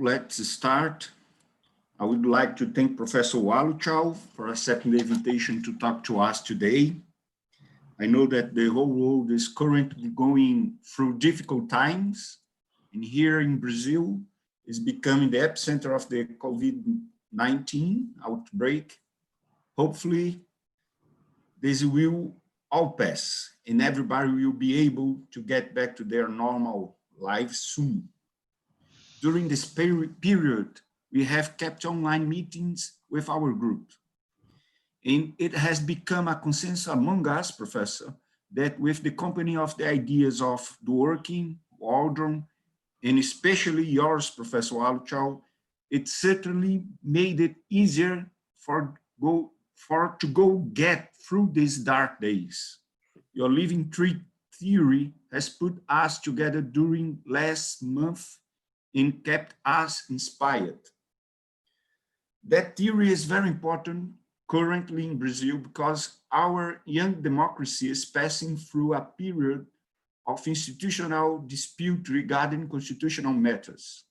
Let's start. I would like to thank Professor Waluchow for accepting the invitation to talk to us today. I know that the whole world is currently going through difficult times, and here in Brazil is becoming the epicenter of the COVID-19 outbreak. Hopefully, this will all pass, and everybody will be able to get back to their normal lives soon. During this period, we have kept online meetings with our group. And it has become a consensus among us, Professor, that with the company of the ideas of the working, Waldron, and especially yours, Professor Waluchow, it certainly made it easier to get through these dark days. Your living tree theory has put us together during last month and kept us inspired. That theory is very important currently in Brazil because our young democracy is passing through a period of institutional dispute regarding constitutional matters.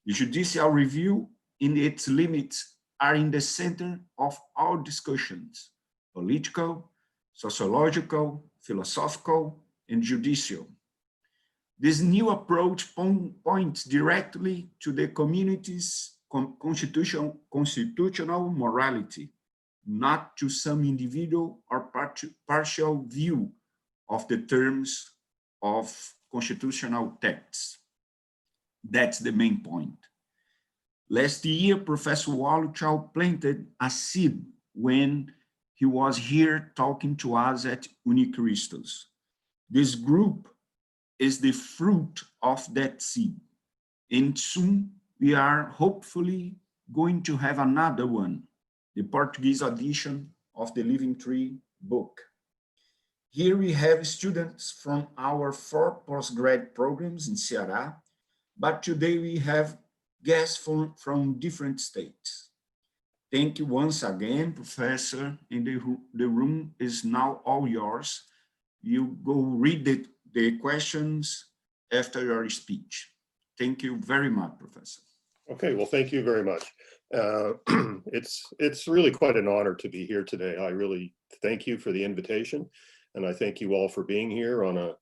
The judicial review and its limits are in the center of all discussions: political, sociological, philosophical, and judicial. This new approach points directly to the community's constitutional morality, not to some individual or partial view of the terms of constitutional texts. That's the main point. Last year, Professor Waluchow planted a seed when he was here talking to us at Unicristos. This group is the fruit of that seed, and soon we are hopefully going to have another one, the Portuguese edition of the Living Tree book. Here we have students from our 4 postgrad programs in Ceará, but today we have guests from different states. Thank you once again, Professor, and the room is now all yours. You go read the questions after your speech. Thank you very much, Professor. Okay, well, thank you very much. It's really quite an honor to be here today. I really thank you for the invitation, and I thank you all for being here on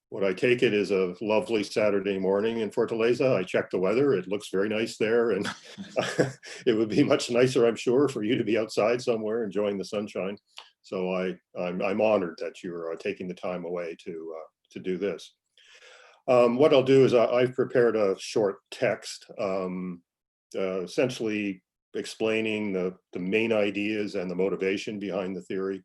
what I take it is a lovely Saturday morning in Fortaleza. I checked the weather; it looks very nice there, and it would be much nicer, I'm sure, for you to be outside somewhere enjoying the sunshine. So I'm honored that you're taking the time away to do this. What I'll do is I've prepared a short text, essentially explaining the main ideas and the motivation behind the theory.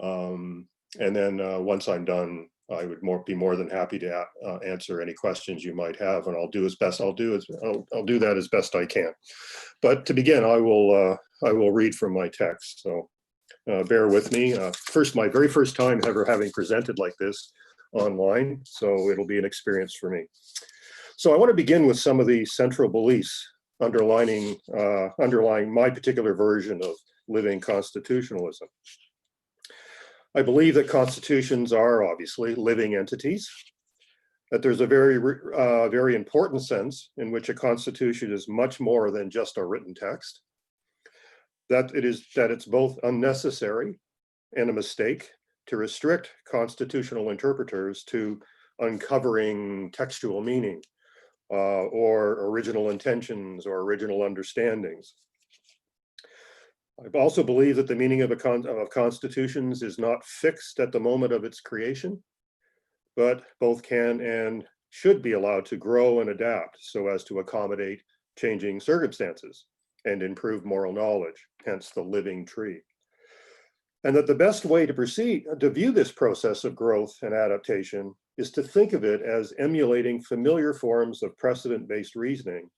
And then once I'm done, I would be more than happy to answer any questions you might have, and I'll do that as best I can. But to begin, I will read from my text. So bear with me. My very first time ever having presented like this online, so it'll be an experience for me. So I want to begin with some of the central beliefs underlying my particular version of living constitutionalism. I believe that constitutions are obviously living entities, that there's a very important sense in which a constitution is much more than just a written text, that it's both unnecessary and a mistake to restrict constitutional interpreters to uncovering textual meaning or original intentions or original understandings. I also believe that the meaning of constitutions is not fixed at the moment of its creation, but both can and should be allowed to grow and adapt so as to accommodate changing circumstances and improve moral knowledge, hence the living tree. And that the best way to view this process of growth and adaptation is to think of it as emulating familiar forms of precedent-based reasoning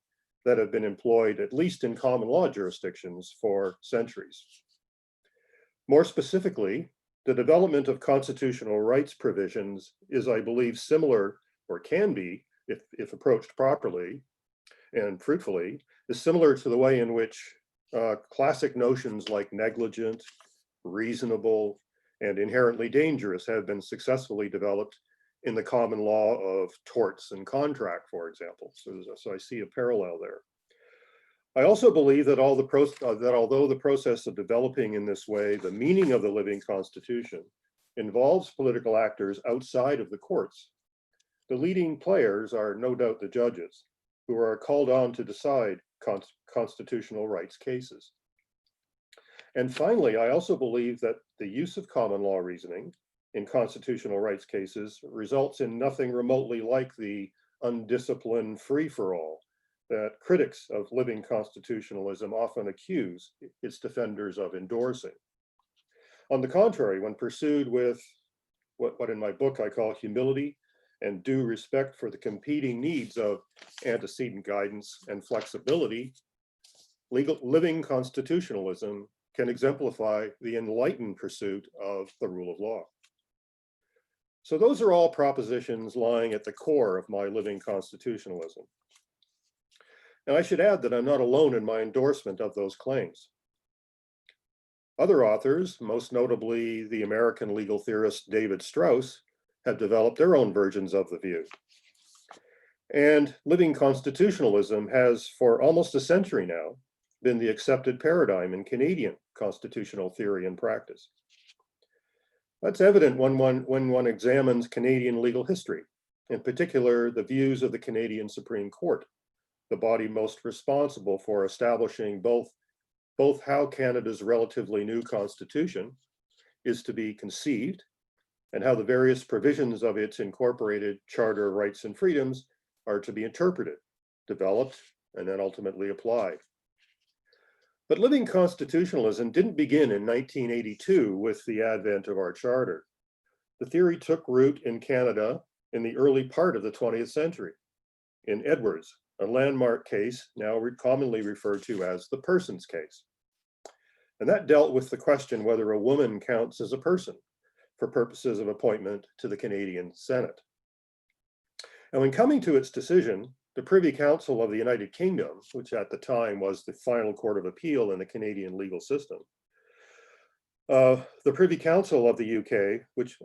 that have been employed, at least in common law jurisdictions, for centuries. More specifically, the development of constitutional rights provisions is, I believe, similar, or can be, if approached properly and fruitfully, is similar to the way in which classic notions like negligent, reasonable, and inherently dangerous have been successfully developed in the common law of torts and contract, for example. So I see a parallel there. I also believe that although the process of developing in this way the meaning of the living constitution involves political actors outside of the courts, the leading players are no doubt the judges, who are called on to decide constitutional rights cases. And finally, I also believe that the use of common law reasoning in constitutional rights cases results in nothing remotely like the undisciplined free-for-all that critics of living constitutionalism often accuse its defenders of endorsing. On the contrary, when pursued with what in my book I call humility and due respect for the competing needs of antecedent guidance and flexibility, living constitutionalism can exemplify the enlightened pursuit of the rule of law. So those are all propositions lying at the core of my living constitutionalism. And I should add that I'm not alone in my endorsement of those claims. Other authors, most notably the American legal theorist David Strauss, have developed their own versions of the view. And living constitutionalism has, for almost a century now, been the accepted paradigm in Canadian constitutional theory and practice. That's evident when one examines Canadian legal history, in particular the views of the Canadian Supreme Court, the body most responsible for establishing both how Canada's relatively new constitution is to be conceived and how the various provisions of its incorporated Charter of Rights and Freedoms are to be interpreted, developed, and then ultimately applied. But living constitutionalism didn't begin in 1982 with the advent of our charter. The theory took root in Canada in the early part of the 20th century, in Edwards, a landmark case now commonly referred to as the Persons case. And that dealt with the question whether a woman counts as a person for purposes of appointment to the Canadian Senate. And when coming to its decision, the Privy Council of the United Kingdom, which at the time was the final court of appeal in the Canadian legal system, the Privy Council of the UK, which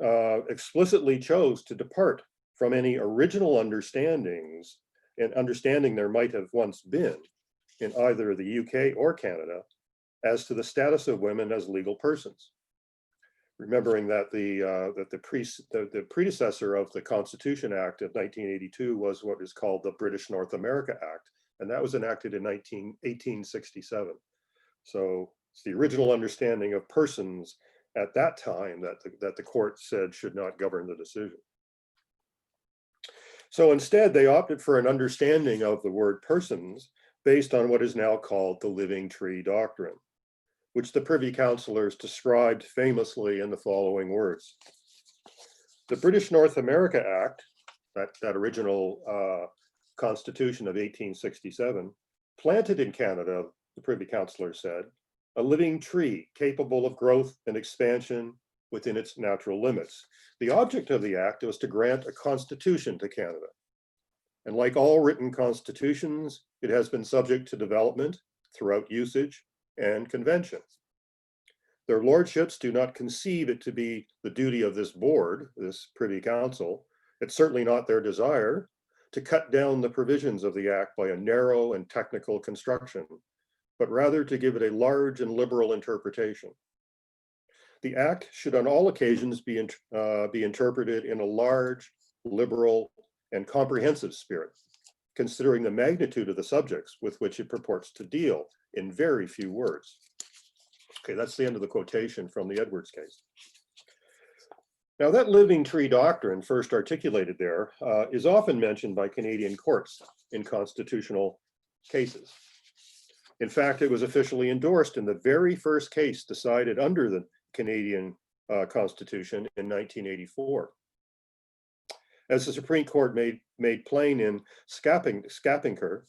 explicitly chose to depart from any original understandings and understanding there might have once been in either the UK or Canada as to the status of women as legal persons. Remembering that the predecessor of the Constitution Act of 1982 was what is called the British North America Act, and that was enacted in 1867. So it's the original understanding of persons at that time that the court said should not govern the decision. So instead, they opted for an understanding of the word persons based on what is now called the living tree doctrine, which the Privy Councillors described famously in the following words. The British North America Act, that original Constitution of 1867, planted in Canada, the Privy Councillors said, a living tree capable of growth and expansion within its natural limits. The object of the act was to grant a constitution to Canada. And like all written constitutions, it has been subject to development throughout usage and convention. Their lordships do not conceive it to be the duty of this board, this Privy Council, it's certainly not their desire, to cut down the provisions of the act by a narrow and technical construction, but rather to give it a large and liberal interpretation. The act should on all occasions be interpreted in a large, liberal, and comprehensive spirit, considering the magnitude of the subjects with which it purports to deal in very few words. Okay, that's the end of the quotation from the Edwards case. Now that living tree doctrine first articulated there is often mentioned by Canadian courts in constitutional cases. In fact, it was officially endorsed in the very first case decided under the Canadian Constitution in 1984. As the Supreme Court made plain in Skapinker,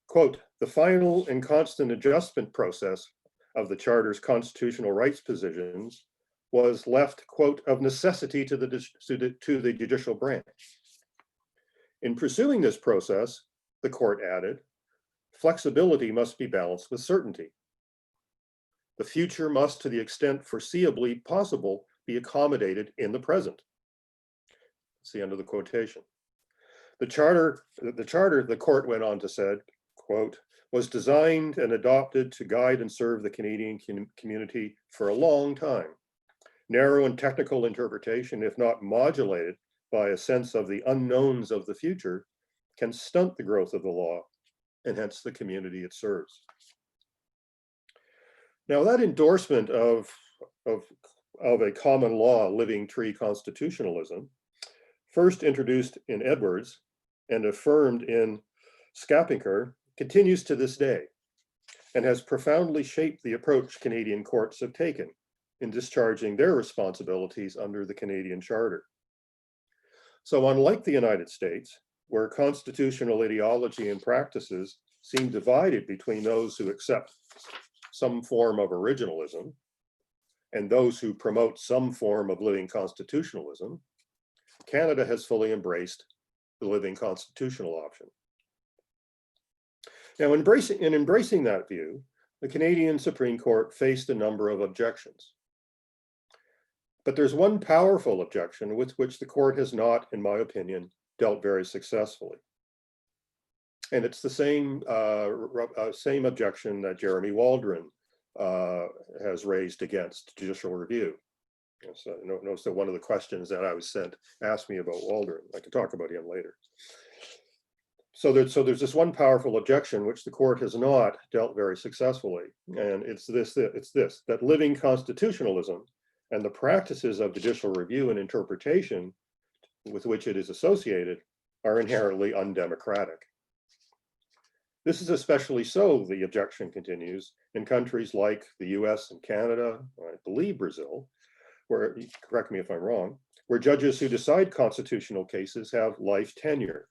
quote, the final and constant adjustment process of the Charter's constitutional rights positions was left, quote, of necessity to the judicial branch. In pursuing this process, the court added, flexibility must be balanced with certainty. The future must, to the extent foreseeably possible, be accommodated in the present. It's the end of the quotation. The charter, the court went on to said, quote, was designed and adopted to guide and serve the Canadian community for a long time. Narrow and technical interpretation, if not modulated by a sense of the unknowns of the future, can stunt the growth of the law and hence the community it serves. Now that endorsement of a common law living tree constitutionalism, first introduced in Edwards and affirmed in Skapinker, continues to this day and has profoundly shaped the approach Canadian courts have taken in discharging their responsibilities under the Canadian Charter. So unlike the United States, where constitutional ideology and practices seem divided between those who accept some form of originalism and those who promote some form of living constitutionalism, Canada has fully embraced the living constitutional option. Now, in embracing that view, the Canadian Supreme Court faced a number of objections. But there's one powerful objection with which the court has not, in my opinion, dealt very successfully. And it's the same objection that Jeremy Waldron has raised against judicial review. So notice that one of the questions that I was sent asked me about Waldron. I can talk about him later. So there's this one powerful objection which the court has not dealt very successfully, and it's this, that living constitutionalism and the practices of judicial review and interpretation with which it is associated are inherently undemocratic. This is especially so, the objection continues, in countries like the US and Canada, or I believe Brazil, where, correct me if I'm wrong, where judges who decide constitutional cases have life tenure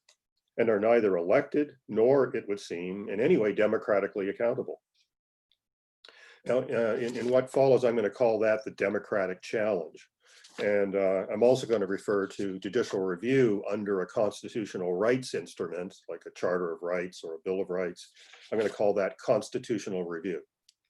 and are neither elected nor, it would seem, in any way democratically accountable. Now, in what follows, I'm going to call that the democratic challenge. And I'm also going to refer to judicial review under a constitutional rights instrument, like a Charter of Rights or a Bill of Rights. I'm going to call that constitutional review,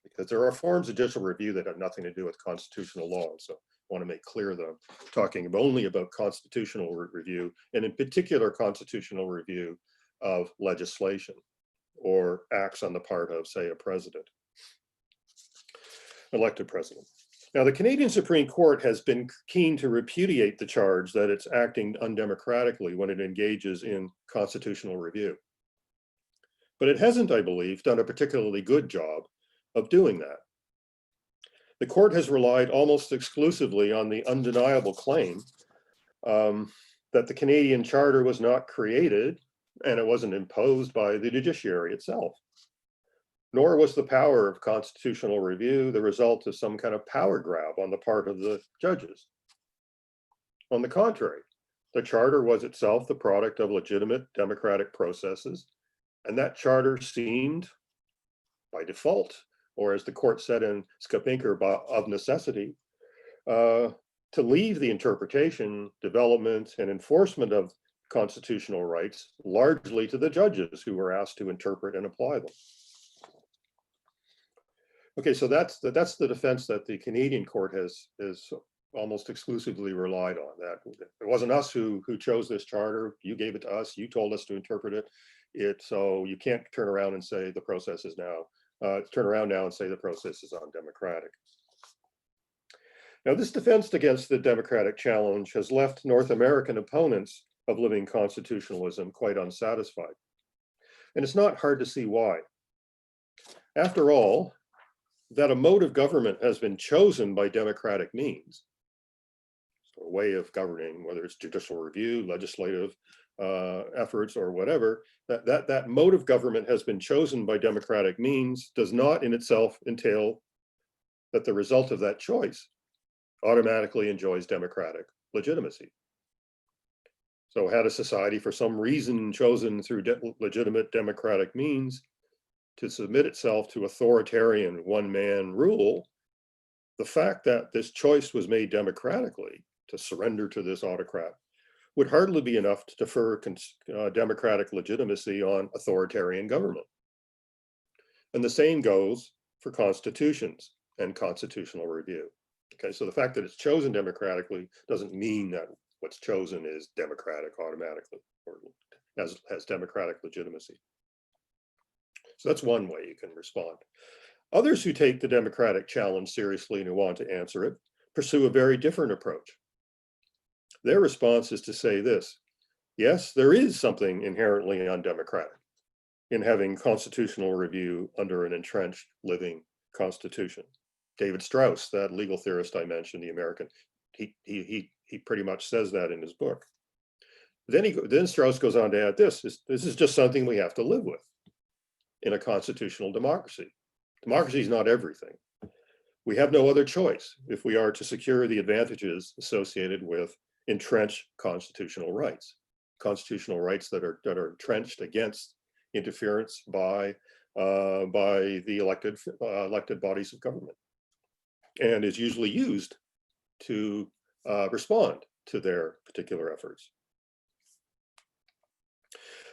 because there are forms of judicial review that have nothing to do with constitutional law. So I want to make clear that I'm talking only about constitutional review, and in particular, constitutional review of legislation or acts on the part of, say, a president, elected president. Now, the Canadian Supreme Court has been keen to repudiate the charge that it's acting undemocratically when it engages in constitutional review. But it hasn't, I believe, done a particularly good job of doing that. The court has relied almost exclusively on the undeniable claim that the Canadian Charter was not created and it wasn't imposed by the judiciary itself. Nor was the power of constitutional review the result of some kind of power grab on the part of the judges. On the contrary, the charter was itself the product of legitimate democratic processes, and that charter seemed, by default, or as the court said in Skapinker, of necessity, to leave the interpretation, development, and enforcement of constitutional rights largely to the judges who were asked to interpret and apply them. Okay, so that's the defense that the Canadian court has almost exclusively relied on. That it wasn't us who chose this charter. You gave it to us. You told us to interpret it. So you can't turn around and say the process is now turn around now and say the process is undemocratic. Now, this defense against the democratic challenge has left North American opponents of living constitutionalism quite unsatisfied, and it's not hard to see why. After all, that a mode of government has been chosen by democratic means, so a way of governing, whether it's judicial review, legislative efforts, or whatever, that mode of government has been chosen by democratic means does not in itself entail that the result of that choice automatically enjoys democratic legitimacy. So had a society for some reason chosen through legitimate democratic means to submit itself to authoritarian one-man rule, the fact that this choice was made democratically to surrender to this autocrat would hardly be enough to defer democratic legitimacy on authoritarian government. And the same goes for constitutions and constitutional review. Okay, so the fact that it's chosen democratically doesn't mean that what's chosen is democratic automatically, or has democratic legitimacy. So that's one way you can respond. Others who take the democratic challenge seriously and who want to answer it pursue a very different approach. Their response is to say this: yes, there is something inherently undemocratic in having constitutional review under an entrenched living constitution. David Strauss, that legal theorist I mentioned, the American, he pretty much says that in his book. Then Strauss goes on to add this is just something we have to live with in a constitutional democracy. Democracy is not everything. We have no other choice if we are to secure the advantages associated with entrenched constitutional rights that are entrenched against interference by the elected bodies of government, and is usually used to respond to their particular efforts.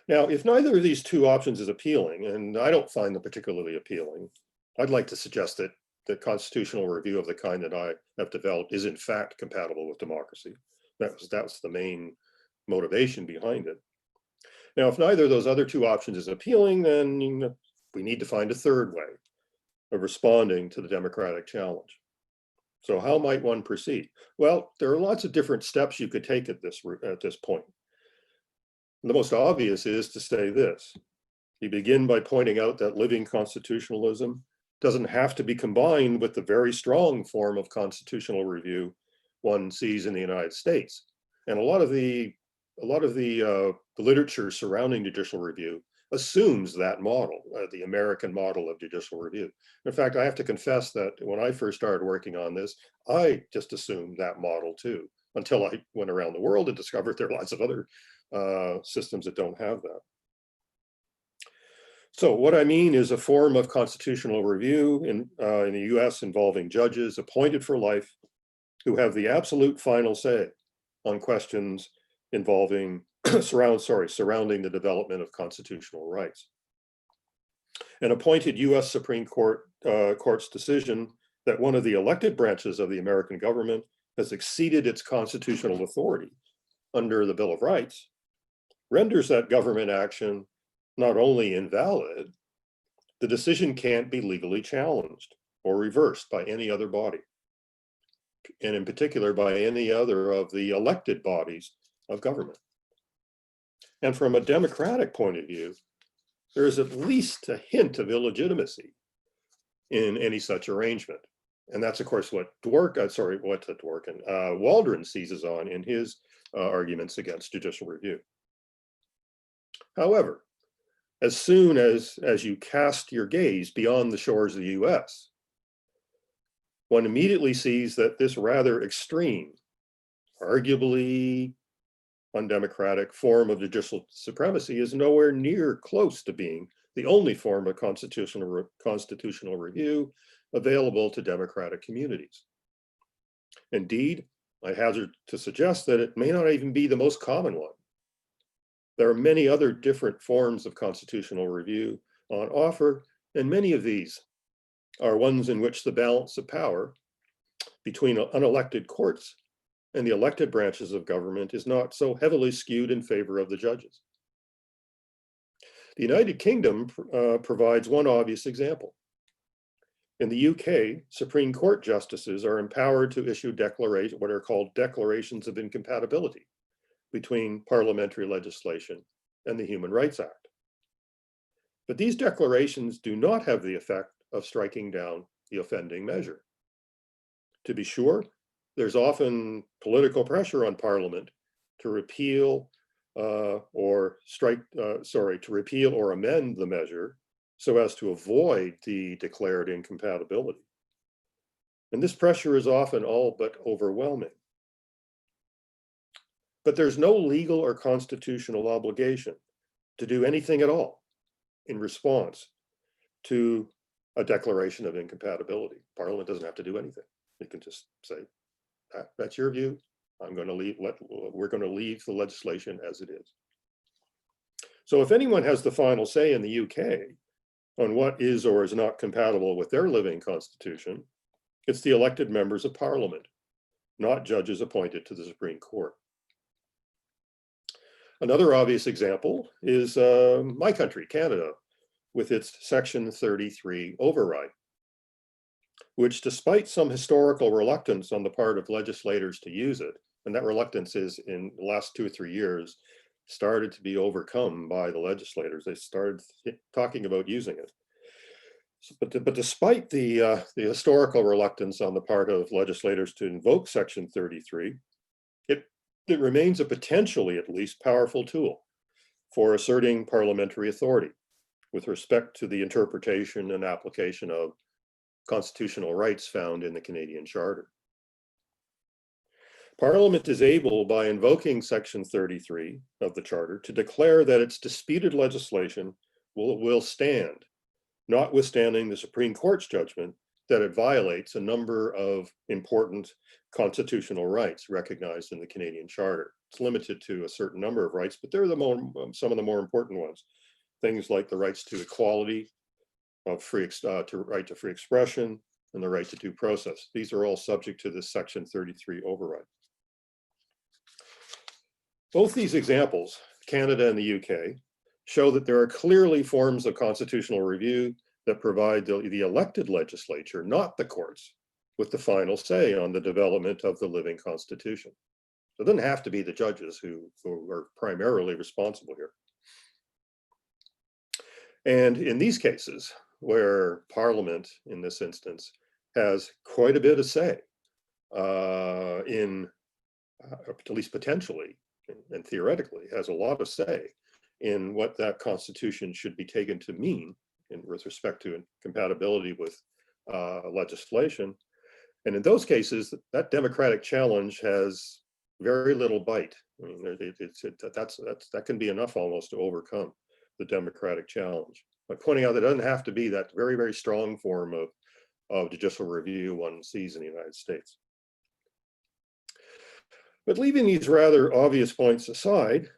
Now, if neither of these two options is appealing, and I don't find them particularly appealing, I'd like to suggest that the constitutional review of the kind that I have developed is in fact compatible with democracy. That was the main motivation behind it. Now, if neither of those other two options is appealing, then we need to find a third way of responding to the democratic challenge. So how might one proceed? Well, there are lots of different steps you could take at this point. The most obvious is to say this: you begin by pointing out that living constitutionalism doesn't have to be combined with the very strong form of constitutional review one sees in the United States. And a lot of the literature surrounding judicial review assumes that model, the American model of judicial review. In fact, I have to confess that when I first started working on this, I just assumed that model too, until I went around the world and discovered there are lots of other systems that don't have that. So what I mean is a form of constitutional review in the US involving judges appointed for life who have the absolute final say on questions involving surrounding the development of constitutional rights. An appointed US Supreme Court's decision that one of the elected branches of the American government has exceeded its constitutional authority under the Bill of Rights renders that government action not only invalid, the decision can't be legally challenged or reversed by any other body, and in particular by any other of the elected bodies of government. And from a democratic point of view, there is at least a hint of illegitimacy in any such arrangement. And that's, of course, what Waldron seizes on in his arguments against judicial review. However, as soon as you cast your gaze beyond the shores of the US, one immediately sees that this rather extreme, arguably undemocratic form of judicial supremacy is nowhere near close to being the only form of constitutional review available to democratic communities. Indeed, I hazard to suggest that it may not even be the most common one. There are many other different forms of constitutional review on offer, and many of these are ones in which the balance of power between unelected courts and the elected branches of government is not so heavily skewed in favor of the judges. The United Kingdom provides one obvious example. In the UK, Supreme Court justices are empowered to issue what are called declarations of incompatibility between parliamentary legislation and the Human Rights Act. But these declarations do not have the effect of striking down the offending measure. To be sure, there's often political pressure on Parliament to repeal or amend the measure so as to avoid the declared incompatibility. And this pressure is often all but overwhelming. But there's no legal or constitutional obligation to do anything at all in response to a declaration of incompatibility. Parliament doesn't have to do anything. It can just say, that's your view. We're going to leave the legislation as it is. So if anyone has the final say in the UK on what is or is not compatible with their living constitution, it's the elected members of Parliament, not judges appointed to the Supreme Court. Another obvious example is my country, Canada, with its Section 33 override, which, despite some historical reluctance on the part of legislators to use it, and that reluctance is in the last 2 or 3 years, started to be overcome by the legislators. They started talking about using it. But despite the historical reluctance on the part of legislators to invoke Section 33, it remains a potentially, at least, powerful tool for asserting parliamentary authority with respect to the interpretation and application of constitutional rights found in the Canadian Charter. Parliament is able, by invoking Section 33 of the Charter, to declare that its disputed legislation will stand, notwithstanding the Supreme Court's judgment that it violates a number of important constitutional rights recognized in the Canadian Charter. It's limited to a certain number of rights, but they're some of the more important ones. Things like the rights to equality, right to free expression, and the right to due process. These are all subject to this Section 33 override. Both these examples, Canada and the UK, show that there are clearly forms of constitutional review that provide the elected legislature, not the courts, with the final say on the development of the living constitution. So it doesn't have to be the judges who are primarily responsible here. And in these cases, where Parliament, in this instance, has quite a bit of say at least potentially, and theoretically, has a lot of say in what that constitution should be taken to mean with respect to compatibility with legislation. And in those cases, that democratic challenge has very little bite. I mean, that can be enough almost to overcome the democratic challenge. By pointing out that it doesn't have to be that very, very strong form of judicial review one sees in the United States. But leaving these rather obvious points aside,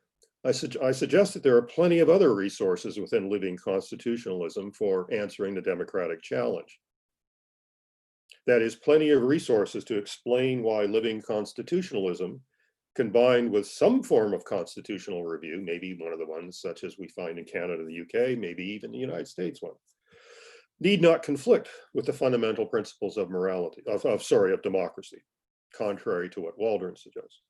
I suggest that there are plenty of other resources within living constitutionalism for answering the democratic challenge. That is, plenty of resources to explain why living constitutionalism, combined with some form of constitutional review, maybe one of the ones such as we find in Canada, the UK, maybe even the United States one, need not conflict with the fundamental principles of morality, of democracy, contrary to what Waldron suggests.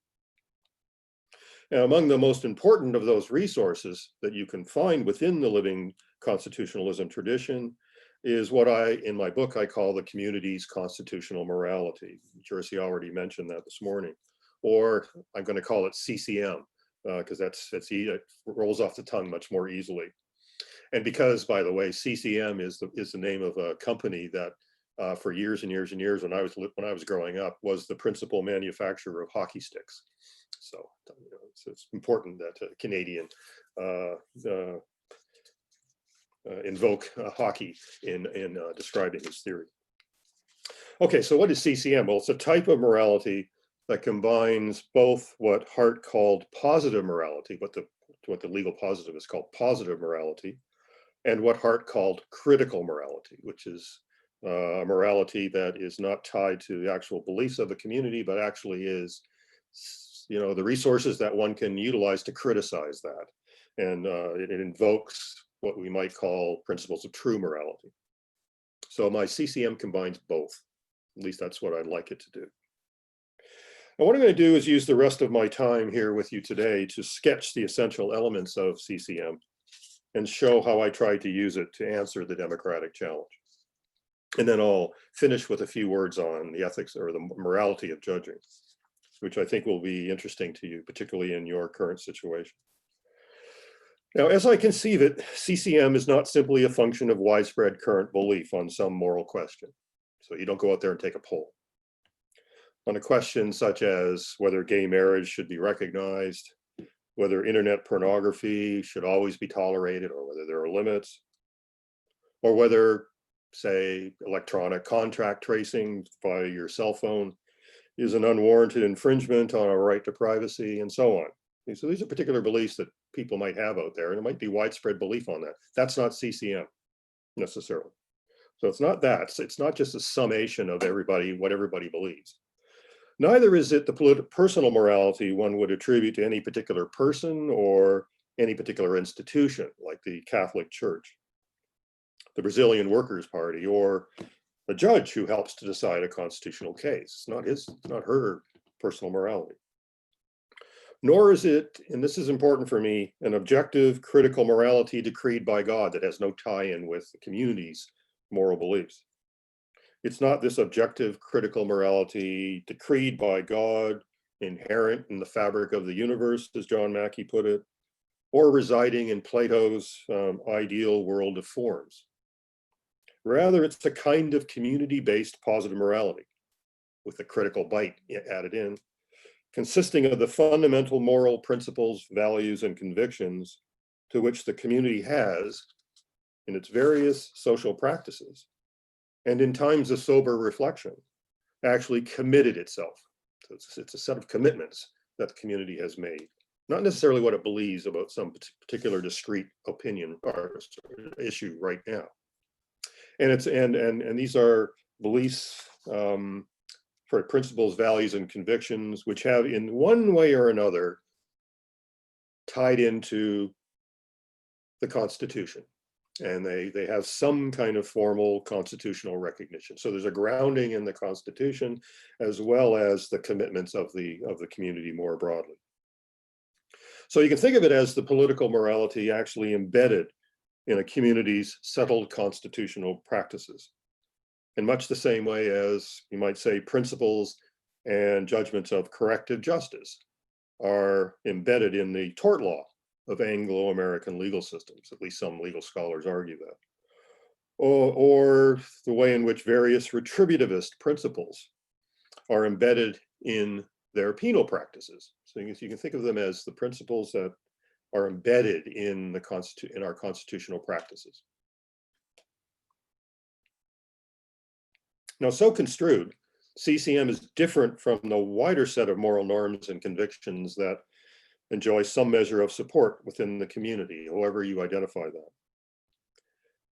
Now, among the most important of those resources that you can find within the living constitutionalism tradition is what in my book, I call the community's constitutional morality. Jersey already mentioned that this morning, or I'm going to call it CCM, because it rolls off the tongue much more easily. And because, by the way, CCM is the name of a company that for years and years and years when I was growing up was the principal manufacturer of hockey sticks. So it's important that a Canadian invoke hockey in describing his theory. Okay, so what is CCM? Well, it's a type of morality that combines both what Hart called positive morality, what the legal positivist called positive morality, and what Hart called critical morality, which is a morality that is not tied to the actual beliefs of the community, but actually is, the resources that one can utilize to criticize that. And it invokes what we might call principles of true morality. So my CCM combines both. At least that's what I'd like it to do. And what I'm going to do is use the rest of my time here with you today to sketch the essential elements of CCM and show how I tried to use it to answer the democratic challenge. And then I'll finish with a few words on the ethics or the morality of judging, which I think will be interesting to you, particularly in your current situation. Now, as I conceive it, CCM is not simply a function of widespread current belief on some moral question. So you don't go out there and take a poll. On a question such as whether gay marriage should be recognized, whether internet pornography should always be tolerated or whether there are limits, or whether, say, electronic contract tracing via your cell phone is an unwarranted infringement on a right to privacy, and so on. And so these are particular beliefs that people might have out there, and it might be widespread belief on that. That's not CCM necessarily. So it's not that. It's not just a summation of what everybody believes. Neither is it the personal morality one would attribute to any particular person or any particular institution, like the Catholic Church, the Brazilian Workers' Party, or a judge who helps to decide a constitutional case. It's not her personal morality. Nor is it, and this is important for me, an objective critical morality decreed by God that has no tie-in with the community's moral beliefs. It's not this objective critical morality decreed by God, inherent in the fabric of the universe, as John Mackey put it, or residing in Plato's ideal world of forms. Rather, it's a kind of community-based positive morality, with a critical bite added in, consisting of the fundamental moral principles, values, and convictions to which the community has, in its various social practices, and in times of sober reflection, actually committed itself. So it's a set of commitments that the community has made, not necessarily what it believes about some particular discrete opinion or issue right now. And these are beliefs, for principles, values, and convictions, which have in one way or another tied into the Constitution. And they have some kind of formal constitutional recognition. So there's a grounding in the Constitution, as well as the commitments of the community more broadly. So you can think of it as the political morality actually embedded in a community's settled constitutional practices, in much the same way as you might say principles and judgments of corrective justice are embedded in the tort law of Anglo-American legal systems. At least some legal scholars argue that. Or the way in which various retributivist principles are embedded in their penal practices. So you can think of them as the principles that are embedded in our constitutional practices. Now, so construed, CCM is different from the wider set of moral norms and convictions that enjoy some measure of support within the community, however you identify that.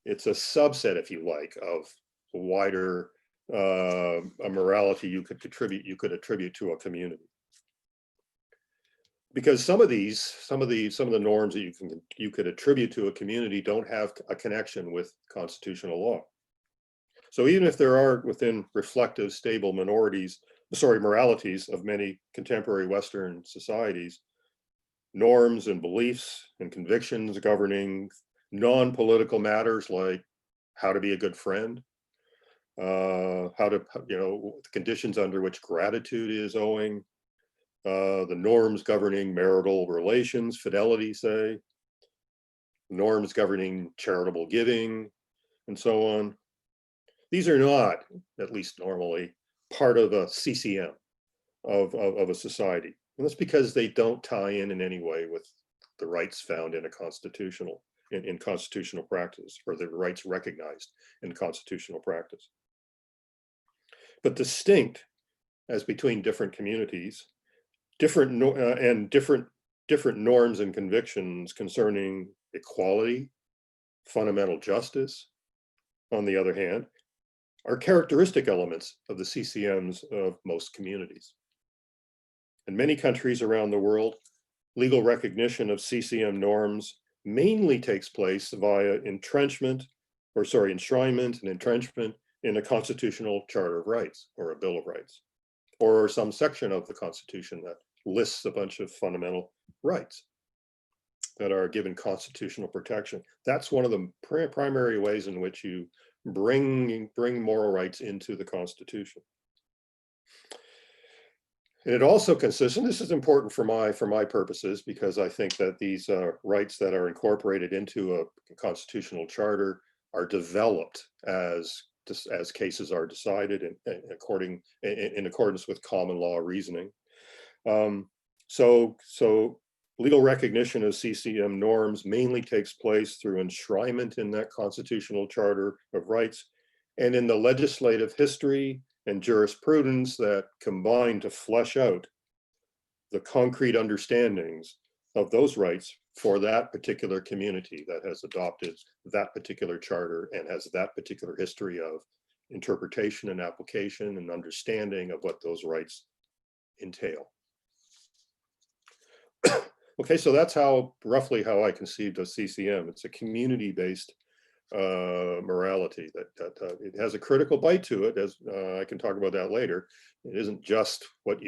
It's a subset, if you like, of the wider a morality you could attribute to a community. Because some of the norms that you could attribute to a community don't have a connection with constitutional law. So even if there are within reflective, stable moralities of many contemporary Western societies, norms and beliefs and convictions governing non-political matters like how to be a good friend, the conditions under which gratitude is owing, the norms governing marital relations, fidelity, say, norms governing charitable giving, and so on. These are not, at least normally, part of a CCM of a society. And that's because they don't tie in any way with the rights found in constitutional practice, or the rights recognized in constitutional practice. But distinct as between different communities, different norms and convictions concerning equality, fundamental justice, on the other hand, are characteristic elements of the CCMs of most communities. In many countries around the world, legal recognition of CCM norms mainly takes place via enshrinement and entrenchment in a constitutional charter of rights or a Bill of Rights, or some section of the Constitution that lists a bunch of fundamental rights that are given constitutional protection. That's one of the primary ways in which you bring moral rights into the Constitution. And it also consists, and this is important for my purposes, because I think that these rights that are incorporated into a constitutional charter are developed as cases are decided in accordance with common law reasoning. So legal recognition of CCM norms mainly takes place through enshrinement in that constitutional charter of rights and in the legislative history and jurisprudence that combine to flesh out the concrete understandings of those rights for that particular community that has adopted that particular charter and has that particular history of interpretation and application and understanding of what those rights entail. Okay, so that's roughly how I conceived of CCM. It's a community-based morality that it has a critical bite to it, as I can talk about that later. It isn't just what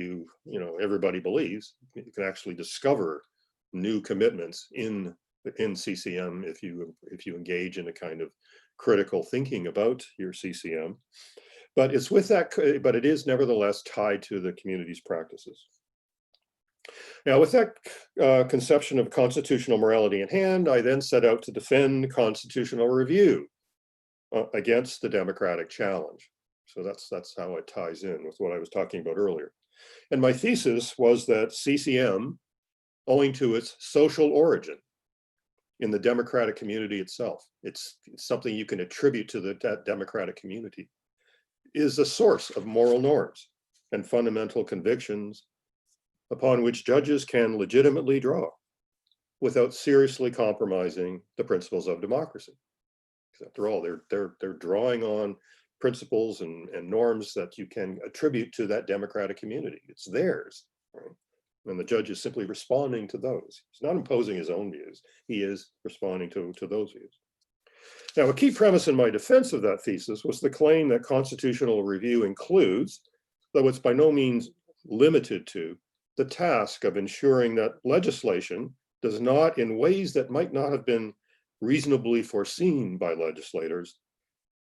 everybody believes. You can actually discover new commitments in CCM if you engage in a kind of critical thinking about your CCM. But it's with that, but it is nevertheless tied to the community's practices. Now, with that conception of constitutional morality in hand, I then set out to defend constitutional review against the democratic challenge. So that's how it ties in with what I was talking about earlier. And my thesis was that CCM, owing to its social origin in the democratic community itself, it's something you can attribute to that democratic community, is the source of moral norms and fundamental convictions upon which judges can legitimately draw without seriously compromising the principles of democracy. Because after all, they're drawing on principles and norms that you can attribute to that democratic community. It's theirs, right? And the judge is simply responding to those. He's not imposing his own views. He is responding to those views. Now, a key premise in my defense of that thesis was the claim that constitutional review includes, though it's by no means limited to, the task of ensuring that legislation does not, in ways that might not have been reasonably foreseen by legislators,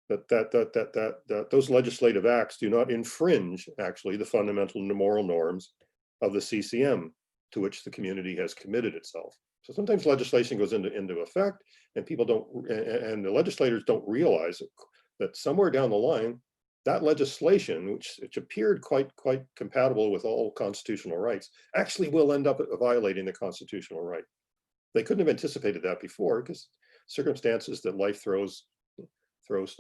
that those legislative acts do not infringe actually the fundamental moral norms of the CCM to which the community has committed itself. So sometimes legislation goes into effect, and and the legislators don't realize that somewhere down the line, that legislation, which appeared quite compatible with all constitutional rights, actually will end up violating the constitutional right. They couldn't have anticipated that before, because circumstances that life throws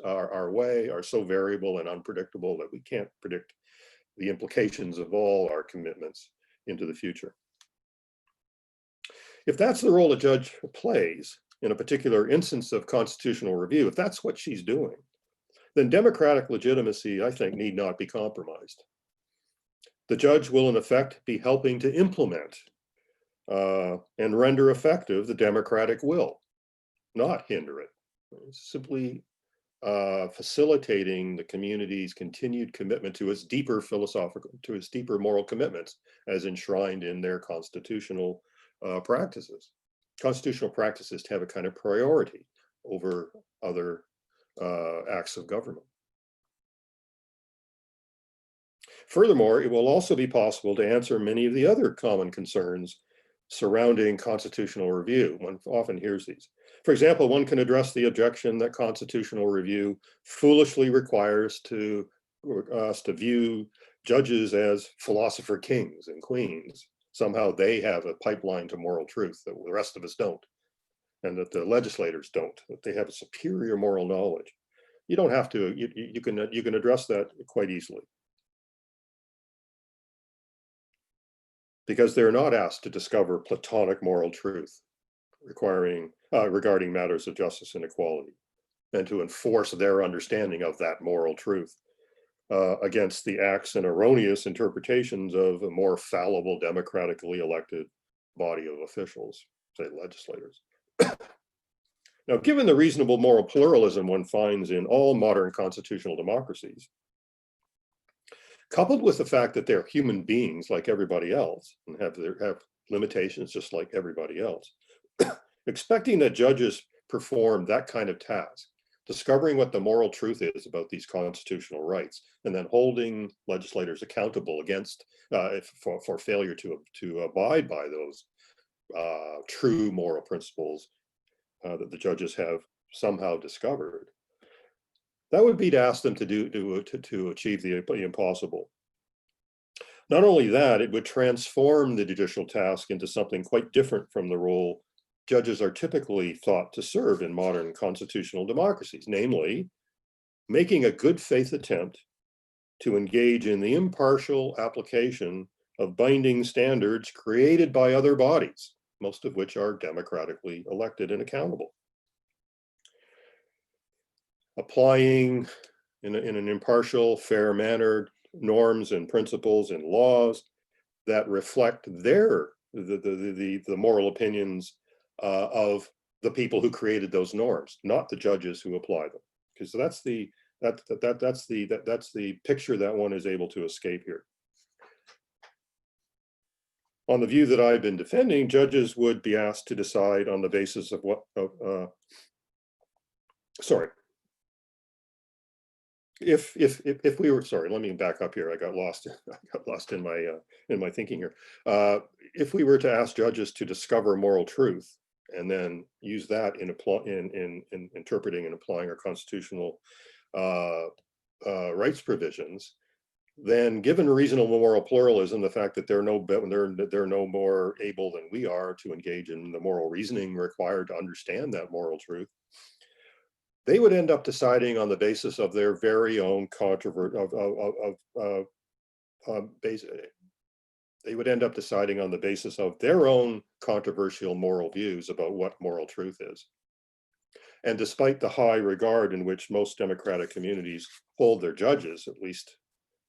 our way are so variable and unpredictable that we can't predict the implications of all our commitments into the future. If that's the role a judge plays in a particular instance of constitutional review, if that's what she's doing, then democratic legitimacy, I think, need not be compromised. The judge will, in effect, be helping to implement and render effective the democratic will, not hinder it. It's simply facilitating the community's continued commitment to its deeper moral commitments as enshrined in their constitutional practices. Constitutional practices to have a kind of priority over other acts of government. Furthermore, it will also be possible to answer many of the other common concerns surrounding constitutional review. One often hears these. For example, one can address the objection that constitutional review foolishly requires us to view judges as philosopher kings and queens. Somehow they have a pipeline to moral truth that the rest of us don't, and that the legislators don't, that they have a superior moral knowledge. You don't have to, you can address that quite easily. Because they're not asked to discover Platonic moral truth regarding matters of justice and equality, and to enforce their understanding of that moral truth against the acts and erroneous interpretations of a more fallible, democratically elected body of officials, say legislators. Now, given the reasonable moral pluralism one finds in all modern constitutional democracies, coupled with the fact that they're human beings like everybody else and have limitations just like everybody else, expecting that judges perform that kind of task, discovering what the moral truth is about these constitutional rights, and then holding legislators accountable against for failure to abide by those true moral principles that the judges have somehow discovered, that would be to ask them to achieve the impossible. Not only that, it would transform the judicial task into something quite different from the role judges are typically thought to serve in modern constitutional democracies, namely, making a good faith attempt to engage in the impartial application of binding standards created by other bodies, most of which are democratically elected and accountable. Applying in an impartial, fair manner norms and principles and laws that reflect the moral opinions of the people who created those norms, not the judges who apply them. Because that's the picture that one is able to escape here. On the view that I've been defending, judges would be asked to decide on the basis of what, if we were, sorry, let me back up here. I got lost in my thinking here. If we were to ask judges to discover moral truth and then use that in interpreting and applying our constitutional rights provisions, then given reasonable moral pluralism, the fact that they're no more able than we are to engage in the moral reasoning required to understand that moral truth, they would end up deciding on the basis of their very own they would end up deciding on the basis of their own controversial moral views about what moral truth is. And despite the high regard in which most democratic communities hold their judges, at least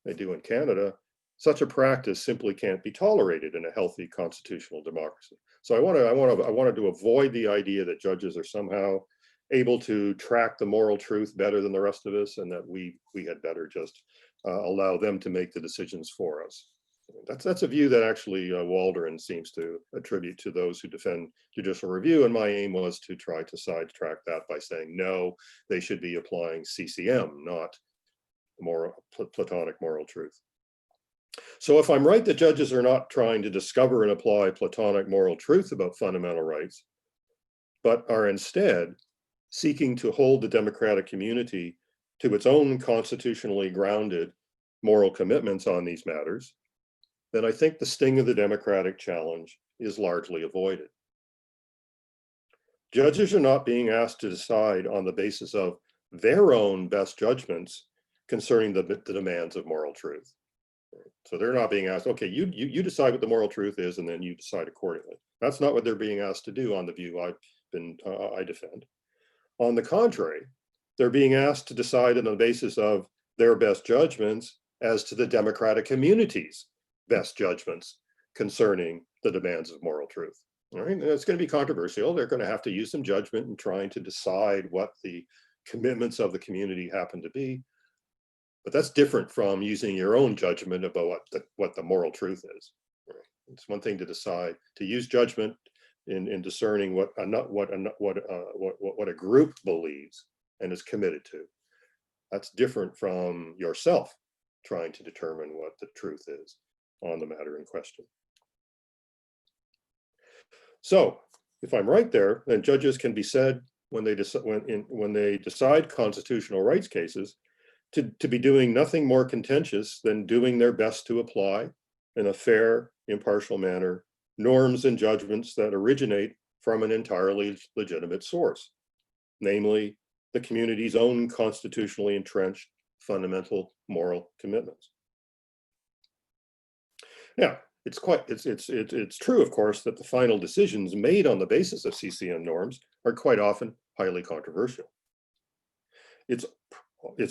they do in Canada, such a practice simply can't be tolerated in a healthy constitutional democracy. So I wanted to avoid the idea that judges are somehow able to track the moral truth better than the rest of us, and that we had better just allow them to make the decisions for us. That's a view that actually Waldron seems to attribute to those who defend judicial review, and my aim was to try to sidetrack that by saying, no, they should be applying CCM, not Platonic moral truth. So if I'm right that judges are not trying to discover and apply Platonic moral truth about fundamental rights, but are instead seeking to hold the democratic community to its own constitutionally grounded moral commitments on these matters, then I think the sting of the democratic challenge is largely avoided. Judges are not being asked to decide on the basis of their own best judgments concerning the demands of moral truth. So they're not being asked, okay, you decide what the moral truth is, and then you decide accordingly. That's not what they're being asked to do on the view I defend. On the contrary, they're being asked to decide on the basis of their best judgments as to the democratic community's best judgments concerning the demands of moral truth. All right, it's going to be controversial. They're going to have to use some judgment in trying to decide what the commitments of the community happen to be. But that's different from using your own judgment about what the moral truth is. Right? It's one thing to decide to use judgment in discerning what a group believes and is committed to. That's different from yourself trying to determine what the truth is on the matter in question. So, if I'm right there, then judges can be said when they decide constitutional rights cases to be doing nothing more contentious than doing their best to apply in a fair, impartial manner norms and judgments that originate from an entirely legitimate source, namely the community's own constitutionally entrenched fundamental moral commitments. Now, it's true, of course, that the final decisions made on the basis of CCM norms are quite often highly controversial. It's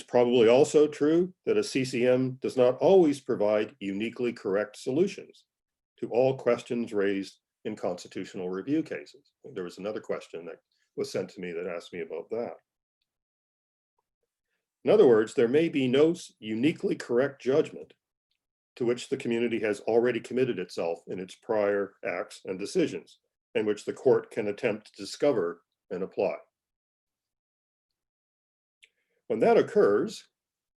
probably also true that a CCM does not always provide uniquely correct solutions to all questions raised in constitutional review cases. There was another question that was sent to me that asked me about that. In other words, there may be no uniquely correct judgment to which the community has already committed itself in its prior acts and decisions, and which the court can attempt to discover and apply. When that occurs,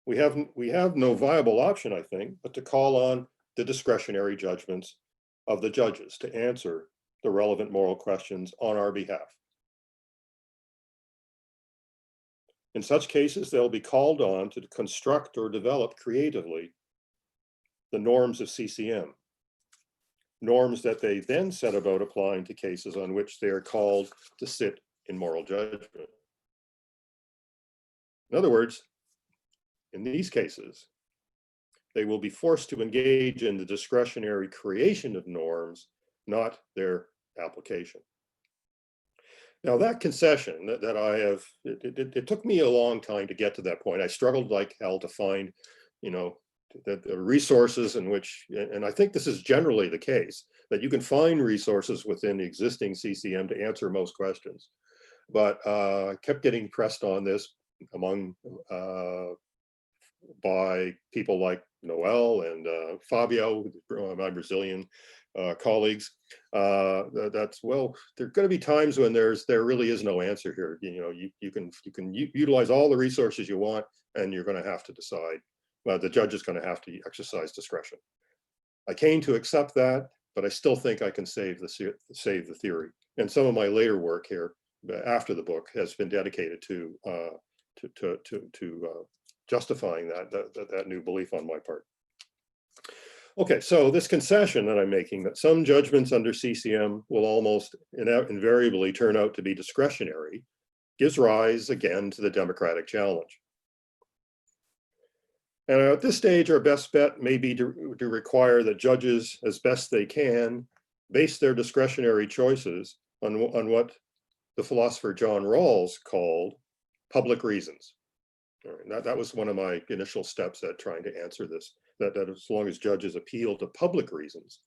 we have no viable option, I think, but to call on the discretionary judgments of the judges to answer the relevant moral questions on our behalf. In such cases, they'll be called on to construct or develop creatively the norms of CCM, norms that they then set about applying to cases on which they are called to sit in moral judgment. In other words, in these cases, they will be forced to engage in the discretionary creation of norms, not their application. Now that concession that I have, it took me a long time to get to that point. I struggled like hell to find, that the resources in which, and I think this is generally the case, that you can find resources within the existing CCM to answer most questions. But I kept getting pressed on this among by people like Noel and Fabio, my Brazilian colleagues. That's, well, there are going to be times when there really is no answer here. You can utilize all the resources you want, and you're going to have to decide. The judge is going to have to exercise discretion. I came to accept that, but I still think I can save the theory. And some of my later work here, after the book, has been dedicated to justifying that new belief on my part. Okay, so this concession that I'm making, that some judgments under CCM will almost invariably turn out to be discretionary, gives rise again to the democratic challenge. And at this stage, our best bet may be to require that judges, as best they can, base their discretionary choices on what the philosopher John Rawls called public reasons. That was one of my initial steps at trying to answer this, that as long as judges appeal to public reasons,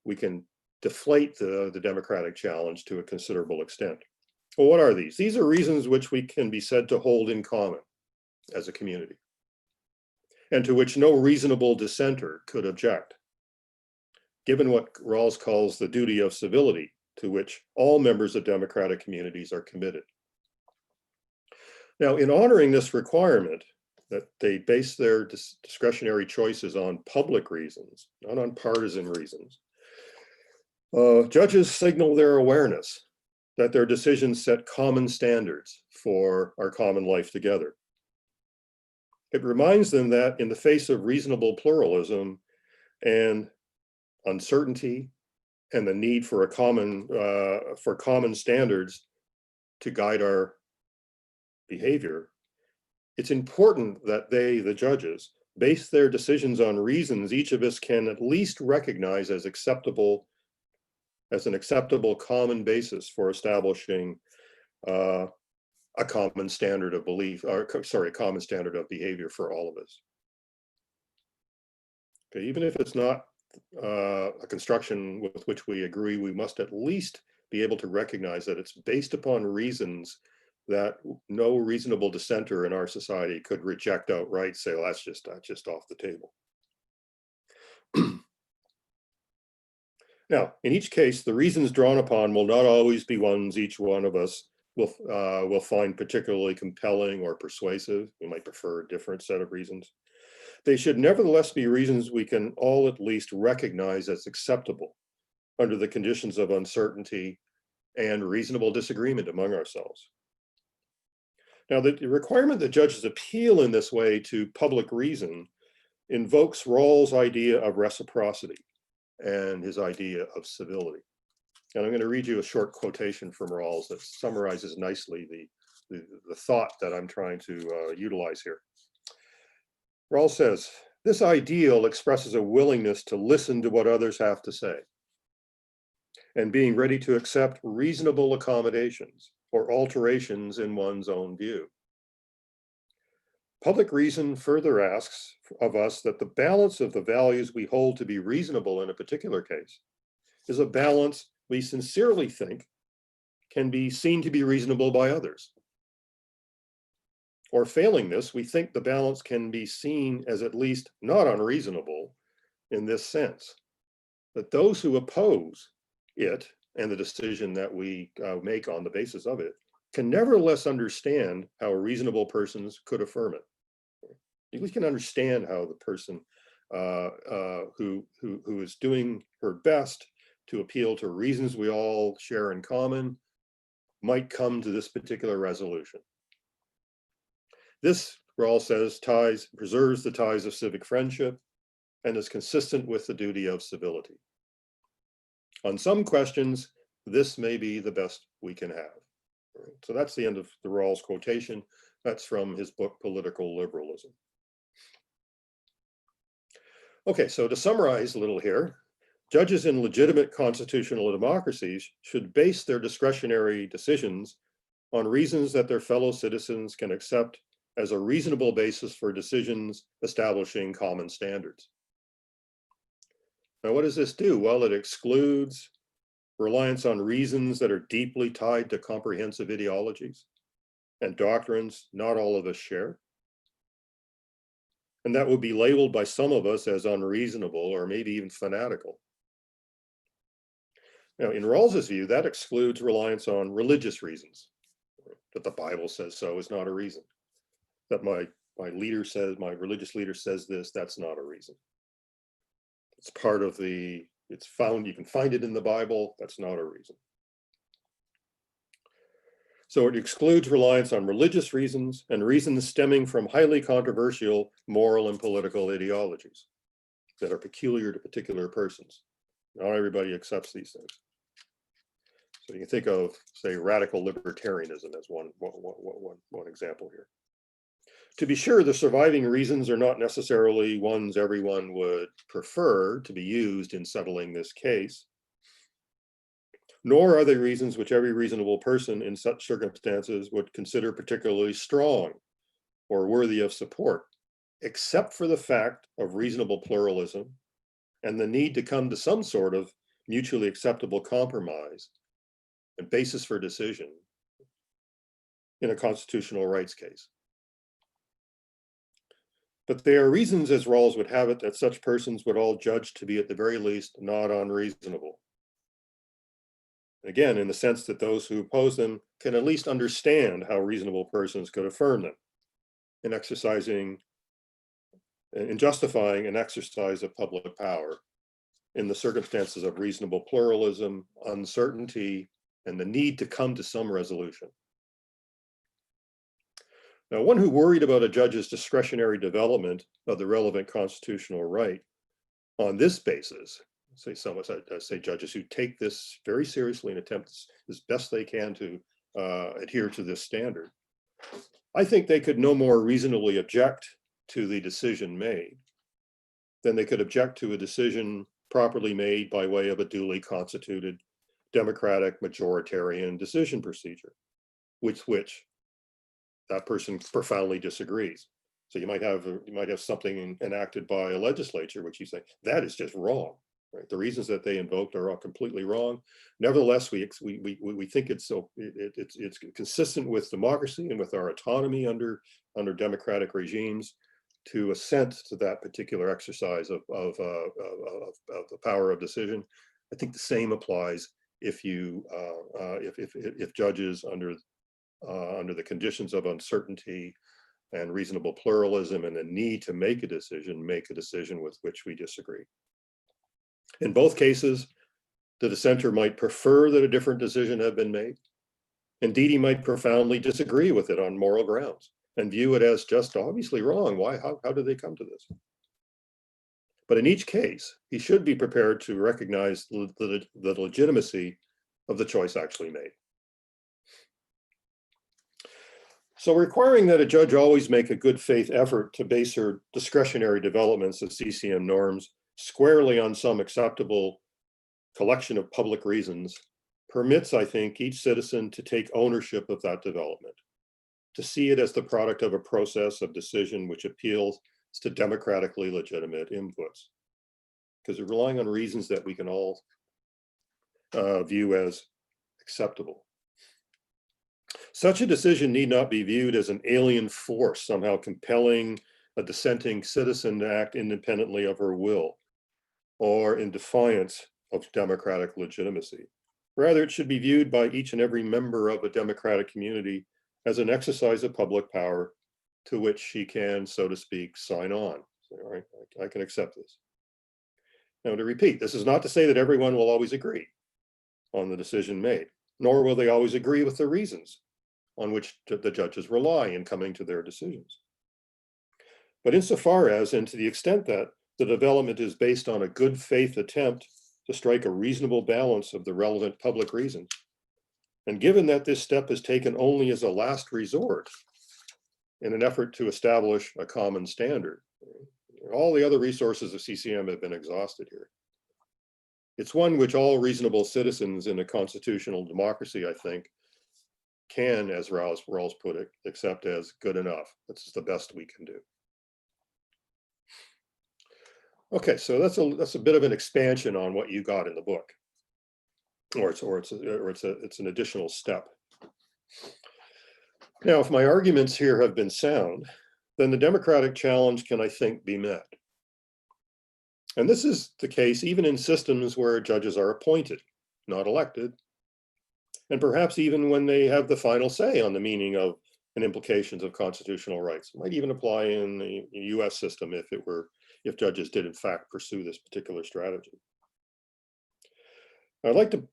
we can deflate the democratic challenge to a considerable extent. Well, what are these? These are reasons which we can be said to hold in common as a community, and to which no reasonable dissenter could object, given what Rawls calls the duty of civility, to which all members of democratic communities are committed. Now, in honoring this requirement, that they base their discretionary choices on public reasons, not on partisan reasons, judges signal their awareness that their decisions set common standards for our common life together. It reminds them that in the face of reasonable pluralism and uncertainty and the need for common standards to guide our behavior, it's important that they, the judges, base their decisions on reasons each of us can at least recognize as an acceptable common basis for establishing a common standard of belief, or sorry, a common standard of behavior for all of us. Okay, even if it's not a construction with which we agree, we must at least be able to recognize that it's based upon reasons that no reasonable dissenter in our society could reject outright, say, well, that's just off the table. Now, in each case, the reasons drawn upon will not always be ones each one of us will find particularly compelling or persuasive. We might prefer a different set of reasons. They should nevertheless be reasons we can all at least recognize as acceptable under the conditions of uncertainty and reasonable disagreement among ourselves. Now, the requirement that judges appeal in this way to public reason invokes Rawls' idea of reciprocity and his idea of civility. And I'm going to read you a short quotation from Rawls that summarizes nicely the thought that I'm trying to utilize here. Rawls says, "This ideal expresses a willingness to listen to what others have to say, and being ready to accept reasonable accommodations or alterations in one's own view. Public reason further asks of us that the balance of the values we hold to be reasonable in a particular case is a balance we sincerely think can be seen to be reasonable by others. Or failing this, we think the balance can be seen as at least not unreasonable in this sense, that those who oppose it and the decision that we make on the basis of it can nevertheless understand how reasonable persons could affirm it. We can understand how the person who is doing her best to appeal to reasons we all share in common might come to this particular resolution. This, Rawls says, preserves the ties of civic friendship and is consistent with the duty of civility. On some questions, this may be the best we can have." Right. So that's the end of the Rawls quotation. That's from his book, Political Liberalism. Okay, so to summarize a little here, judges in legitimate constitutional democracies should base their discretionary decisions on reasons that their fellow citizens can accept as a reasonable basis for decisions establishing common standards. Now, what does this do? Well, it excludes reliance on reasons that are deeply tied to comprehensive ideologies and doctrines not all of us share. And that would be labeled by some of us as unreasonable or maybe even fanatical. Now, in Rawls's view, that excludes reliance on religious reasons. That the Bible says so is not a reason. That my religious leader says this, that's not a reason. It's part of you can find it in the Bible, that's not a reason. So it excludes reliance on religious reasons and reasons stemming from highly controversial moral and political ideologies that are peculiar to particular persons. Not everybody accepts these things. So you can think of, say, radical libertarianism as one example here. To be sure, the surviving reasons are not necessarily ones everyone would prefer to be used in settling this case, nor are they reasons which every reasonable person in such circumstances would consider particularly strong or worthy of support, except for the fact of reasonable pluralism and the need to come to some sort of mutually acceptable compromise and basis for decision in a constitutional rights case. But they are reasons, as Rawls would have it, that such persons would all judge to be at the very least not unreasonable. Again, in the sense that those who oppose them can at least understand how reasonable persons could affirm them in justifying an exercise of public power in the circumstances of reasonable pluralism, uncertainty, and the need to come to some resolution. Now, one who worried about a judge's discretionary development of the relevant constitutional right on this basis, say judges who take this very seriously and attempt as best they can to adhere to this standard, I think they could no more reasonably object to the decision made than they could object to a decision properly made by way of a duly constituted democratic majoritarian decision procedure, with which that person profoundly disagrees. So you might have something enacted by a legislature which you say that is just wrong. Right? The reasons that they invoked are all completely wrong. Nevertheless, we think it's consistent with democracy and with our autonomy under democratic regimes to assent to that particular exercise of the power of decision. I think the same applies if judges under the conditions of uncertainty and reasonable pluralism and the need to make a decision with which we disagree. In both cases, the dissenter might prefer that a different decision had been made. Indeed, he might profoundly disagree with it on moral grounds and view it as just obviously wrong. Why? How did they come to this? But in each case, he should be prepared to recognize the legitimacy of the choice actually made. So requiring that a judge always make a good faith effort to base her discretionary developments of CCM norms squarely on some acceptable collection of public reasons permits, I think, each citizen to take ownership of that development, to see it as the product of a process of decision which appeals to democratically legitimate inputs, because we're relying on reasons that we can all view as acceptable. Such a decision need not be viewed as an alien force, somehow compelling a dissenting citizen to act independently of her will or in defiance of democratic legitimacy. Rather, it should be viewed by each and every member of a democratic community as an exercise of public power to which she can, so to speak, sign on. So, all right, I can accept this. Now, to repeat, this is not to say that everyone will always agree on the decision made, nor will they always agree with the reasons on which the judges rely in coming to their decisions. But insofar as, and to the extent that the development is based on a good faith attempt to strike a reasonable balance of the relevant public reasons, and given that this step is taken only as a last resort in an effort to establish a common standard, all the other resources of CCM have been exhausted here. It's one which all reasonable citizens in a constitutional democracy, I think, can, as Rawls put it, accept as good enough. That's the best we can do. Okay, so that's a bit of an expansion on what you got in the book, or it's an additional step. Now, if my arguments here have been sound, then the democratic challenge can, I think, be met. And this is the case even in systems where judges are appointed, not elected, and perhaps even when they have the final say on the meaning of and implications of constitutional rights. It might even apply in the US system if judges did in fact pursue this particular strategy. I'd like to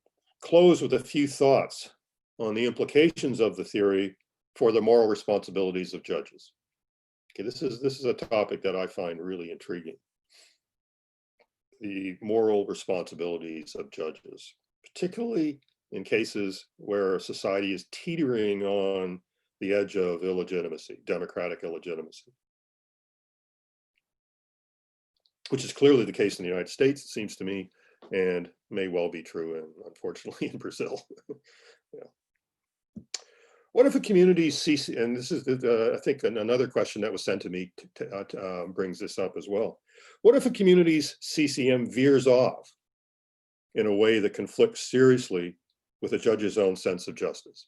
close with a few thoughts on the implications of the theory for the moral responsibilities of judges. Okay, this is a topic that I find really intriguing. The moral responsibilities of judges, particularly in cases where society is teetering on the edge of illegitimacy, democratic illegitimacy, which is clearly the case in the United States, it seems to me, and may well be true, unfortunately, in Brazil. Yeah. What if a community and this is, I think, another question that was sent to me brings this up as well. What if a community's CCM veers off in a way that conflicts seriously with a judge's own sense of justice?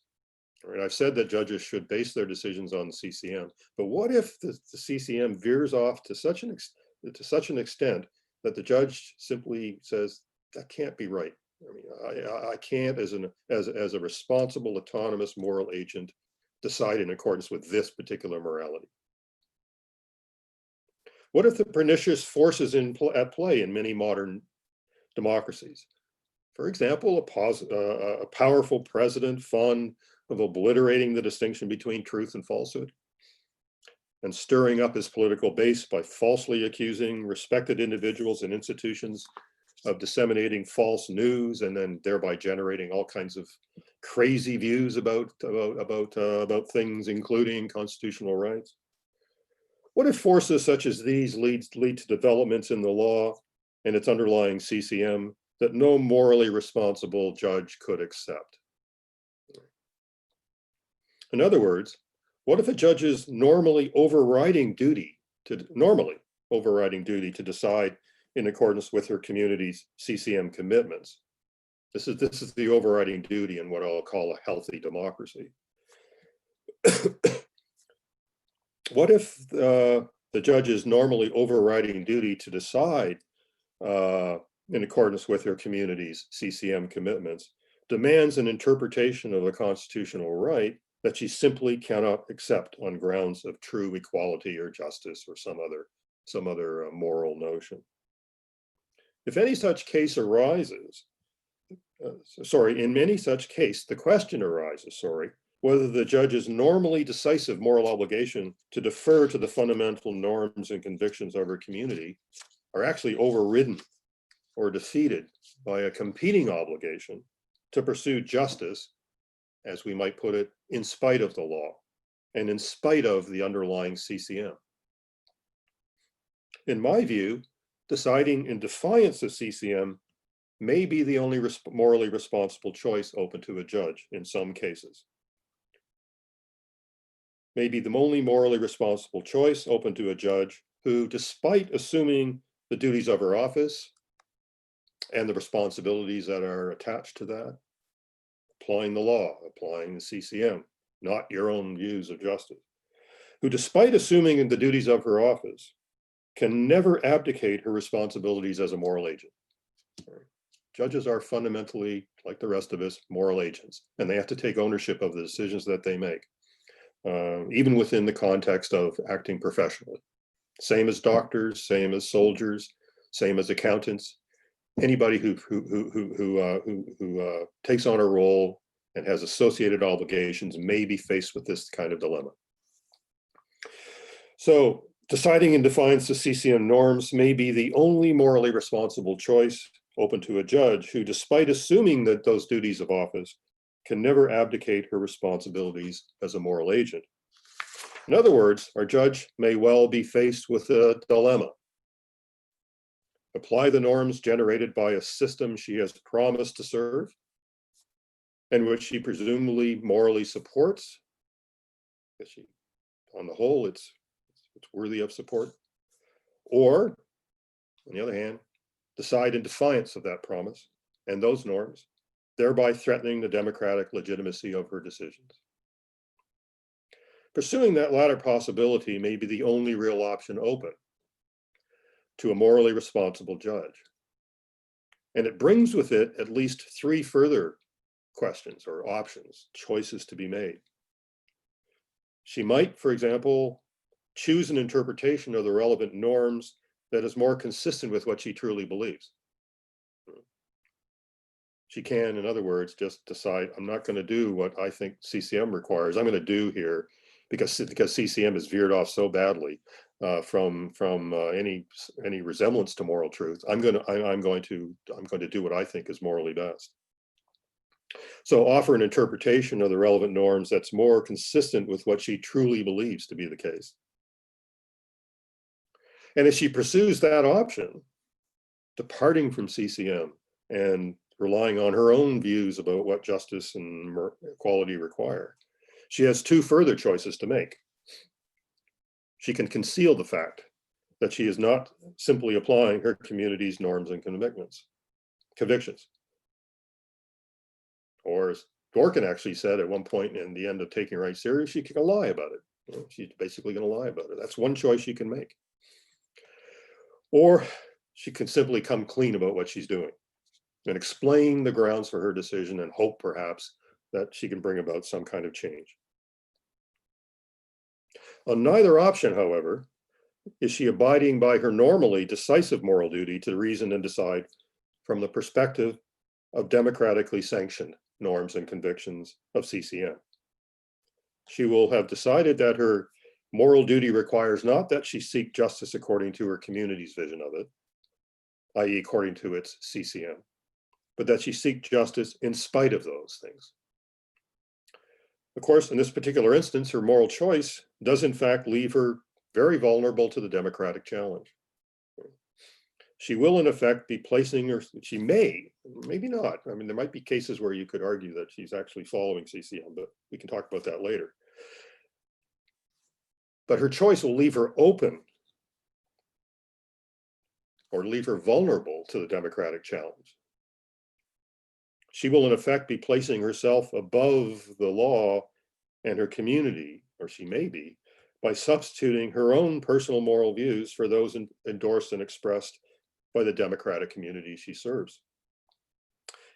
All right, I've said that judges should base their decisions on the CCM, but what if the CCM veers off to such an extent that the judge simply says, that can't be right. I mean, I can't, as a responsible, autonomous moral agent, decide in accordance with this particular morality. What if the pernicious forces at play in many modern democracies? For example, a powerful president fond of obliterating the distinction between truth and falsehood, and stirring up his political base by falsely accusing respected individuals and institutions of disseminating false news, and then thereby generating all kinds of crazy views about things, including constitutional rights. What if forces such as these lead to developments in the law and its underlying CCM that no morally responsible judge could accept? In other words, what if a judge's normally overriding duty to decide in accordance with her community's CCM commitments? This is the overriding duty in what I'll call a healthy democracy. What if the judge's normally overriding duty to decide in accordance with her community's CCM commitments demands an interpretation of a constitutional right that she simply cannot accept on grounds of true equality or justice or some other moral notion? If any such case arises, in many such case, the question arises, whether the judge's normally decisive moral obligation to defer to the fundamental norms and convictions of her community are actually overridden or defeated by a competing obligation to pursue justice, as we might put it, in spite of the law and in spite of the underlying CCM. In my view, deciding in defiance of CCM may be the only morally responsible choice open to a judge in some cases. May be the only morally responsible choice open to a judge who, despite assuming the duties of her office and the responsibilities that are attached to that, applying the law, applying the CCM, not your own views of justice, who, despite assuming the duties of her office, can never abdicate her responsibilities as a moral agent. Judges are fundamentally, like the rest of us, moral agents, and they have to take ownership of the decisions that they make, even within the context of acting professionally. Same as doctors, same as soldiers, same as accountants. Anybody who takes on a role and has associated obligations may be faced with this kind of dilemma. So deciding in defiance of CCM norms may be the only morally responsible choice open to a judge who, despite assuming that those duties of office, can never abdicate her responsibilities as a moral agent. In other words, our judge may well be faced with a dilemma. Apply the norms generated by a system she has promised to serve, and which she presumably morally supports. On the whole, it's worthy of support. Or, on the other hand, decide in defiance of that promise and those norms, thereby threatening the democratic legitimacy of her decisions. Pursuing that latter possibility may be the only real option open to a morally responsible judge. And it brings with it at least three further questions or options, choices to be made. She might, for example, choose an interpretation of the relevant norms that is more consistent with what she truly believes. She can, in other words, just decide, I'm not going to do what I think CCM requires. I'm going to do here because CCM is veered off so badly from any resemblance to moral truth. I'm going to do what I think is morally best. So offer an interpretation of the relevant norms that's more consistent with what she truly believes to be the case. And if she pursues that option, departing from CCM and relying on her own views about what justice and equality require, she has two further choices to make. She can conceal the fact that she is not simply applying her community's norms and convictions. Or as Dworkin actually said at one point in the end of Taking Right Serious, she can lie about it. She's basically going to lie about it. That's one choice she can make. Or she can simply come clean about what she's doing and explain the grounds for her decision and hope perhaps that she can bring about some kind of change. On neither option, however, is she abiding by her normally decisive moral duty to reason and decide from the perspective of democratically sanctioned norms and convictions of CCM. She will have decided that her moral duty requires not that she seek justice according to her community's vision of it, i.e. according to its CCM, but that she seek justice in spite of those things. Of course, in this particular instance, her moral choice does in fact leave her very vulnerable to the democratic challenge. She will in effect be placing her, she may, maybe not. I mean, there might be cases where you could argue that she's actually following CCM, but we can talk about that later. But her choice will leave her open or leave her vulnerable to the democratic challenge. She will in effect be placing herself above the law and her community, or she may be, by substituting her own personal moral views for those endorsed and expressed by the democratic community she serves.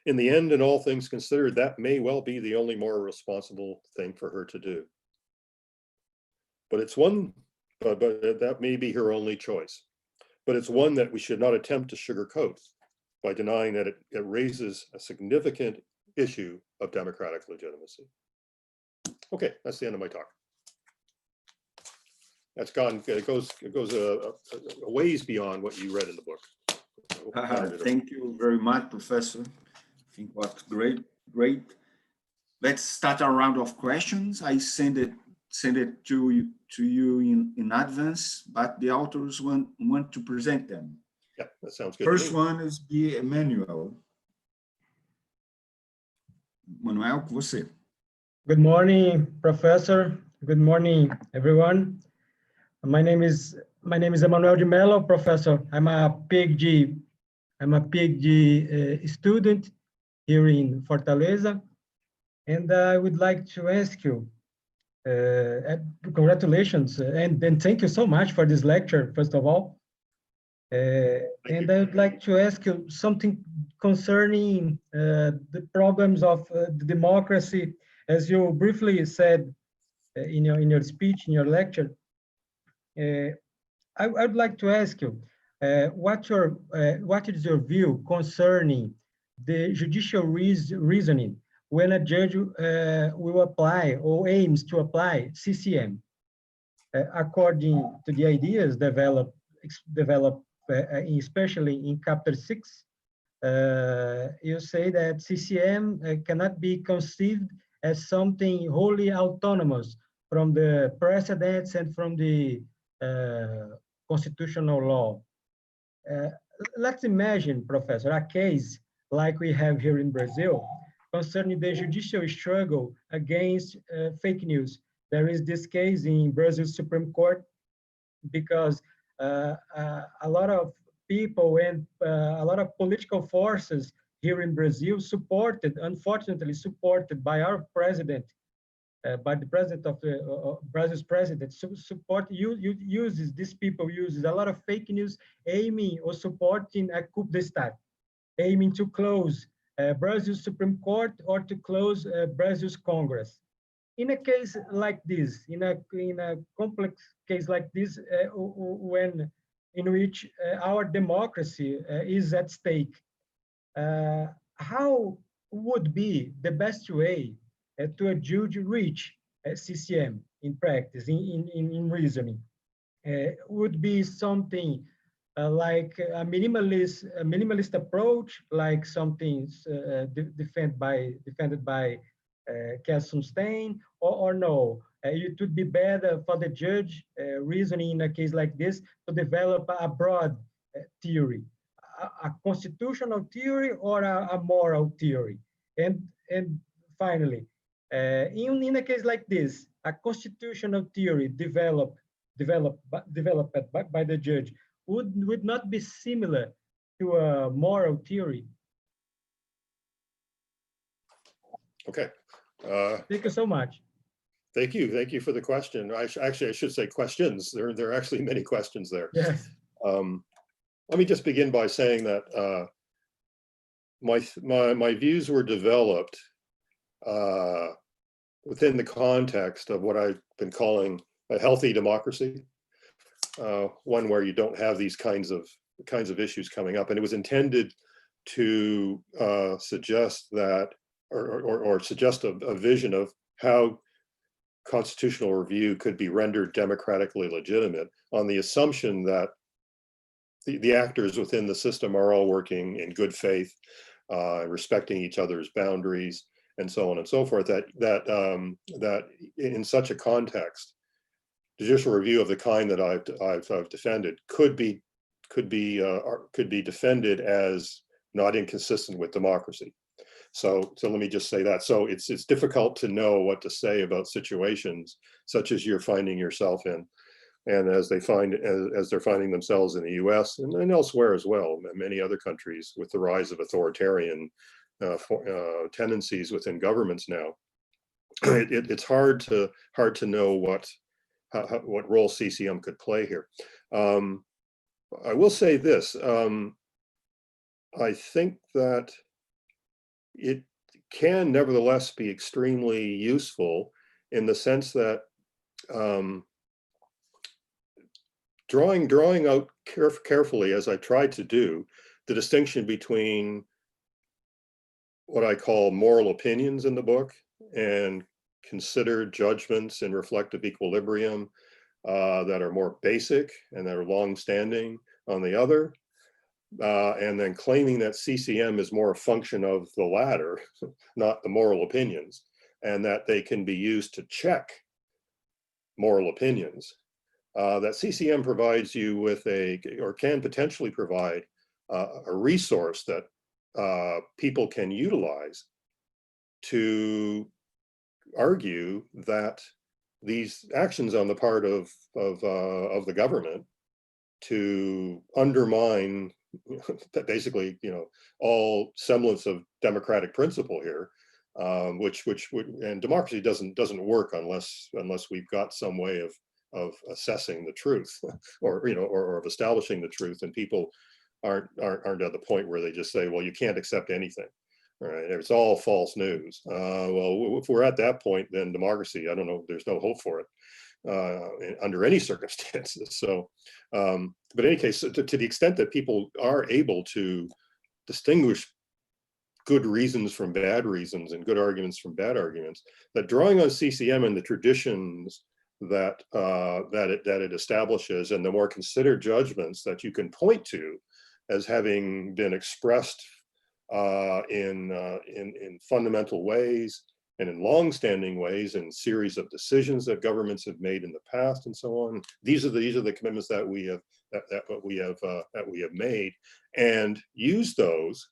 In the end, and all things considered, that may well be the only more responsible thing for her to do. But it's one, but that may be her only choice. But it's one that we should not attempt to sugarcoat by denying that it raises a significant issue of democratic legitimacy. Okay, that's the end of my talk. That's gone, it goes a ways beyond what you read in the book. Thank you very much, Professor. I think what's great. Let's start a round of questions. I send it to you in advance, but the authors want to present them. Yeah, that sounds good. First one is the Emmanuel. Manuel, com você. Good morning, Professor. Good morning, everyone. My name is Emmanuel de Mello, Professor. I'm a PhD student here in Fortaleza, and I would like to ask you, congratulations, and thank you so much for this lecture, first of all. And I would like to ask you something concerning the problems of the democracy, as you briefly said in your speech, in your lecture. I would like to ask you, what is your view concerning the judicial reasoning when a judge will apply or aims to apply CCM, according to the ideas developed especially in Chapter 6, you say that CCM cannot be conceived as something wholly autonomous from the precedents and from the constitutional law. Let's imagine, Professor, a case like we have here in Brazil, concerning the judicial struggle against fake news. There is this case in Brazil Supreme Court because a lot of people and a lot of political forces here in Brazil unfortunately supported by our president, by the president of the Brazil's president, these people uses a lot of fake news aiming or supporting a coup d'etat, aiming to close Brazil's Supreme Court or to close Brazil's Congress. In a case like this, in a complex case like this, in which our democracy is at stake, how would be the best way to a judge reach CCM in practice, in reasoning? Would be something like a minimalist approach, like something defended by Kassenstein, or no? It would be better for the judge reasoning in a case like this to develop a broad theory, a constitutional theory or a moral theory. And finally, in a case like this, a constitutional theory developed by the judge would not be similar to a moral theory. Okay. Thank you so much. Thank you for the question. I should say questions. There are actually many questions there. Yes. Let me just begin by saying that my views were developed within the context of what I've been calling a healthy democracy, one where you don't have these kinds of issues coming up, and it was intended to suggest that, or suggest a vision of how constitutional review could be rendered democratically legitimate on the assumption that the actors within the system are all working in good faith, respecting each other's boundaries, and so on and so forth. That in such a context, judicial review of the kind that I've defended could be defended as not inconsistent with democracy. So let me just say that. So it's difficult to know what to say about situations such as you're finding yourself in, and as they're finding themselves in the U.S. and elsewhere as well, many other countries, with the rise of authoritarian tendencies within governments now. It's hard to know what role CCM could play here. I will say this. I think that it can nevertheless be extremely useful in the sense that drawing out carefully, as I tried to do, the distinction between what I call moral opinions in the book and considered judgments in reflective equilibrium that are more basic and that are long-standing on the other, and then claiming that CCM is more a function of the latter, not the moral opinions, and that they can be used to check moral opinions. That CCM provides you with or can potentially provide a resource that people can utilize to argue that these actions on the part of the government to undermine basically, all semblance of democratic principle here, which and democracy doesn't work unless we've got some way of assessing the truth, or of establishing the truth, and people aren't at the point where they just say, well, you can't accept anything. All right, it's all false news. Well, if we're at that point, then democracy, I don't know, there's no hope for it under any circumstances. So, but in any case, to the extent that people are able to distinguish good reasons from bad reasons and good arguments from bad arguments, that drawing on CCM and the traditions that it establishes, and the more considered judgments that you can point to as having been expressed in fundamental ways and in long-standing ways, in series of decisions that governments have made in the past, and so on. These are the commitments that we have made, and use those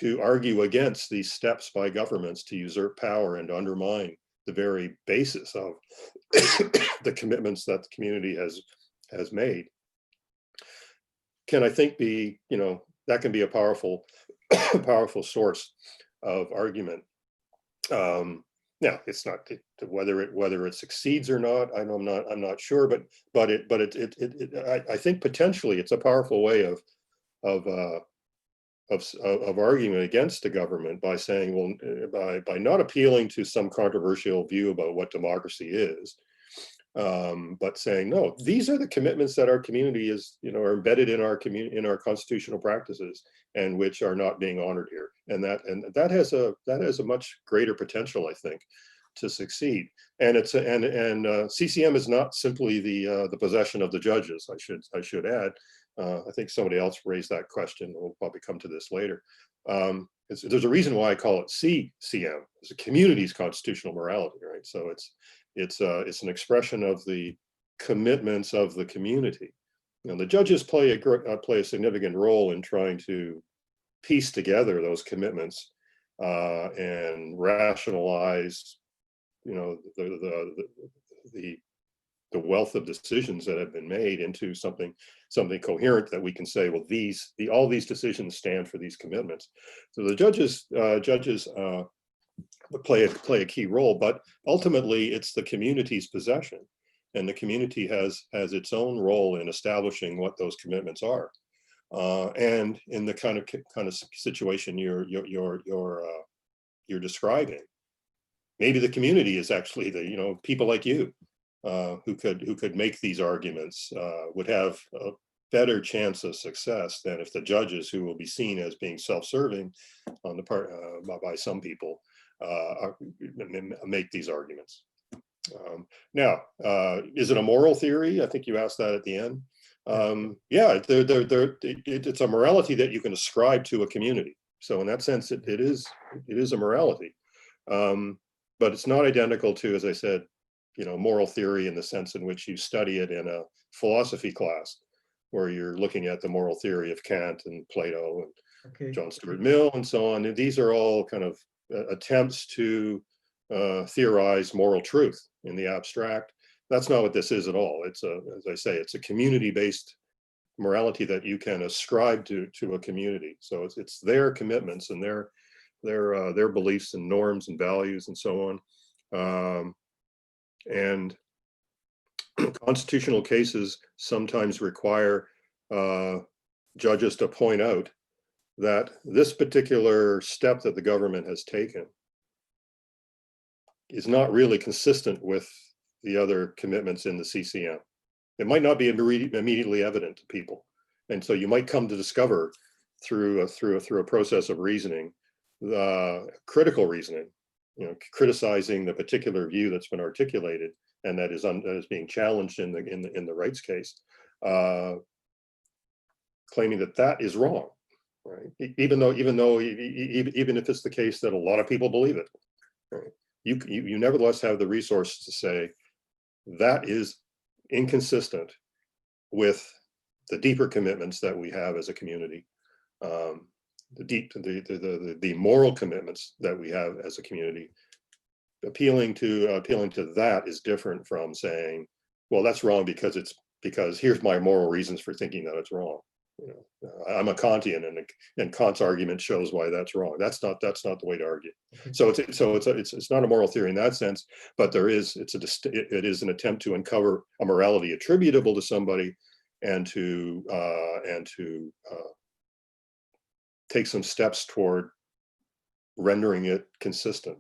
to argue against these steps by governments to usurp power and undermine the very basis of the commitments that the community has made, can, I think, be, that can be a powerful source of argument. Now, it's not whether it succeeds or not. I'm not sure, but I think potentially it's a powerful way of arguing against the government by saying, well, by not appealing to some controversial view about what democracy is, but saying, no, these are the commitments that our community is, are embedded in our constitutional practices, and which are not being honored here. And that has a much greater potential, I think, to succeed. And CCM is not simply the possession of the judges. I should add. I think somebody else raised that question. We'll probably come to this later. There's a reason why I call it CCM. It's a community's constitutional morality, right? So it's an expression of the commitments of the community. The judges play a significant role in trying to piece together those commitments and rationalize, the wealth of decisions that have been made into something coherent that we can say, well, all these decisions stand for these commitments. So the judges play a key role, but ultimately it's the community's possession, and the community has its own role in establishing what those commitments are. And in the kind of situation you're describing, maybe the community is actually the people like you who could make these arguments, would have a better chance of success than if the judges, who will be seen as being self-serving on the part by some people, make these arguments. Now, is it a moral theory? I think you asked that at the end. Yeah, it's a morality that you can ascribe to a community. So in that sense, it is a morality, but it's not identical to, as I said, moral theory in the sense in which you study it in a philosophy class, where you're looking at the moral theory of Kant and Plato and John Stuart Mill and so on. And these are all kind of attempts to theorize moral truth in the abstract. That's not what this is at all. It's as I say, it's a community-based morality that you can ascribe to a community. So it's their commitments and their beliefs and norms and values and so on. And constitutional cases sometimes require judges to point out that this particular step that the government has taken is not really consistent with the other commitments in the CCM. It might not be immediately evident to people, and so you might come to discover through a process of reasoning, critical reasoning, criticizing the particular view that's been articulated and that is being challenged in the rights case, claiming that is wrong, right? Even if it's the case that a lot of people believe it, right? You nevertheless have the resource to say that is inconsistent with the deeper commitments that we have as a community, the moral commitments that we have as a community. Appealing to that is different from saying, well, that's wrong because here's my moral reasons for thinking that it's wrong. I'm a Kantian, and Kant's argument shows why that's wrong. That's not the way to argue. So it's not a moral theory in that sense, but it is an attempt to uncover a morality attributable to somebody and to take some steps toward rendering it consistent,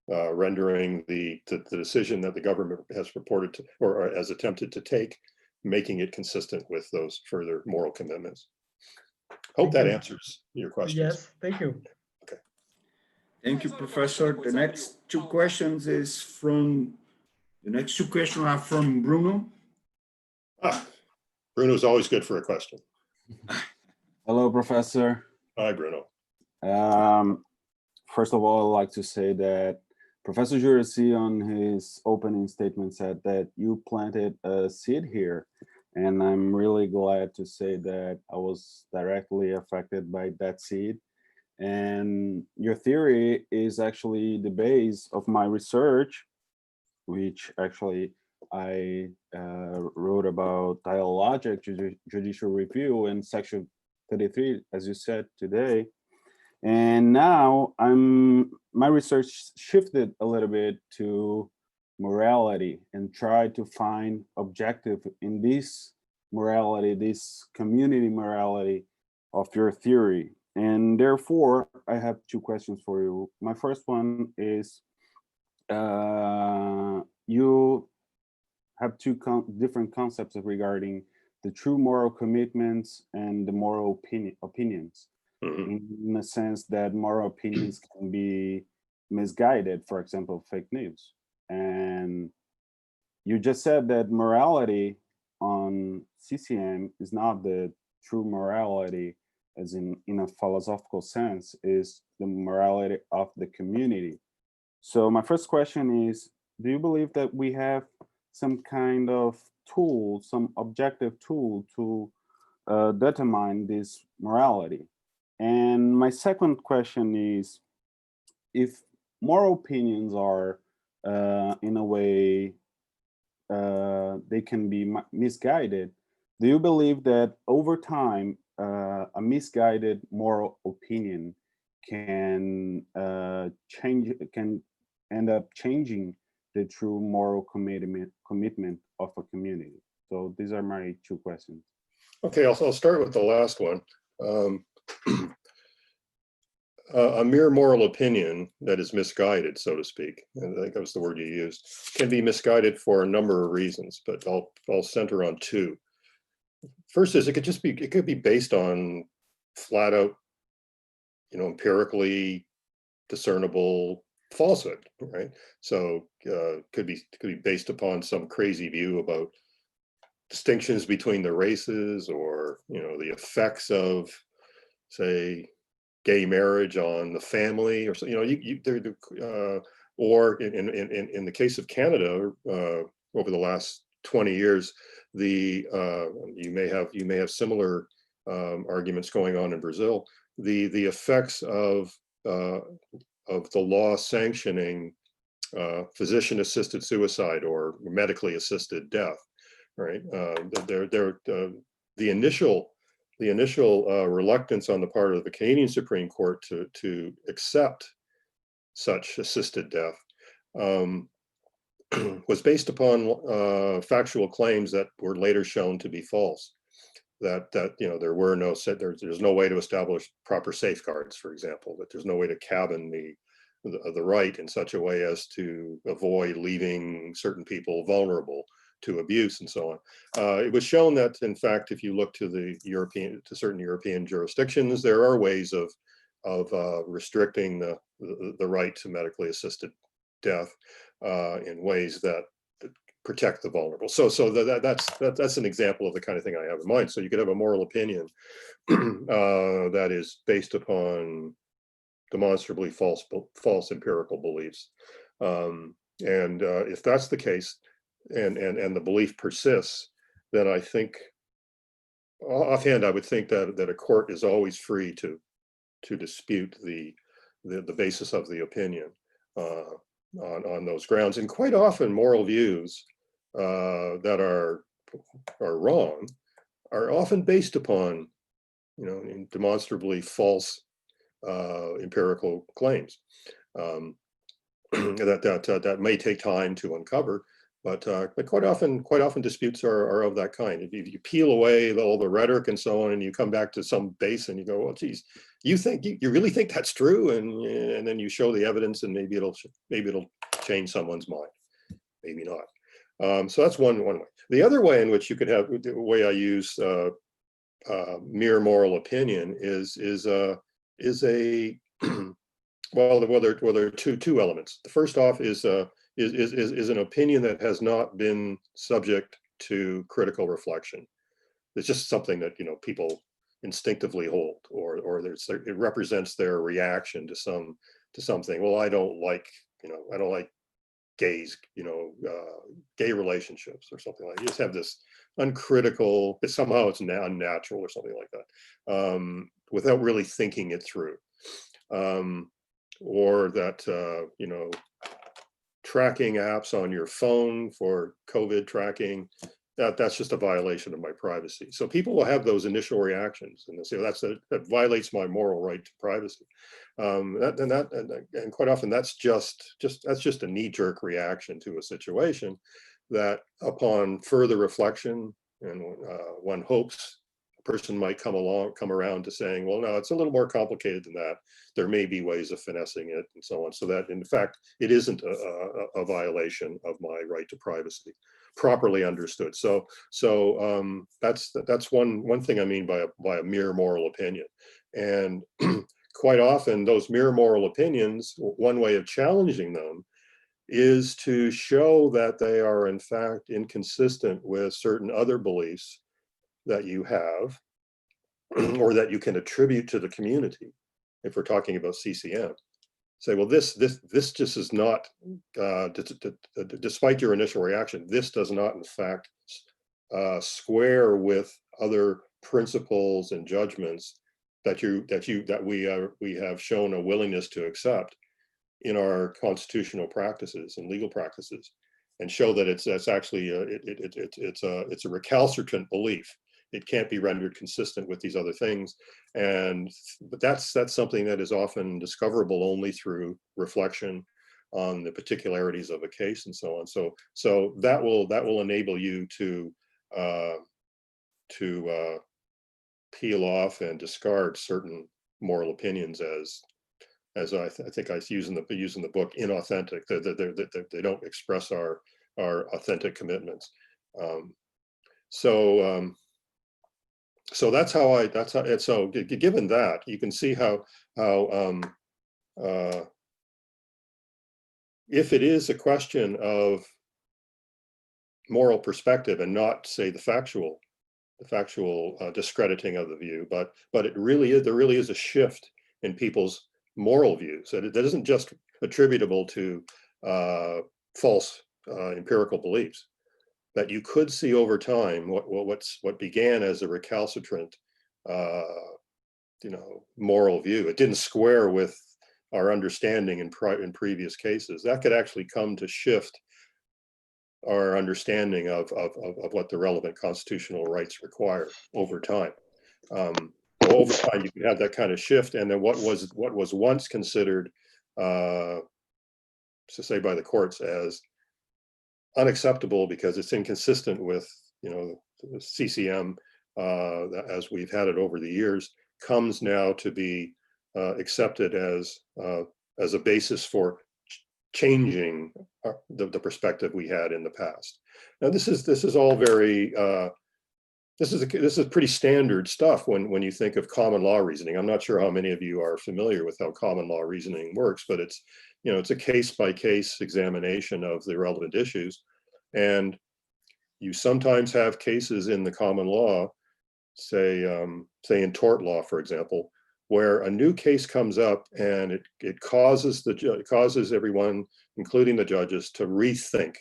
rendering the decision that the government has purported to or has attempted to take, making it consistent with those further moral commitments. Hope that answers your question. Yes, thank you. Okay. Thank you, Professor. The next two questions are from Bruno. Bruno's always good for a question. Hello, Professor. Hi, Bruno. First of all, I'd like to say that Professor Jureci on his opening statement said that you planted a seed here, and I'm really glad to say that I was directly affected by that seed. And your theory is actually the base of my research, which actually I wrote about dialogic judicial review in section 33, as you said today. And now my research shifted a little bit to morality and tried to find objective in this morality, this community morality of your theory. And therefore, I have two questions for you. My first one is, you have two different concepts regarding the true moral commitments and the moral opinions. In the sense that moral opinions can be misguided, for example, fake news. And you just said that morality on CCM is not the true morality, as in a philosophical sense, is the morality of the community. So my first question is, do you believe that we have some kind of tool, some objective tool to determine this morality? And my second question is, if moral opinions are in a way, they can be misguided, do you believe that over time, a misguided moral opinion can can end up changing the true moral commitment of a community? So these are my two questions. Okay, I'll start with the last one. A mere moral opinion that is misguided, so to speak, and I think that was the word you used, can be misguided for a number of reasons, but I'll center on two. First is it could be based on flat out, empirically discernible falsehood, right? So could be based upon some crazy view about distinctions between the races, or the effects of, say, gay marriage on the family, or so. Or in the case of Canada, over the last 20 years, you may have similar arguments going on in Brazil. The effects of the law sanctioning physician-assisted suicide or medically assisted death, right? The initial reluctance on the part of the Canadian Supreme Court to accept such assisted death was based upon factual claims that were later shown to be false. That there's no way to establish proper safeguards, for example, that there's no way to cabin the right in such a way as to avoid leaving certain people vulnerable to abuse and so on. It was shown that, in fact, if you look to certain European jurisdictions, there are ways of restricting the right to medically assisted death in ways that protect the vulnerable. So that's an example of the kind of thing I have in mind. So you could have a moral opinion that is based upon demonstrably false empirical beliefs, and if that's the case, and the belief persists, then I think, offhand, I would think that a court is always free to dispute the basis of the opinion on those grounds. And quite often, moral views that are wrong are often based upon demonstrably false empirical claims that may take time to uncover. But quite often disputes are of that kind. If you peel away all the rhetoric and so on, and you come back to some base and you go, well, geez, you really think that's true, and then you show the evidence, and maybe it'll change someone's mind, maybe not. So that's one way. The other way in which you could have, the way I use mere moral opinion is a well, there are two elements. The first off is an opinion that has not been subject to critical reflection. It's just something that people instinctively hold, or it represents their reaction to something. Well, I don't like gays, gay relationships or something like that. You just have this uncritical, somehow it's unnatural or something like that, without really thinking it through. or that, you know, tracking apps on your phone for COVID tracking, that's just a violation of my privacy. So people will have those initial reactions and they say, well, that violates my moral right to privacy. And quite often that's just a knee-jerk reaction to a situation that upon further reflection, and one hopes a person might come around to saying, well, no, it's a little more complicated than that. There may be ways of finessing it and so on. So that in fact, it isn't a violation of my right to privacy, properly understood. So that's one thing I mean by a mere moral opinion. And quite often those mere moral opinions, one way of challenging them is to show that they are in fact inconsistent with certain other beliefs that you have or that you can attribute to the community. If we're talking about CCM, say, well, this just is not, despite your initial reaction, this does not in fact square with other principles and judgments that we have shown a willingness to accept in our constitutional practices and legal practices, and show that it's actually it's a recalcitrant belief. It can't be rendered consistent with these other things, but that's something that is often discoverable only through reflection on the particularities of a case and so on. So that will enable you to peel off and discard certain moral opinions as I think I use in the book, inauthentic. They don't express our authentic commitments. So given that, you can see how if it is a question of moral perspective and not, say, the factual discrediting of the view, but there really is a shift in people's moral views, that it isn't just attributable to false empirical beliefs, that you could see over time what began as a recalcitrant moral view. It didn't square with our understanding in previous cases. That could actually come to shift our understanding of what the relevant constitutional rights require over time. Over time, you can have that kind of shift, and then what was once considered, to say by the courts, as unacceptable because it's inconsistent with the CCM as we've had it over the years, comes now to be accepted as a basis for changing the perspective we had in the past. Now this is all very this is pretty standard stuff when you think of common law reasoning. I'm not sure how many of you are familiar with how common law reasoning works, but it's a case-by-case examination of the relevant issues, and you sometimes have cases in the common law, say in tort law, for example, where a new case comes up and it causes everyone, including the judges, to rethink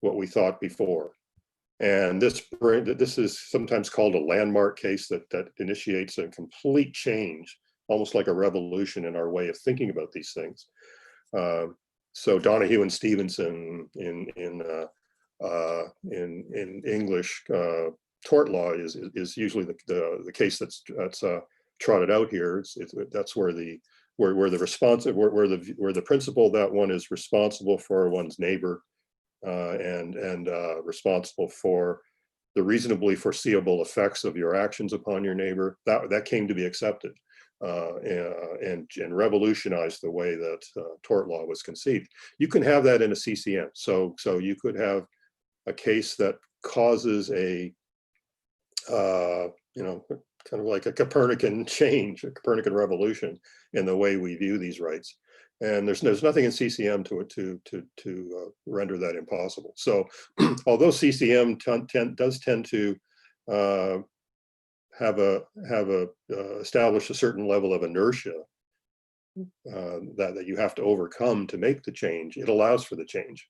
what we thought before. And this is sometimes called a landmark case that initiates a complete change, almost like a revolution in our way of thinking about these things. So Donahue and Stevenson in English tort law is usually the case that's trotted out here. That's where the principle that one is responsible for one's neighbor and responsible for the reasonably foreseeable effects of your actions upon your neighbor, that came to be accepted and revolutionized the way that tort law was conceived. You can have that in a CCM. So you could have a case that causes a kind of like a Copernican change, a Copernican revolution in the way we view these rights. And there's nothing in CCM to render that impossible. So although CCM does tend to establish a certain level of inertia that you have to overcome to make the change, it allows for the change.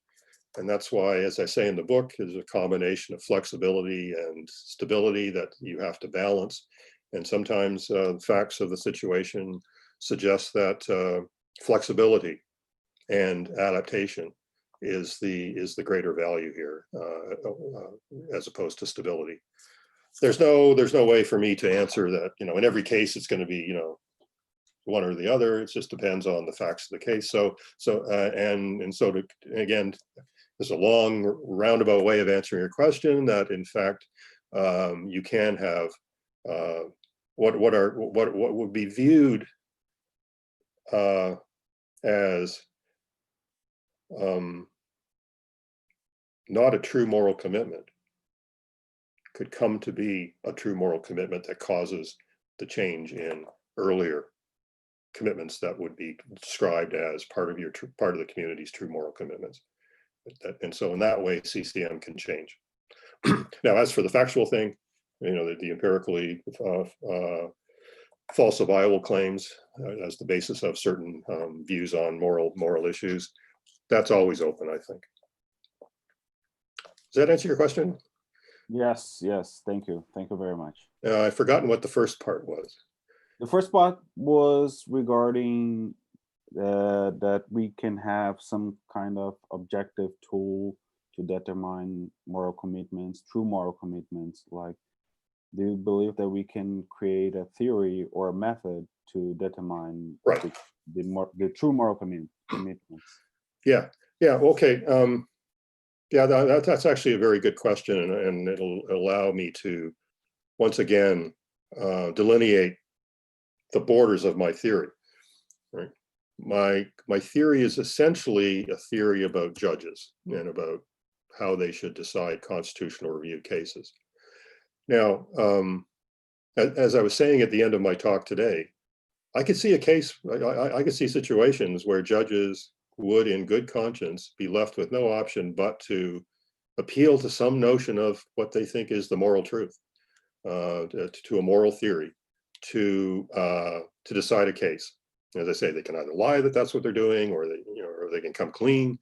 And that's why, as I say in the book, there's a combination of flexibility and stability that you have to balance. And sometimes facts of the situation suggests that flexibility and adaptation is the greater value here, as opposed to stability. There's no way for me to answer that, in every case it's going to be, one or the other. It just depends on the facts of the case. So again, there's a long roundabout way of answering your question, that in fact you can have what would be viewed as not a true moral commitment could come to be a true moral commitment that causes the change in earlier commitments that would be described as part of the community's true moral commitments. And so in that way, CCM can change. Now, as for the factual thing, the empirically falsifiable claims as the basis of certain views on moral issues, that's always open, I think. Does that answer your question? Yes, thank you very much. I've forgotten what the first part was. The first part was regarding that we can have some kind of objective tool to determine moral commitments, true moral commitments. Like, do you believe that we can create a theory or a method to determine the true moral commitments? Yeah, okay. That's actually a very good question, and it'll allow me to once again delineate the borders of my theory. Right, my theory is essentially a theory about judges and about how they should decide constitutional review cases. Now, as I was saying at the end of my talk today, I could see a case, I could see situations where judges would, in good conscience, be left with no option but to appeal to some notion of what they think is the moral truth, to a moral theory, to decide a case. As I say, they can either lie that that's what they're doing, or they can come clean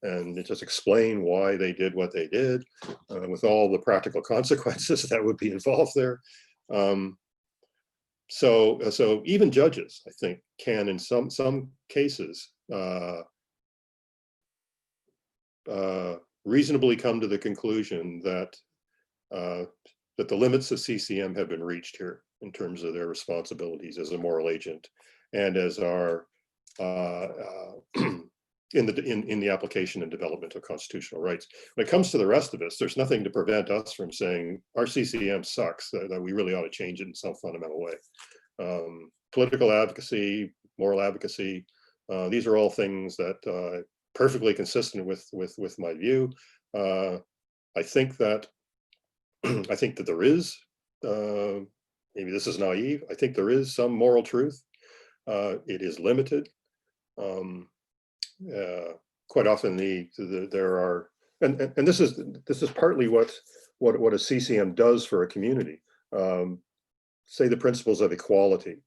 and just explain why they did what they did, with all the practical consequences that would be involved there. So even judges, I think, can in some cases reasonably come to the conclusion that the limits of CCM have been reached here in terms of their responsibilities as a moral agent and as our in the application and development of constitutional rights. When it comes to the rest of us, there's nothing to prevent us from saying our CCM sucks, that we really ought to change it in some fundamental way. Political advocacy, moral advocacy, these are all things that perfectly consistent with my view. I think that there is, maybe this is naive, I think there is some moral truth. It is limited. Quite often there are, and this is partly what a CCM does for a community. Say the principles of equality,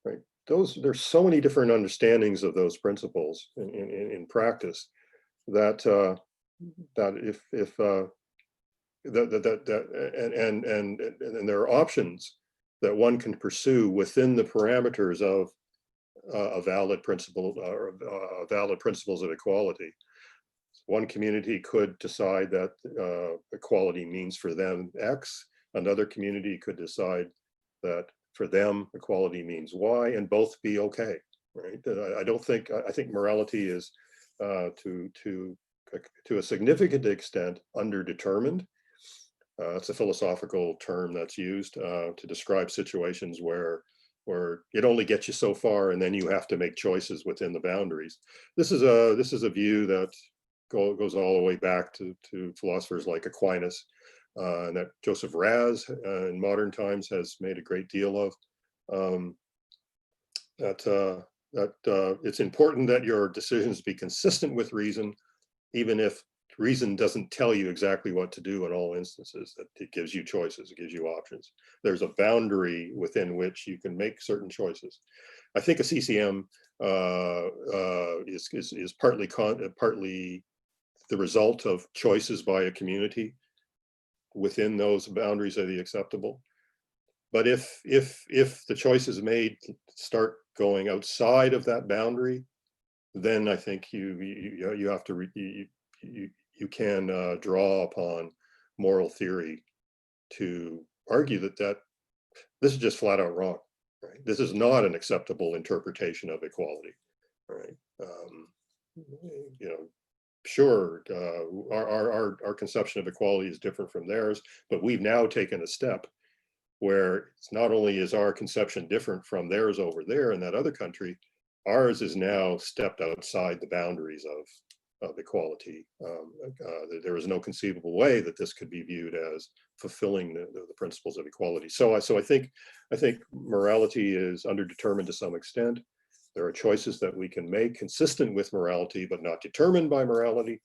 right? There's so many different understandings of those principles in practice that and there are options that one can pursue within the parameters of a valid principle or valid principles of equality. One community could decide that equality means for them X. Another community could decide that for them equality means Y, and both be okay. Right? I think morality is to a significant extent underdetermined. It's a philosophical term that's used to describe situations where it only gets you so far, and then you have to make choices within the boundaries. This is a view that goes all the way back to philosophers like Aquinas, and that Joseph Raz in modern times has made a great deal of. That it's important that your decisions be consistent with reason, even if reason doesn't tell you exactly what to do in all instances. That it gives you choices, it gives you options. There's a boundary within which you can make certain choices. I think a CCM is partly the result of choices by a community within those boundaries of the acceptable. But if the choices made start going outside of that boundary, then I think you have to you can draw upon moral theory to argue that this is just flat out wrong. Right? This is not an acceptable interpretation of equality. Right? You know, sure, our conception of equality is different from theirs, but we've now taken a step where it's not only is our conception different from theirs over there in that other country, ours is now stepped outside the boundaries of equality. There is no conceivable way that this could be viewed as fulfilling the principles of equality. So I think morality is underdetermined to some extent. There are choices that we can make consistent with morality, but not determined by morality.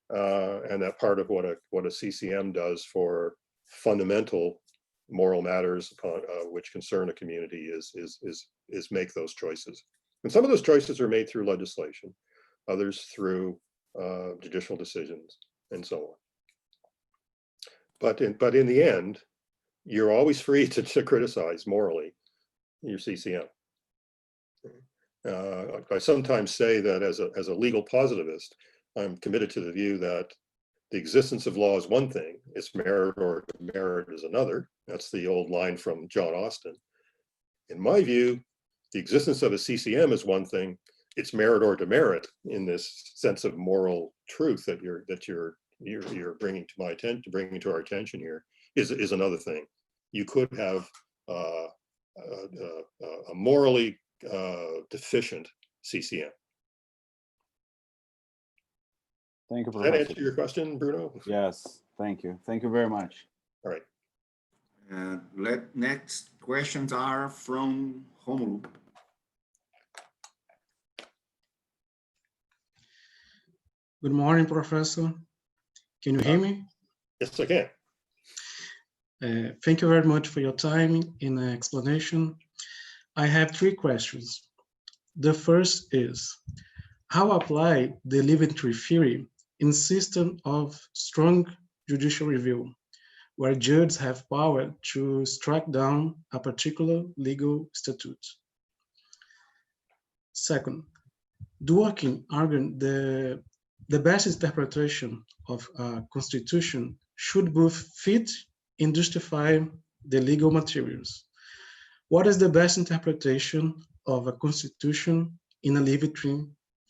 And that part of what a CCM does for fundamental moral matters upon which concern a community is make those choices. And some of those choices are made through legislation, others through judicial decisions, and so on. But in the end, you're always free to criticize morally your CCM. I sometimes say that as a legal positivist, I'm committed to the view that the existence of law is one thing, its merit or demerit is another. That's the old line from John Austin. In my view, the existence of a CCM is one thing, its merit or demerit in this sense of moral truth that you're bringing to my attention, bringing to our attention here is another thing. You could have a morally deficient CCM. Thank you, Does that Professor. answer your question, Bruno? Yes, thank you. Thank you very much. All right. Next questions are from Romulo. Good morning, Professor. Can you hear me? Yes, I can. Thank you very much for your time in the explanation. I have 3 questions. The first is, how apply the living tree theory in system of strong judicial review, where judges have power to strike down a particular legal statute? Second, Dworkin argued the best interpretation of a constitution should both fit and justify the legal materials. What is the best interpretation of a constitution in a living tree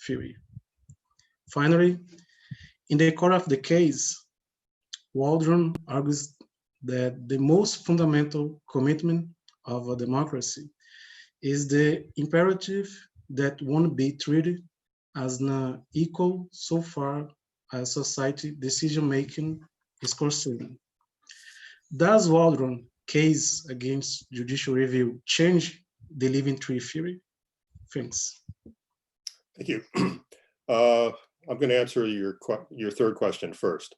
theory? Finally, in the core of the case, Waldron argues that the most fundamental commitment of a democracy is the imperative that one be treated as an equal so far as society decision-making is concerned. Does Waldron case against judicial review change the living tree theory? Thanks. Thank you. I'm going to answer your third question first.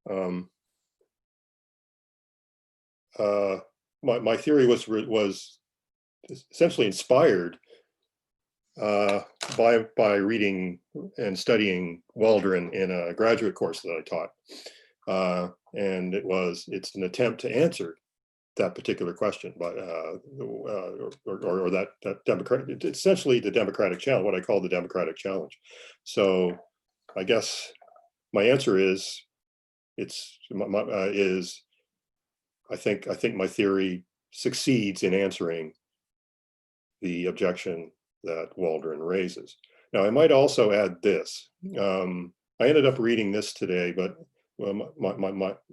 My theory was essentially inspired by reading and studying Waldron in a graduate course that I taught, and it's an attempt to answer that particular question, but or that democratic, essentially the democratic challenge, what I call the democratic challenge. So I guess my answer is I think my theory succeeds in answering the objection that Waldron raises. Now, I might also add this. I ended up reading this today, but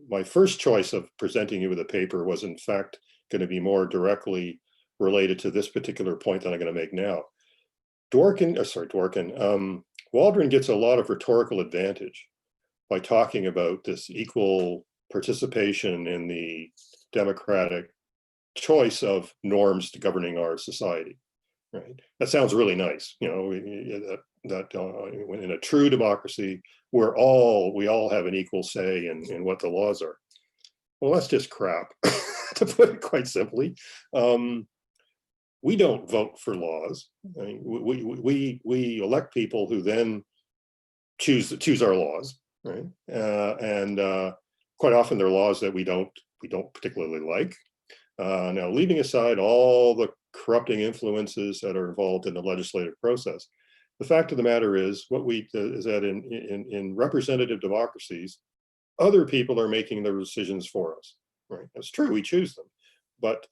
my first choice of presenting you with a paper was in fact going to be more directly related to this particular point that I'm going to make now. Waldron gets a lot of rhetorical advantage by talking about this equal participation in the democratic choice of norms to governing our society. Right? That sounds really nice, you know. In a true democracy, we all have an equal say in what the laws are. Well, that's just crap, to put it quite simply. We don't vote for laws. I mean, we elect people who then choose our laws, right? And quite often they're laws that we don't particularly like. Now, leaving aside all the corrupting influences that are involved in the legislative process, the fact of the matter is is that in representative democracies, other people are making the decisions for us. Right? That's true. We choose them, but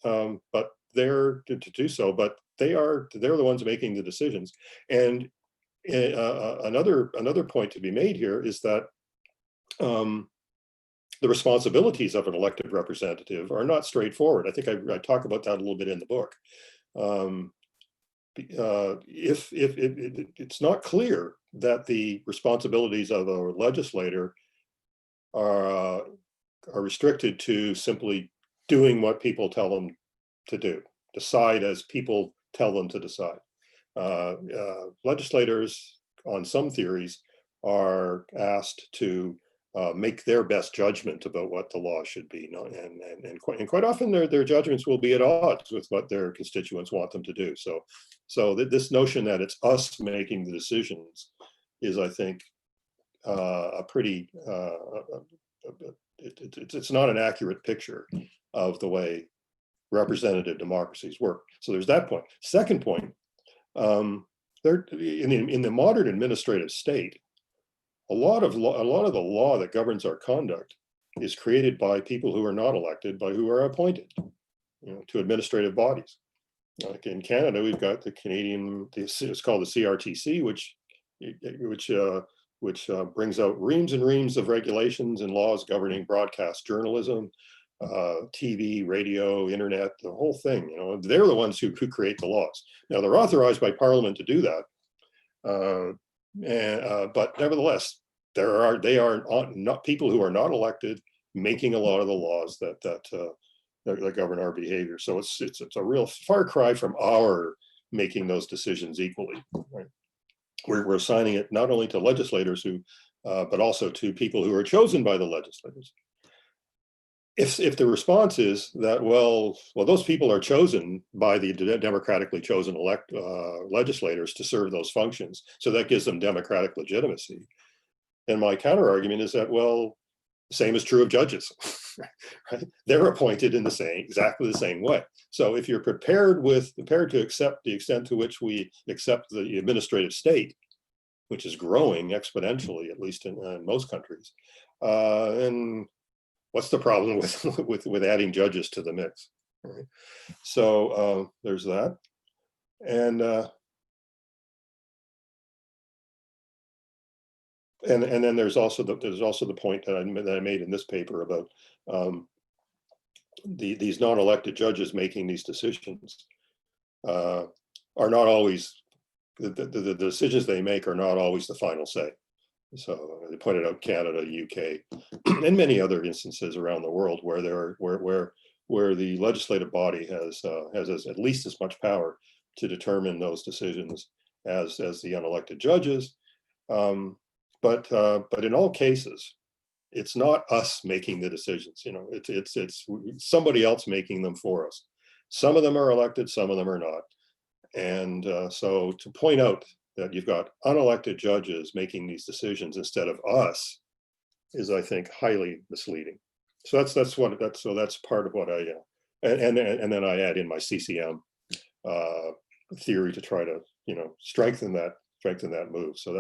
they're to do so. But they're the ones making the decisions. And another point to be made here is that the responsibilities of an elected representative are not straightforward. I think I talk about that a little bit in the book. If it's not clear that the responsibilities of a legislator are restricted to simply doing what people tell them to do, decide as people tell them to decide. Legislators, on some theories, are asked to make their best judgment about what the law should be, and quite often their judgments will be at odds with what their constituents want them to do. So this notion that it's us making the decisions is, I think, a pretty it's not an accurate picture of the way representative democracies work. So there's that point. Second point, in the modern administrative state, a lot of the law that governs our conduct is created by people who are not elected, by who are appointed, to administrative bodies. Like in Canada, we've got the Canadian, it's called the CRTC, which brings out reams and reams of regulations and laws governing broadcast journalism, TV, radio, internet, the whole thing. They're the ones who create the laws. Now, they're authorized by Parliament to do that. But nevertheless, they are not people who are not elected making a lot of the laws that govern our behavior. So it's a real far cry from our making those decisions equally. Right? We're assigning it not only to legislators but also to people who are chosen by the legislators. If the response is that, well, those people are chosen by the democratically chosen legislators to serve those functions, so that gives them democratic legitimacy. And my counter argument is that, well, the same is true of judges. Right? They're appointed in exactly the same way. So if you're prepared to accept the extent to which we accept the administrative state, which is growing exponentially, at least in most countries, and what's the problem with adding judges to the mix? Right? So there's that, and then there's also the point that I made in this paper about these non-elected judges making these decisions are not always the decisions they make are not always the final say. So they pointed out Canada, UK, and many other instances around the world where the legislative body has at least as much power to determine those decisions as the unelected judges. But in all cases, it's not us making the decisions. It's somebody else making them for us. Some of them are elected, some of them are not. And so to point out that you've got unelected judges making these decisions instead of us is, I think, highly misleading. So that's part of what I and then I add in my CCM theory to try to strengthen that move. So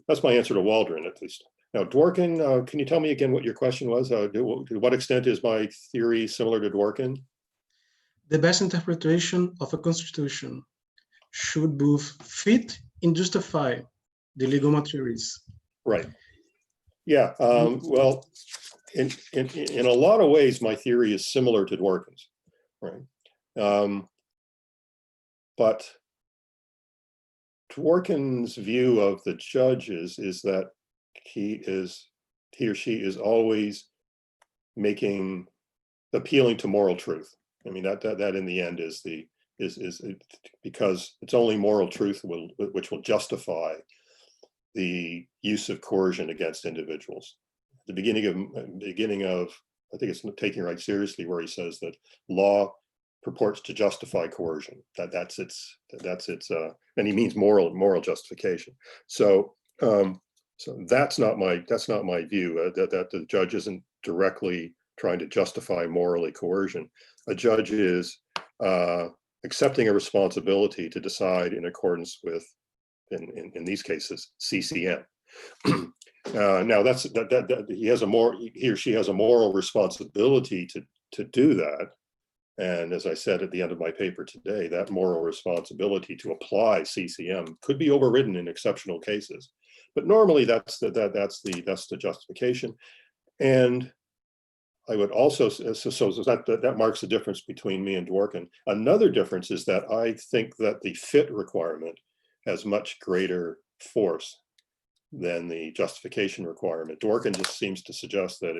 that's my answer to Waldron, at least. Now, Dworkin, can you tell me again what your question was? To what extent is my theory similar to Dworkin? The best interpretation of a constitution should both fit and justify the legal materials. Right. Yeah. Well, in a lot of ways, my theory is similar to Dworkin's. Right. But Dworkin's view of the judges is that he or she is always appealing to moral truth. I mean, that in the end is because it's only moral truth which will justify the use of coercion against individuals. The beginning of I think it's Taking Right Seriously, where he says that law purports to justify coercion. That's its and he means moral justification. So that's not my view, that the judge isn't directly trying to justify morally coercion. A judge is accepting a responsibility to decide in accordance with, in these cases, CCM. Now he or she has a moral responsibility to do that. And as I said at the end of my paper today, that moral responsibility to apply CCM could be overridden in exceptional cases. But normally that's the justification. And I would also, so that marks the difference between me and Dworkin. Another difference is that I think that the fit requirement has much greater force than the justification requirement. Dworkin just seems to suggest that,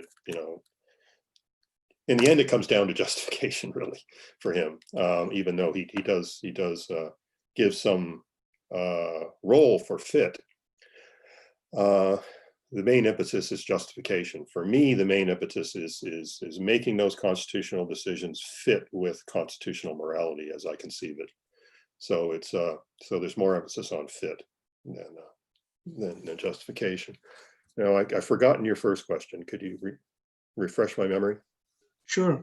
in the end, it comes down to justification, really, for him, even though he does give some role for fit. The main impetus is justification. For me, the main impetus is making those constitutional decisions fit with constitutional morality as I conceive it. So it's so there's more emphasis on fit than justification. Now, I've forgotten your first question. Could you refresh my memory? Sure.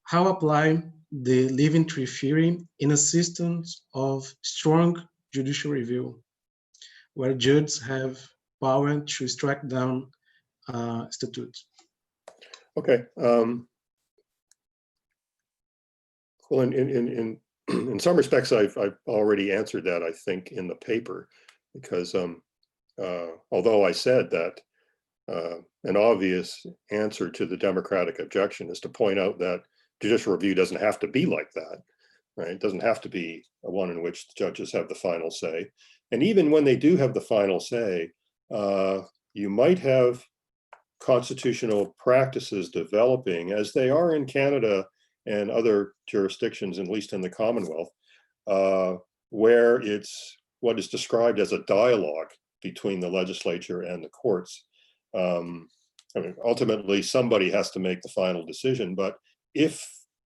How apply the living tree theory in a system of strong judicial review, where judges have power to strike down statutes? Okay. Well, in some respects, I've already answered that, I think, in the paper, because although I said that an obvious answer to the democratic objection is to point out that judicial review doesn't have to be like that, right? It doesn't have to be one in which the judges have the final say. And even when they do have the final say, you might have constitutional practices developing, as they are in Canada and other jurisdictions, at least in the Commonwealth, where it's what is described as a dialogue between the legislature and the courts. I mean, ultimately, somebody has to make the final decision. But if,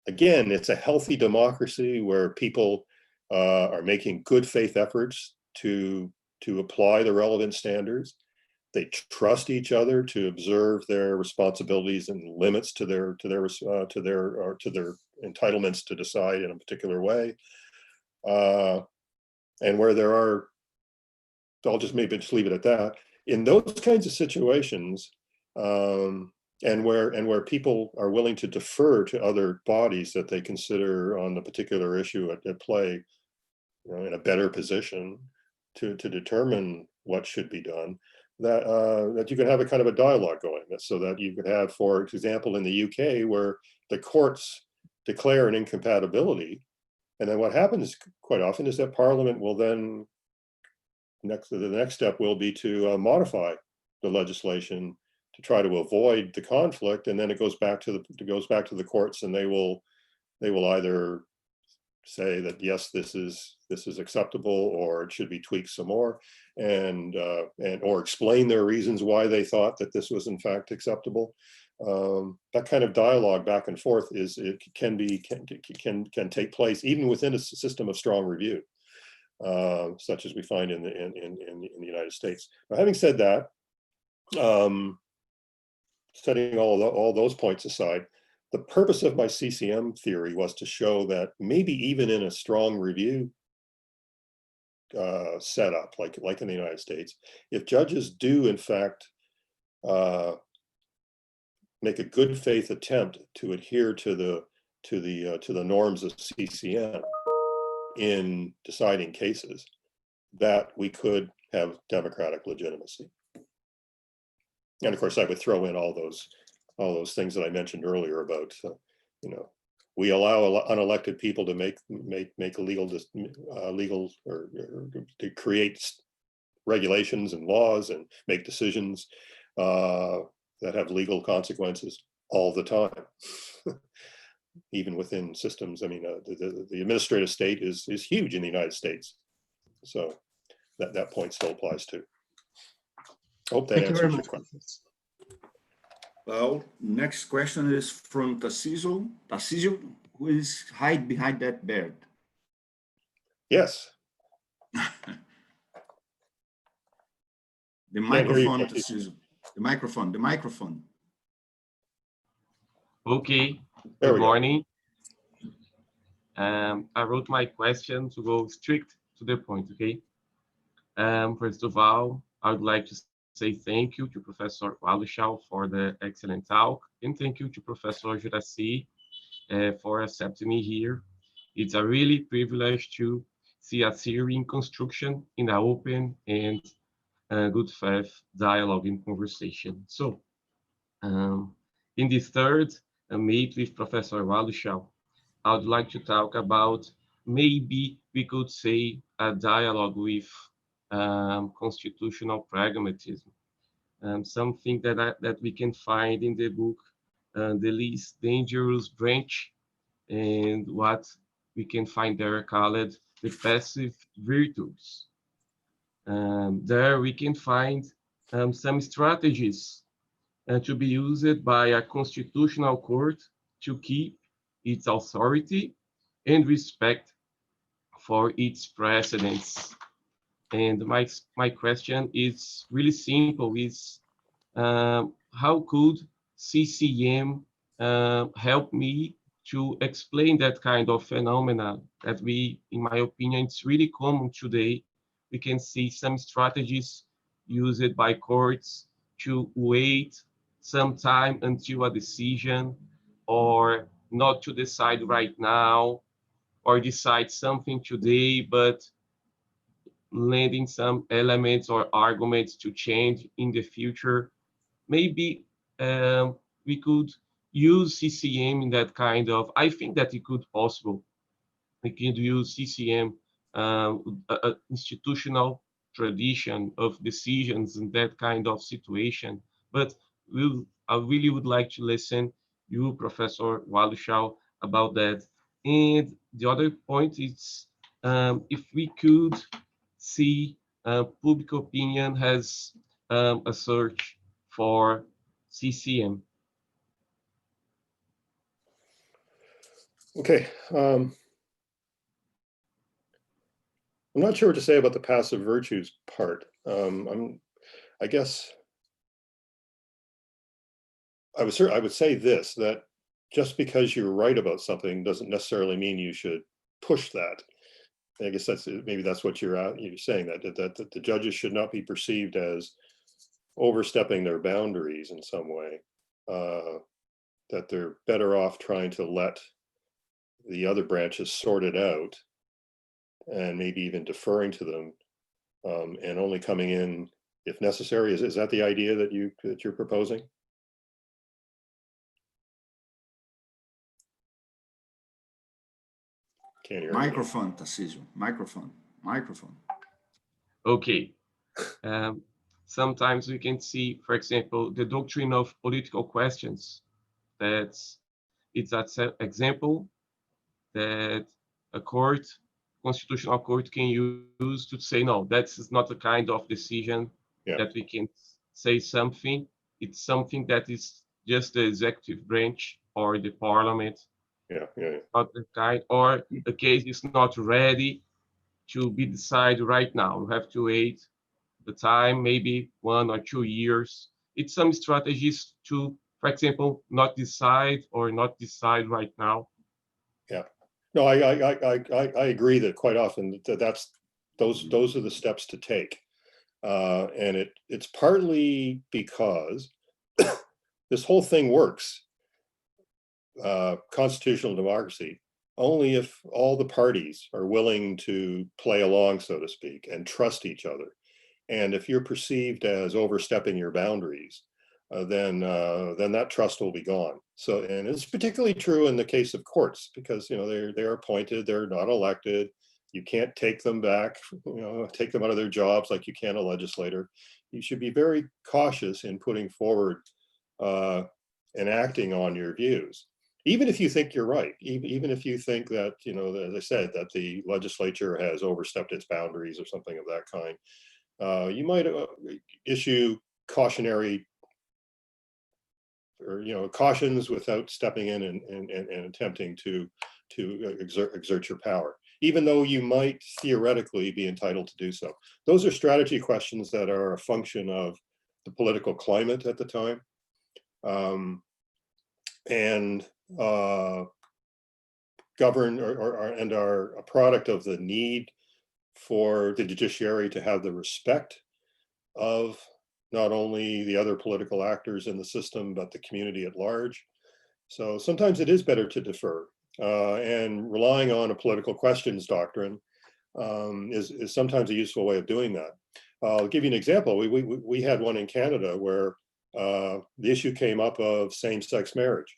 again, it's a healthy democracy where people are making good faith efforts to apply the relevant standards, they trust each other to observe their responsibilities and limits to their entitlements to decide in a particular way, and where there are, I'll just maybe just leave it at that. In those kinds of situations, and where people are willing to defer to other bodies that they consider on the particular issue at play, in a better position to determine what should be done, that you can have a kind of a dialogue going, so that you could have, for example, in the UK, where the courts declare an incompatibility, and then what happens quite often is that Parliament will then, the next step will be to modify the legislation to try to avoid the conflict, and then it goes back to the courts, and they will either say that yes, this is acceptable, or it should be tweaked some more, and or explain their reasons why they thought that this was in fact acceptable. That kind of dialogue back and forth can take place even within a system of strong review, such as we find in the United States. Now, having said that, setting all those points aside, the purpose of my CCM theory was to show that maybe even in a strong review setup, like in the United States, if judges do in fact make a good faith attempt to adhere to the norms of CCM in deciding cases, that we could have democratic legitimacy. And of course, I would throw in all those things that I mentioned earlier about, we allow unelected people to make legal or to create regulations and laws and make decisions that have legal consequences all the time, even within systems. I mean, the administrative state is huge in the United States, so that point still applies too. Hope that answers your question. Well, next question is from Tarcísio. Tarcísio, who is hide behind that beard? Yes. The microphone, Tarcísio. The microphone. Okay, There we good go. morning. I wrote my question to go strict to the point, okay? First of all, I would like to say thank you to Professor Waluchow for the excellent talk, and thank you to Professor Juraci for accepting me here. It's a really privilege to see a theory in construction in an open and good faith dialogue and conversation. So, in this third meet with Professor Waluchow, I would like to talk about, maybe we could say, a dialogue with constitutional pragmatism, something that we can find in the book, The Least Dangerous Branch, and what we can find there called the passive virtues. There we can find some strategies to be used by a constitutional court to keep its authority and respect for its precedents. And my question is really simple, is how could CCM help me to explain that kind of phenomena that we, in my opinion, it's really common today. We can see some strategies used by courts to wait some time until a decision, or not to decide right now, or decide something today, but lending some elements or arguments to change in the future. Maybe we could use CCM in that kind of, I think that it could possible. We could use CCM, a institutional tradition of decisions in that kind of situation. But I really would like to listen you, Professor Waluchow, about that. And the other point is, if we could see public opinion has a search for CCM. Okay. I'm not sure what to say about the passive virtues part. I guess I would say this, that just because you're right about something doesn't necessarily mean you should push that. I guess maybe that's what you're saying, that the judges should not be perceived as overstepping their boundaries in some way, that they're better off trying to let the other branches sort it out, and maybe even deferring to them, and only coming in if necessary. Is that the idea that you're proposing? Can't hear. Microphone, Tarcísio. Microphone. Okay. Sometimes we can see, for example, the doctrine of political questions. It's an example that a constitutional court can use to say, no, that's not the kind of decision that we can say something. It's something that is just the executive branch or the parliament. Not the kind, or the case is not ready to be decided right now. You have to wait the time, maybe 1 or 2 years. It's some strategies to, for example, not decide right now. Yeah, no, I agree that quite often those are the steps to take, and it's partly because this whole thing works, constitutional democracy, only if all the parties are willing to play along, so to speak, and trust each other. And if you're perceived as overstepping your boundaries, then that trust will be gone. So, and it's particularly true in the case of courts, because they're appointed, they're not elected. You can't take them back, take them out of their jobs like you can a legislator. You should be very cautious in putting forward and acting on your views, even if you think you're right, even if you think that, as I said, that the legislature has overstepped its boundaries or something of that kind. You might issue cautionary or cautions without stepping in and attempting to exert your power, even though you might theoretically be entitled to do so. Those are strategy questions that are a function of the political climate at the time. and govern and are a product of the need for the judiciary to have the respect of not only the other political actors in the system, but the community at large. So sometimes it is better to defer, and relying on a political questions doctrine is sometimes a useful way of doing that. I'll give you an example. We had one in Canada where the issue came up of same-sex marriage.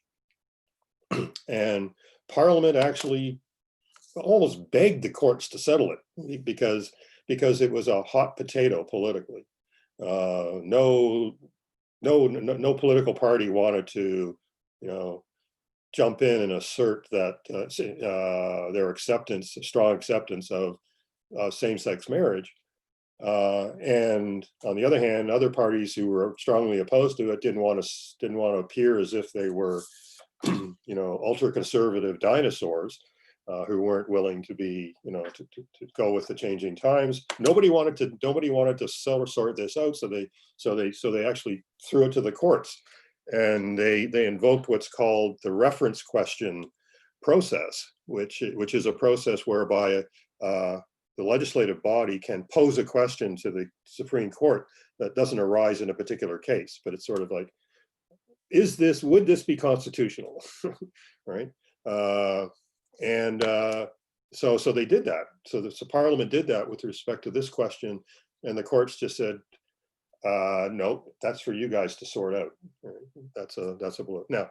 And Parliament actually almost begged the courts to settle it because it was a hot potato politically. No political party wanted to, jump in and assert that their strong acceptance of same-sex marriage. And on the other hand, other parties who were strongly opposed to it didn't want to appear as if they were, ultra-conservative dinosaurs who weren't willing to be, to go with the changing times. Nobody wanted to sort this out, so they actually threw it to the courts, and they invoked what's called the reference question process, which is a process whereby the legislative body can pose a question to the Supreme Court that doesn't arise in a particular case, but it's sort of like, would this be constitutional, right? So they did that. So the Parliament did that with respect to this question, and the courts just said, no, that's for you guys to sort out. Right? That's a blow. Now,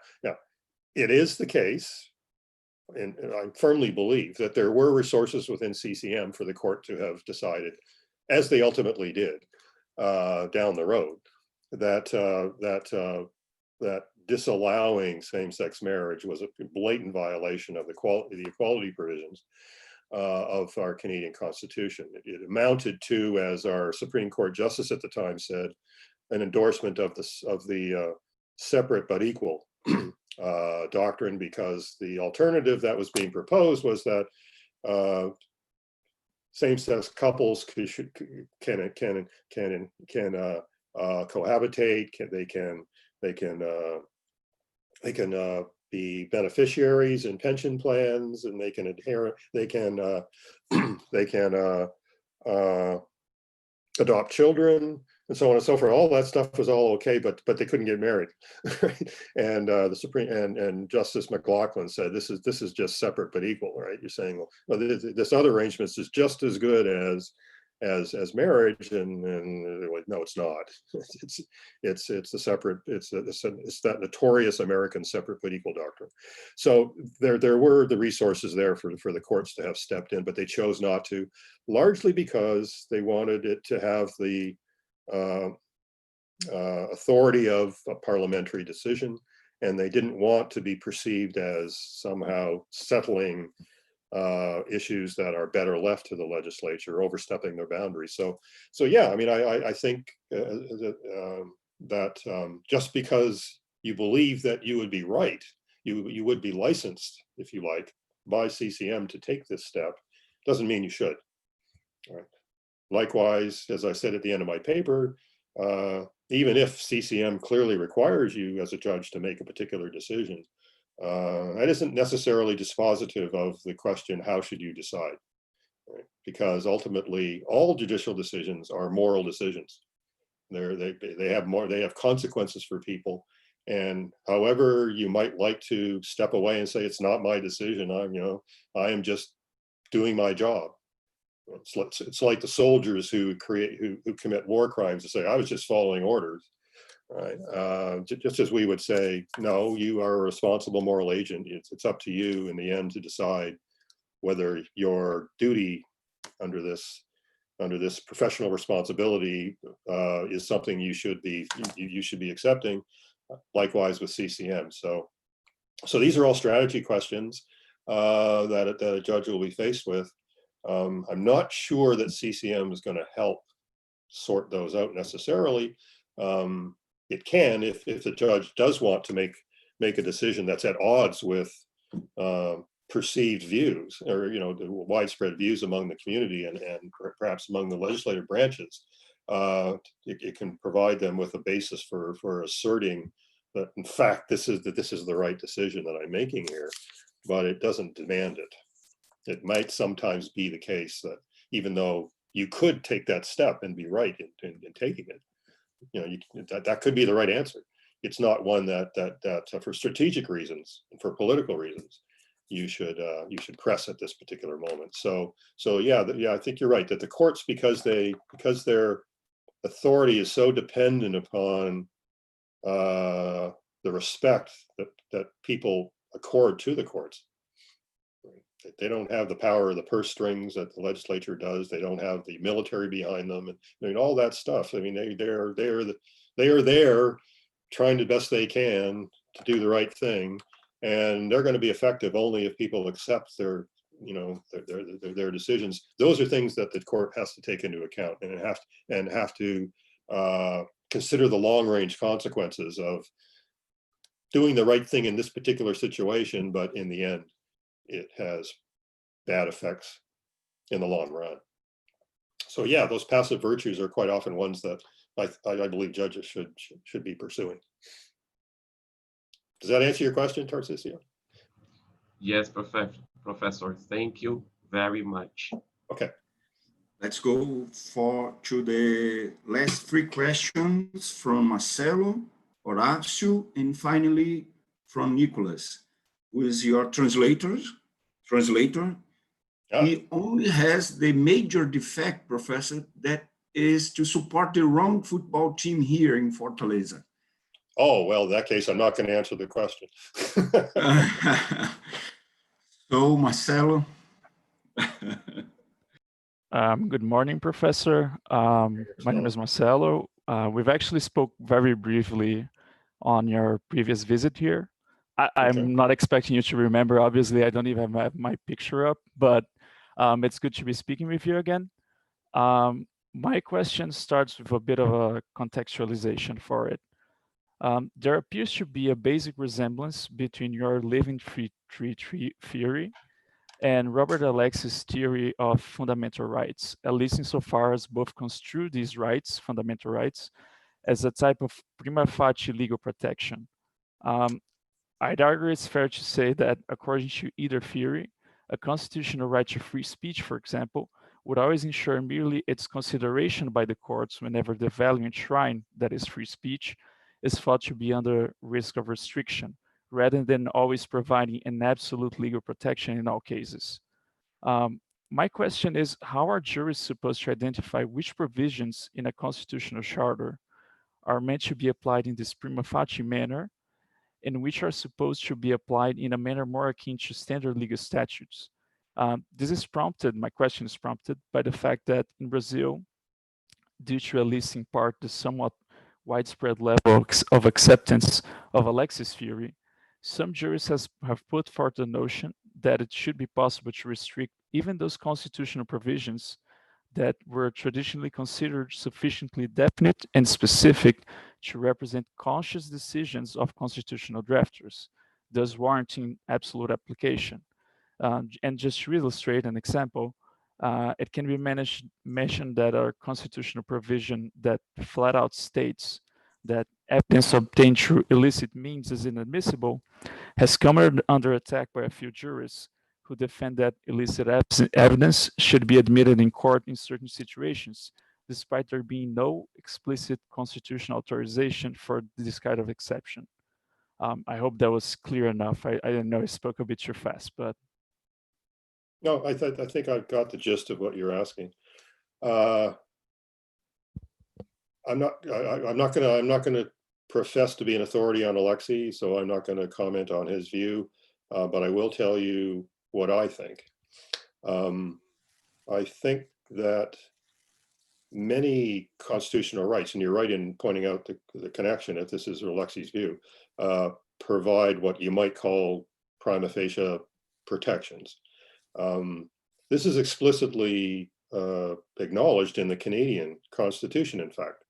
it is the case, and I firmly believe that there were resources within CCM for the court to have decided, as they ultimately did down the road, that disallowing same-sex marriage was a blatant violation of the equality provisions of our Canadian Constitution. It amounted to, as our Supreme Court Justice at the time said, an endorsement of the separate but equal doctrine, because the alternative that was being proposed was that same-sex couples can cohabitate. They can be beneficiaries in pension plans, and they can adopt children, and so on and so forth. All that stuff was all okay, but they couldn't get married. Right? And the Supreme and Justice McLaughlin said, this is just separate but equal, right? You're saying, well, this other arrangement is just as good as marriage, and they're like, no, it's not. It's a separate. It's that notorious American separate but equal doctrine. So there were the resources there for the courts to have stepped in, but they chose not to, largely because they wanted it to have the authority of a parliamentary decision, and they didn't want to be perceived as somehow settling issues that are better left to the legislature, overstepping their boundaries. So yeah, I mean, I think that just because you believe that you would be right, you would be licensed, if you like, by CCM to take this step, doesn't mean you should. All right. Likewise, as I said at the end of my paper, even if CCM clearly requires you as a judge to make a particular decision, that isn't necessarily dispositive of the question, how should you decide? Right? Because ultimately, all judicial decisions are moral decisions. They have consequences for people. And however you might like to step away and say, it's not my decision, I am just doing my job. It's like the soldiers who commit war crimes to say, I was just following orders. Right. Just as we would say, no, you are a responsible moral agent. It's up to you in the end to decide whether your duty under this professional responsibility is something you should be accepting. Likewise with CCM. So these are all strategy questions that a judge will be faced with. I'm not sure that CCM is going to help sort those out necessarily. It can, if the judge does want to make a decision that's at odds with perceived views, or the widespread views among the community and perhaps among the legislative branches. It can provide them with a basis for asserting that in fact, this is the right decision that I'm making here, but it doesn't demand it. It might sometimes be the case that even though you could take that step and be right in taking it, you know, that could be the right answer. It's not one that for strategic reasons and for political reasons you should press at this particular moment. So yeah, I think you're right that the courts, because their authority is so dependent upon the respect that people accord to the courts. They don't have the power of the purse strings that the legislature does. They don't have the military behind them, and I mean all that stuff. I mean they are there trying the best they can to do the right thing, and they're going to be effective only if people accept their decisions. Those are things that the court has to take into account and have to consider the long range consequences of doing the right thing in this particular situation, but in the end, it has bad effects in the long run. So yeah, those passive virtues are quite often ones that I believe judges should be pursuing. Does that answer your question, Tarcisio? Yes, Professor. Thank you very much. Okay. Let's go to the last three questions from Marcelo, Horacio, and finally from Nicholas, who is your translator. Yeah. He only has the major defect, Professor, that is to support the wrong football team here in Fortaleza. Oh, well, in that case, I'm not going to answer the question. So, Marcelo. Good morning, Professor. My name is Marcelo. We've actually spoke very briefly on your previous visit here. I'm not expecting you to remember. Obviously, I don't even have my picture up, but it's good to be speaking with you again. My question starts with a bit of a contextualization for it. There appears to be a basic resemblance between your living tree theory and Robert Alexis' theory of fundamental rights, at least insofar as both construe these rights, fundamental rights, as a type of prima facie legal protection. I'd argue it's fair to say that according to either theory, a constitutional right to free speech, for example, would always ensure merely its consideration by the courts whenever the value enshrined, that is free speech, is thought to be under risk of restriction, rather than always providing an absolute legal protection in all cases. My question is, how are juries supposed to identify which provisions in a constitutional charter are meant to be applied in this prima facie manner, and which are supposed to be applied in a manner more akin to standard legal statutes? My question is prompted by the fact that in Brazil, due to at least in part the somewhat widespread level of acceptance of Alexis' theory, some juries have put forth the notion that it should be possible to restrict even those constitutional provisions that were traditionally considered sufficiently definite and specific to represent conscious decisions of constitutional drafters, thus warranting absolute application. And just to illustrate an example, it can be mentioned that our constitutional provision that flat out states that evidence obtained through illicit means is inadmissible has come under attack by a few jurists who defend that illicit evidence should be admitted in court in certain situations, despite there being no explicit constitutional authorization for this kind of exception. I hope that was clear enough. I didn't know I spoke a bit too fast, but. No, I think I've got the gist of what you're asking. I'm not going to profess to be an authority on Alexei, so I'm not going to comment on his view, but I will tell you what I think. I think that many constitutional rights, and you're right in pointing out the connection, if this is Alexei's view, provide what you might call prima facie protections. This is explicitly acknowledged in the Canadian Constitution, in fact.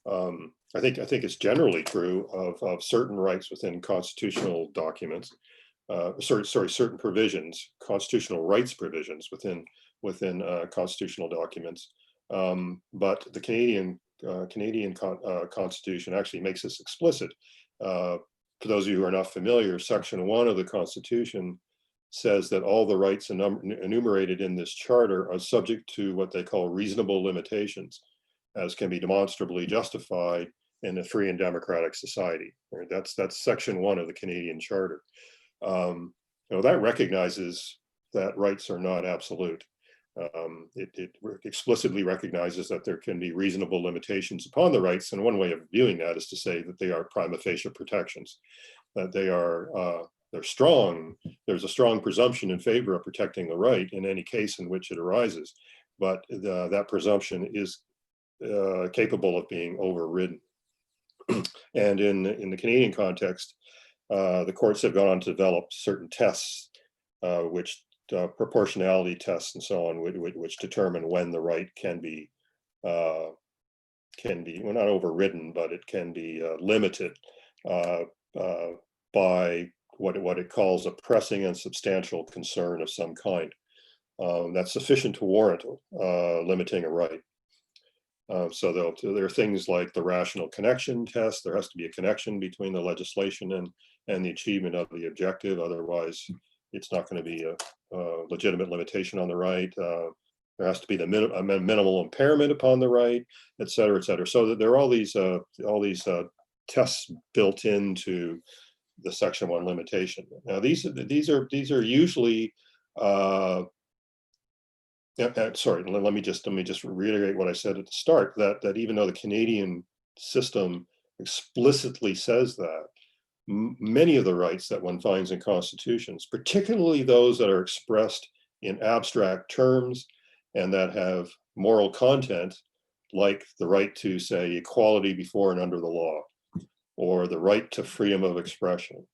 I think it's generally true of certain rights within constitutional documents, certain provisions, constitutional rights provisions within constitutional documents. But the Canadian Constitution actually makes this explicit. for those of you who are not familiar, Section 1 of the Constitution says that all the rights enumerated in this charter are subject to what they call reasonable limitations, as can be demonstrably justified in a free and democratic society. That's Section 1 of the Canadian Charter. That recognizes that rights are not absolute. It explicitly recognizes that there can be reasonable limitations upon the rights, and one way of viewing that is to say that they are prima facie protections, that they're strong. There's a strong presumption in favor of protecting the right in any case in which it arises, but that presumption is capable of being overridden. And in the Canadian context, the courts have gone on to develop certain tests, which proportionality tests and so on, which determine when the right can be, well, not overridden, but it can be limited by what it calls a pressing and substantial concern of some kind. That's sufficient to warrant limiting a right. So there are things like the rational connection test. There has to be a connection between the legislation and the achievement of the objective. Otherwise, it's not going to be a legitimate limitation on the right. There has to be a minimal impairment upon the right, et cetera, et cetera. So that there are all these tests built into the Section 1 limitation. Now these are usually sorry, let me just reiterate what I said at the start, that even though the Canadian system explicitly says that, many of the rights that one finds in constitutions, particularly those that are expressed in abstract terms and that have moral content, like the right to, say, equality before and under the law, or the right to freedom of expression,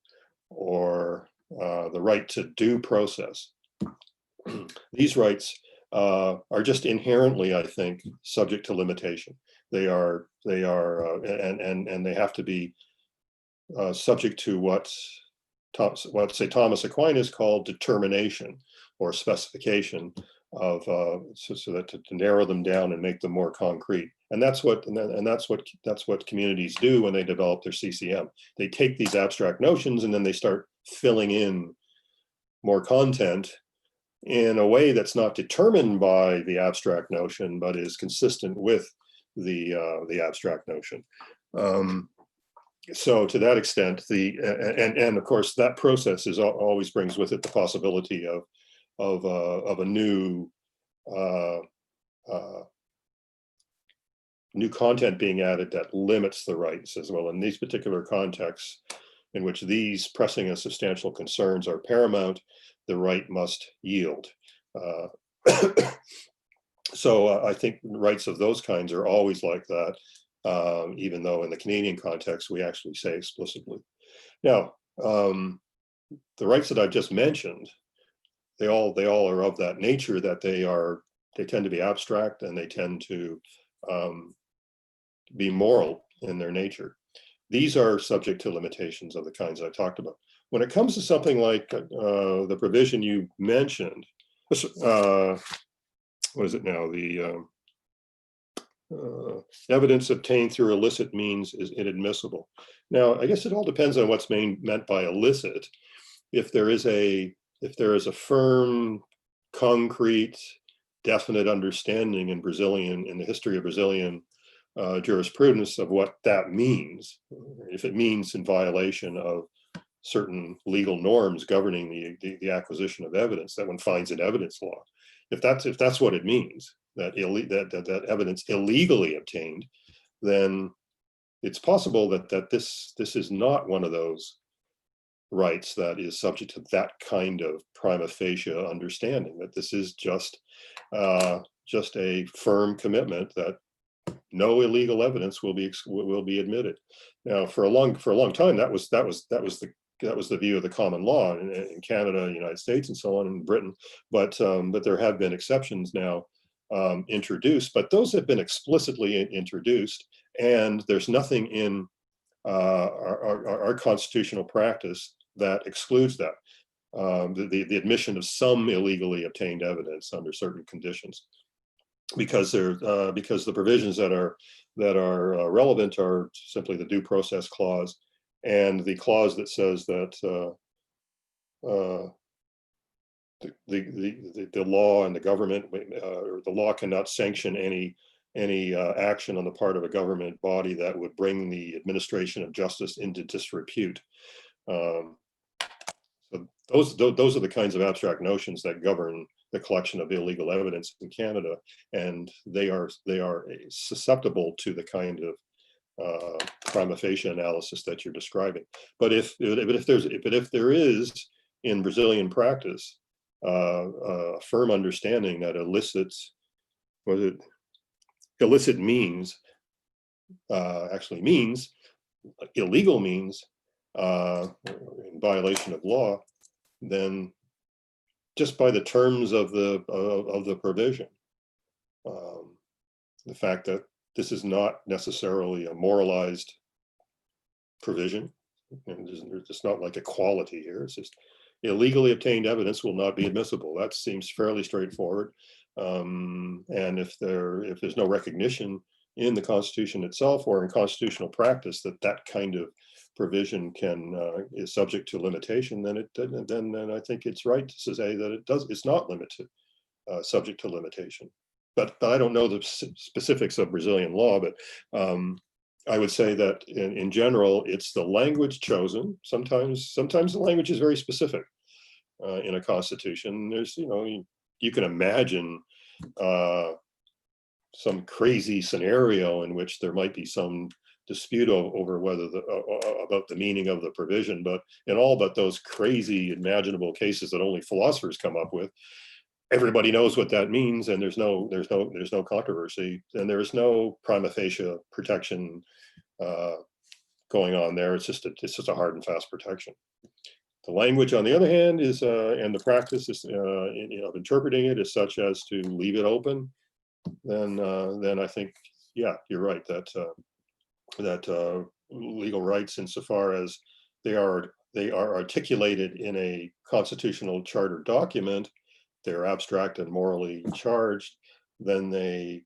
or the right to due process. These rights are just inherently, I think, subject to limitation. They are, and they have to be subject to what say Thomas Aquinas called determination or specification of so that to narrow them down and make them more concrete. And that's what communities do when they develop their CCM. They take these abstract notions and then they start filling in more content in a way that's not determined by the abstract notion, but is consistent with the abstract notion. So to that extent, and of course that process always brings with it the possibility of a new content being added that limits the rights as well. In these particular contexts, in which these pressing and substantial concerns are paramount, the right must yield. So I think rights of those kinds are always like that, even though in the Canadian context, we actually say explicitly. Now, the rights that I've just mentioned, they all are of that nature that they tend to be abstract and they tend to be moral in their nature. These are subject to limitations of the kinds I talked about. When it comes to something like the provision you mentioned, what is it now? The evidence obtained through illicit means is inadmissible. Now, I guess it all depends on what's meant by illicit. If there is a firm, concrete, definite understanding in the history of Brazilian jurisprudence of what that means, if it means in violation of certain legal norms governing the acquisition of evidence that one finds in evidence law, if that's what it means, that evidence illegally obtained, then it's possible that this is not one of those rights that is subject to that kind of prima facie understanding, that this is just a firm commitment that no illegal evidence will be admitted. Now, for a long time, that was the view of the common law in Canada, United States, and so on, in Britain. But there have been exceptions now introduced, but those have been explicitly introduced, and there's nothing in our constitutional practice that excludes that, the admission of some illegally obtained evidence under certain conditions, because the provisions that are relevant are simply the due process clause and the clause that says that the law and the government, or the law cannot sanction any action on the part of a government body that would bring the administration of justice into disrepute. So those are the kinds of abstract notions that govern the collection of illegal evidence in Canada, and they are susceptible to the kind of prima facie analysis that you're describing. But if there is in Brazilian practice a firm understanding that illicit means actually means illegal means in violation of law, then just by the terms of the provision, the fact that this is not necessarily a moralized provision, and it's not like equality here, it's just illegally obtained evidence will not be admissible. That seems fairly straightforward. And if there's no recognition in the Constitution itself or in constitutional practice that kind of provision is subject to limitation, then I think it's right to say that it's not limited, subject to limitation. But I don't know the specifics of Brazilian law, but I would say that in general, it's the language chosen. Sometimes the language is very specific in a constitution. There's, you can imagine some crazy scenario in which there might be some dispute over whether about the meaning of the provision, but in all but those crazy imaginable cases that only philosophers come up with, everybody knows what that means, and there's no controversy, and there's no prima facie protection going on there. It's just a hard and fast protection. The language, on the other hand, is and the practice is of interpreting it is such as to leave it open. Then I think, yeah, you're right that legal rights, insofar as they are articulated in a constitutional charter document, they're abstract and morally charged. Then they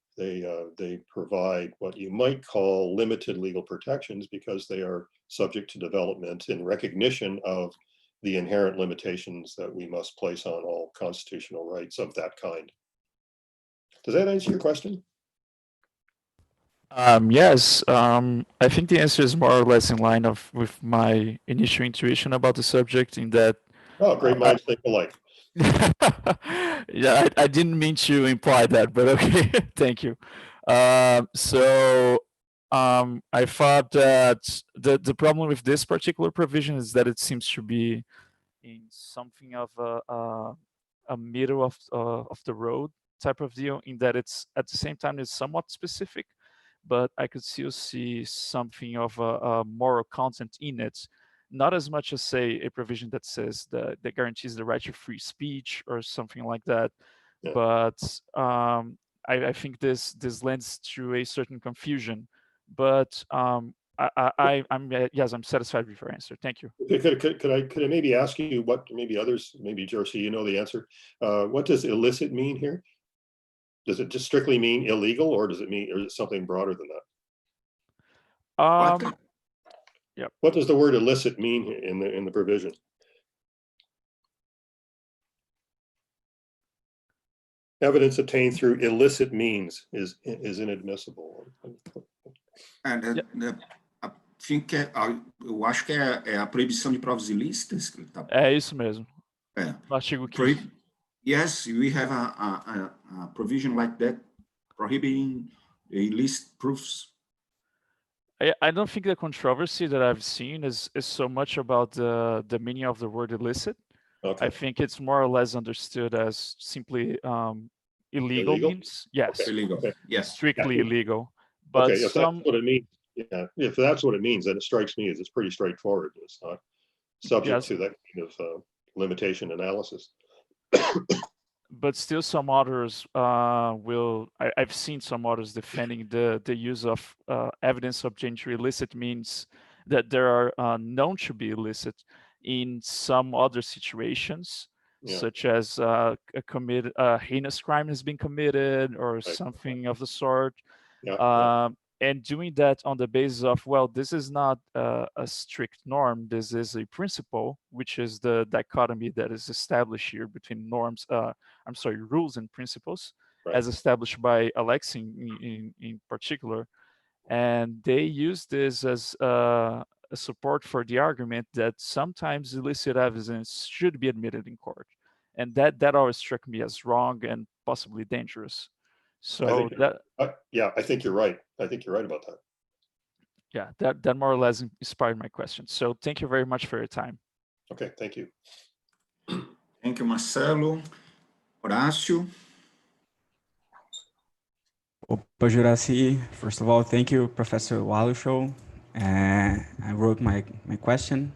provide what you might call limited legal protections because they are subject to development in recognition of the inherent limitations that we must place on all constitutional rights of that kind. Does that answer your question? Yes, I think the answer is more or less in line with my initial intuition about the subject, in that. Oh, great minds think alike. Yeah, I didn't mean to imply that, but okay, thank you. So I thought that the problem with this particular provision is that it seems to be in something of a middle of the road type of deal, in that it's at the same time it's somewhat specific, but I could still see something of a moral content in it. Not as much as, say, a provision that says that guarantees the right to free speech or something like that. Yeah. But I think this lends to a certain confusion. But I'm satisfied with your answer. Thank you. Could I maybe ask you what maybe others, maybe Josie, you know the answer. What does illicit mean here? Does it just strictly mean illegal, or does it mean, or is it something broader than that? Yeah. What does the word illicit mean in the provision? Evidence obtained through illicit means is inadmissible. And eu acho que é a proibição de provas ilícitas que ele tá. É isso mesmo. No artigo 15. Yes, we have a provision like that prohibiting illicit proofs. I don't think the controversy that I've seen is so much about the meaning of the word illicit. Okay. I think it's more or less understood as simply illegal means. Yes. Okay. Illegal. Okay. Yes. Strictly illegal. But okay, if that's what it means, yeah. If that's what it means, then it strikes me as it's pretty straightforward. It's not subject to that kind of limitation analysis. But still, some authors I've seen some authors defending the use of evidence obtained through illicit means that there are known to be illicit in some other situations, such as a heinous crime has been committed or something of the sort. and doing that on the basis of, well, this is not a strict norm, this is a principle, which is the dichotomy that is established here between norms, rules and principles, Right. as established by Alexei in particular. And they use this as a support for the argument that sometimes illicit evidence should be admitted in court. And that always struck me as wrong and possibly dangerous. So yeah, I think you're right. I think you're right about that. Yeah, that more or less inspired my question. So thank you very much for your time. Okay, thank you. Thank you, Marcelo. Horácio. Opa, Juraci. First of all, thank you, Professor Waluchow. I wrote my question.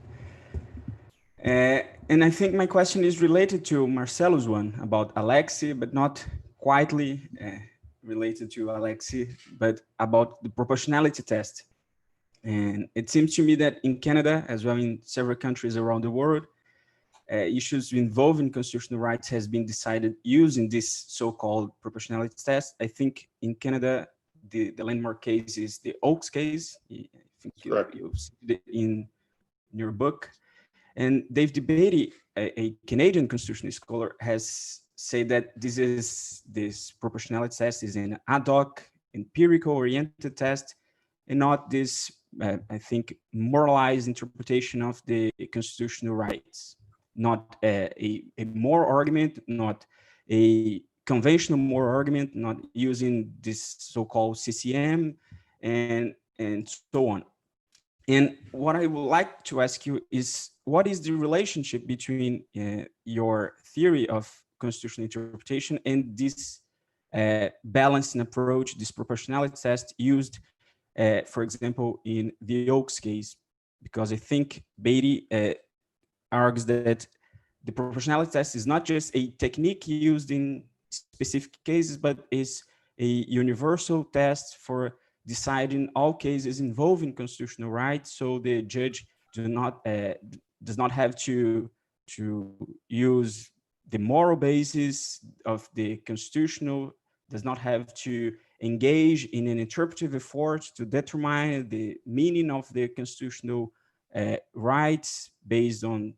And I think my question is related to Marcelo's one about Alexei, but not quietly related to Alexei, but about the proportionality test. And it seems to me that in Canada, as well in several countries around the world, issues involving constitutional rights has been decided using this so-called proportionality test. I think in Canada, the landmark case is the Oaks case. I think you've seen it in your book. And Dave Debatey, a Canadian constitutional scholar, has said that this proportionality test is an ad hoc, empirical oriented test, and not this, I think, moralized interpretation of the constitutional rights. Not a moral argument, not a conventional moral argument, not using this so-called CCM, and so on. And what I would like to ask you is, what is the relationship between your theory of constitutional interpretation and this balancing approach, this proportionality test used, for example, in the Oaks case? Because I think Beatty argues that the proportionality test is not just a technique used in specific cases, but is a universal test for deciding all cases involving constitutional rights. So the judge does not have to use the moral basis of the constitutional, does not have to engage in an interpretive effort to determine the meaning of the constitutional rights based on,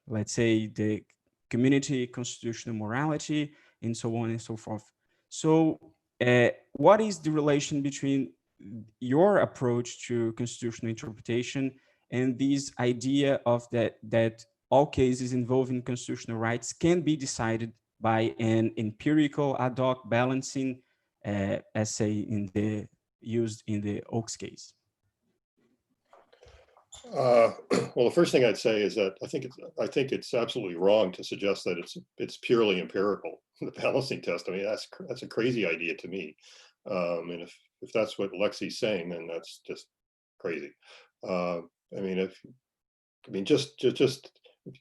let's say, the community constitutional morality, and so on and so forth. So what is the relation between your approach to constitutional interpretation and this idea of that all cases involving constitutional rights can be decided by an empirical ad hoc balancing essay used in the Oaks case? Well, the first thing I'd say is that I think it's absolutely wrong to suggest that it's purely empirical, the balancing test. I mean, that's a crazy idea to me. And if that's what Lexi's saying, then that's just crazy.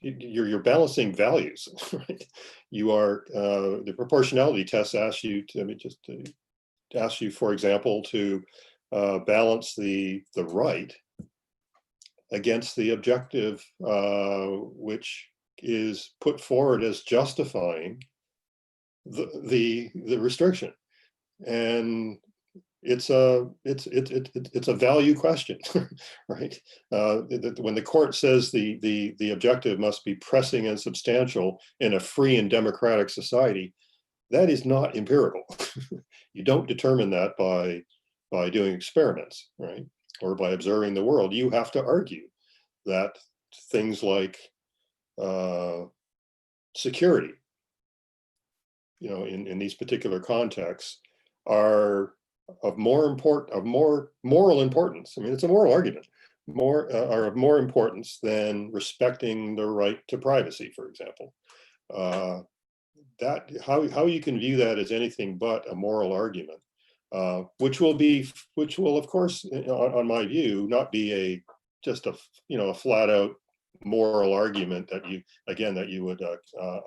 You're balancing values, right? You are the proportionality test asks you to, for example, to balance the right against the objective, which is put forward as justifying the restriction, and it's a value question, right? When the court says the objective must be pressing and substantial in a free and democratic society, that is not empirical. You don't determine that by doing experiments, right? Or by observing the world. You have to argue that things like security, in these particular contexts, are of more moral importance. I mean, it's a moral argument. Are of more importance than respecting the right to privacy, for example. That how you can view that as anything but a moral argument. Which will, of course, on my view, not be just a flat out moral argument that you would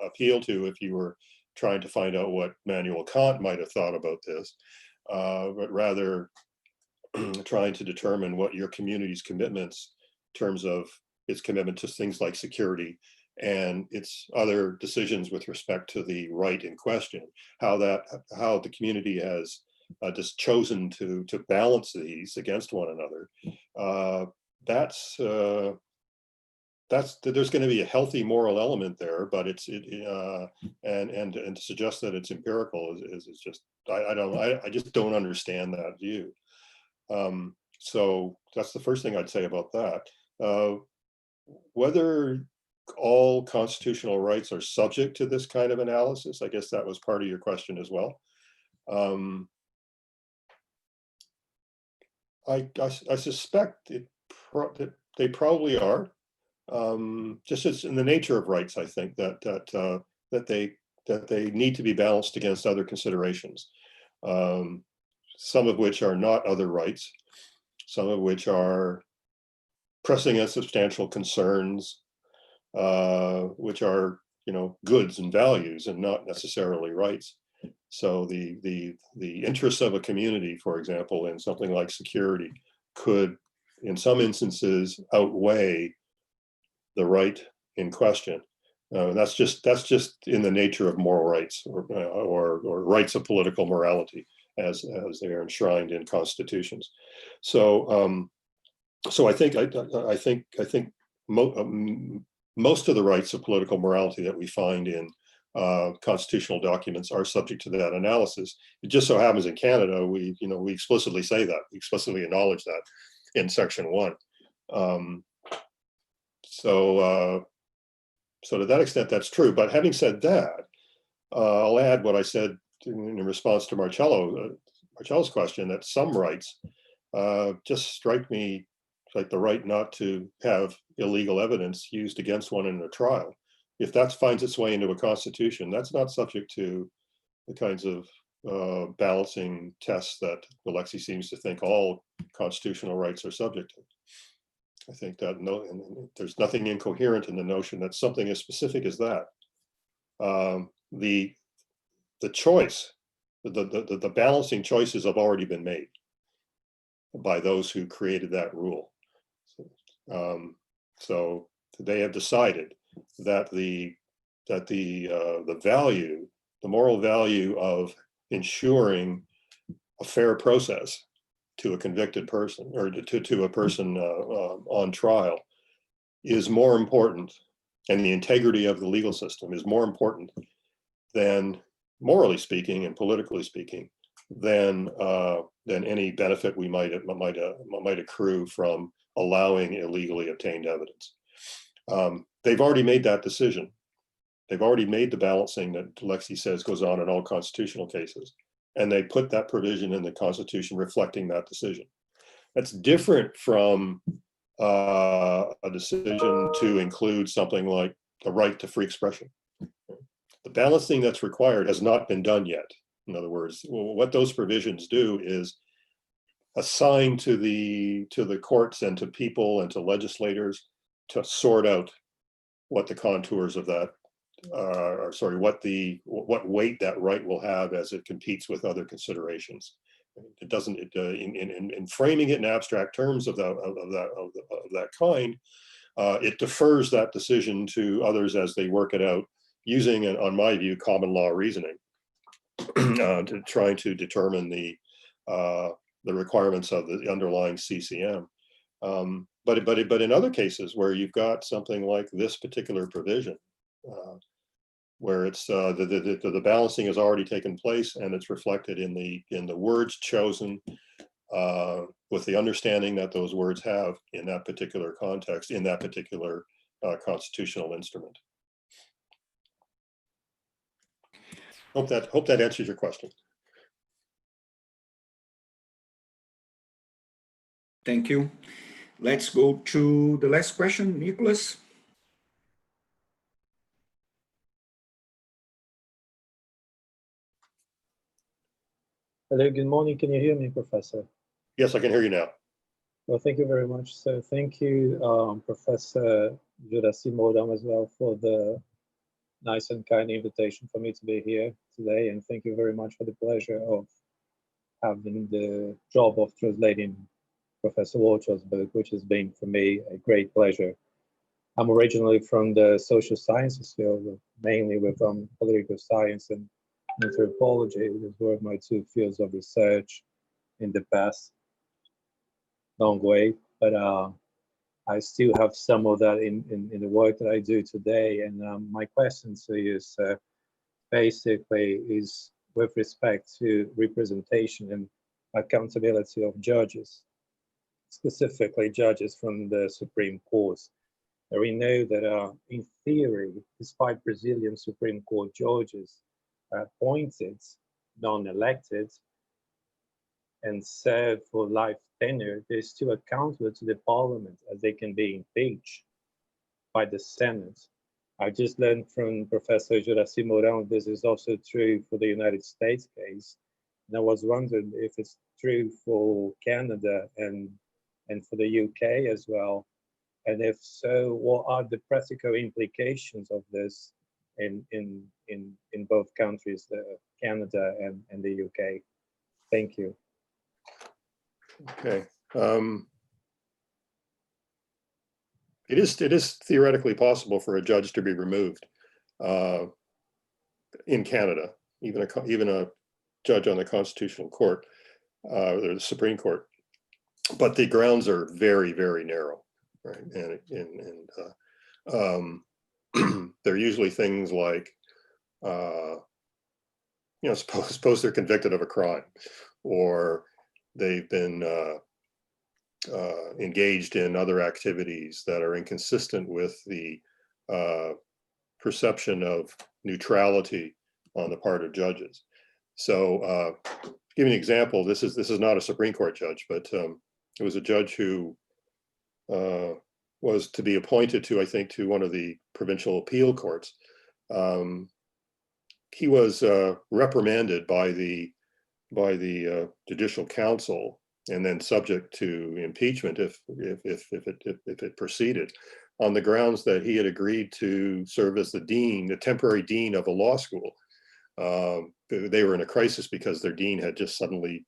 appeal to if you were trying to find out what Immanuel Kant might have thought about this, but rather trying to determine what your community's commitments, in terms of its commitment to things like security and its other decisions with respect to the right in question, how the community has just chosen to balance these against one another, there's going to be a healthy moral element there, but and to suggest that it's empirical is just I just don't understand that view. So that's the first thing I'd say about that. Whether all constitutional rights are subject to this kind of analysis, I guess that was part of your question as well. I suspect that they probably are. Just as in the nature of rights, I think that they need to be balanced against other considerations, some of which are not other rights, some of which are pressing and substantial concerns, which are goods and values and not necessarily rights. So the interests of a community, for example, in something like security, could, in some instances, outweigh the right in question. That's just in the nature of moral rights, or rights of political morality, as they are enshrined in constitutions. So I think most of the rights of political morality that we find in constitutional documents are subject to that analysis. It just so happens in Canada, we explicitly say that, we explicitly acknowledge that in Section 1. So to that extent, that's true. But having said that, I'll add what I said in response to Marcello's question, that some rights just strike me like the right not to have illegal evidence used against one in a trial. If that finds its way into a constitution, that's not subject to the kinds of balancing tests that Alexei seems to think all constitutional rights are subject to. I think that there's nothing incoherent in the notion that something as specific as that, the choice, the balancing choices have already been made by those who created that rule. So they have decided that the value, the moral value of ensuring a fair process to a convicted person, or to a person on trial, is more important, and the integrity of the legal system is more important than, morally speaking and politically speaking, than any benefit we might accrue from allowing illegally obtained evidence. They've already made that decision. They've already made the balancing that Alexei says goes on in all constitutional cases. And they put that provision in the Constitution reflecting that decision. That's different from a decision to include something like the right to free expression. The balancing that's required has not been done yet. In other words, what those provisions do is assign to the courts and to people and to legislators to sort out what the contours of that what weight that right will have as it competes with other considerations. It doesn't, in framing it in abstract terms of that kind, it defers that decision to others as they work it out, using, on my view, common law reasoning, to trying to determine the requirements of the underlying CCM. But in other cases where you've got something like this particular provision, where it's the balancing has already taken place and it's reflected in the words chosen, with the understanding that those words have in that particular context, in that particular constitutional instrument. Hope that answers your question. Thank you. Let's go to the last question, Nicholas. Hello, good morning. Can you hear me, Professor? Yes, I can hear you now. Well, thank you very much. So thank you, Professor Jurasi Modam, as well, for the nice and kind invitation for me to be here today. And thank you very much for the pleasure of having the job of translating Professor Waluchow's book, which has been for me a great pleasure. I'm originally from the social sciences field, mainly with political science and anthropology. Those were my two fields of research in the past. Long way, but I still have some of that in the work that I do today. And my question to you is basically is with respect to representation and accountability of judges, specifically judges from the Supreme Court. And we know that in theory, despite Brazilian Supreme Court judges are appointed, non-elected, and serve for life tenure, they're still accountable to the parliament as they can be impeached by the Senate. I just learned from Professor Juraci Mourão, this is also true for the United States case. And I was wondering if it's true for Canada and for the UK as well. And if so, what are the practical implications of this in both countries, Canada and the UK? Thank you. Okay. It is theoretically possible for a judge to be removed in Canada, even a judge on the Constitutional Court or the Supreme Court, but the grounds are very, very narrow, right? And they're usually things like, suppose they're convicted of a crime, or they've been engaged in other activities that are inconsistent with the perception of neutrality on the part of judges. So, to give you an example, this is not a Supreme Court judge, but it was a judge who was to be appointed to, I think, to one of the provincial appeal courts. He was reprimanded by the Judicial Council and then subject to impeachment if it proceeded, on the grounds that he had agreed to serve as the temporary dean of a law school. They were in a crisis because their dean had just suddenly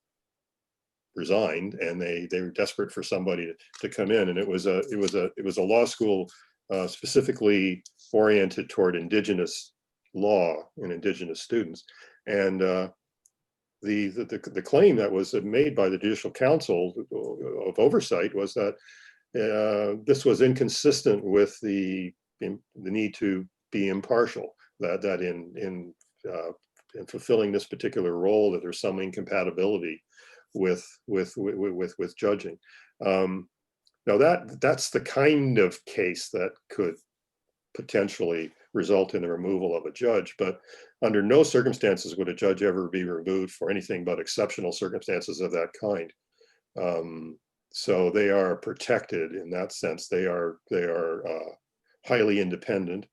resigned, and they were desperate for somebody to come in. And it was a law school specifically oriented toward Indigenous law and Indigenous students. And the claim that was made by the Judicial Council of Oversight was that this was inconsistent with the need to be impartial, that in fulfilling this particular role, that there's some incompatibility with judging. Now that's the kind of case that could potentially result in the removal of a judge, but under no circumstances would a judge ever be removed for anything but exceptional circumstances of that kind. So they are protected in that sense. They are highly independent,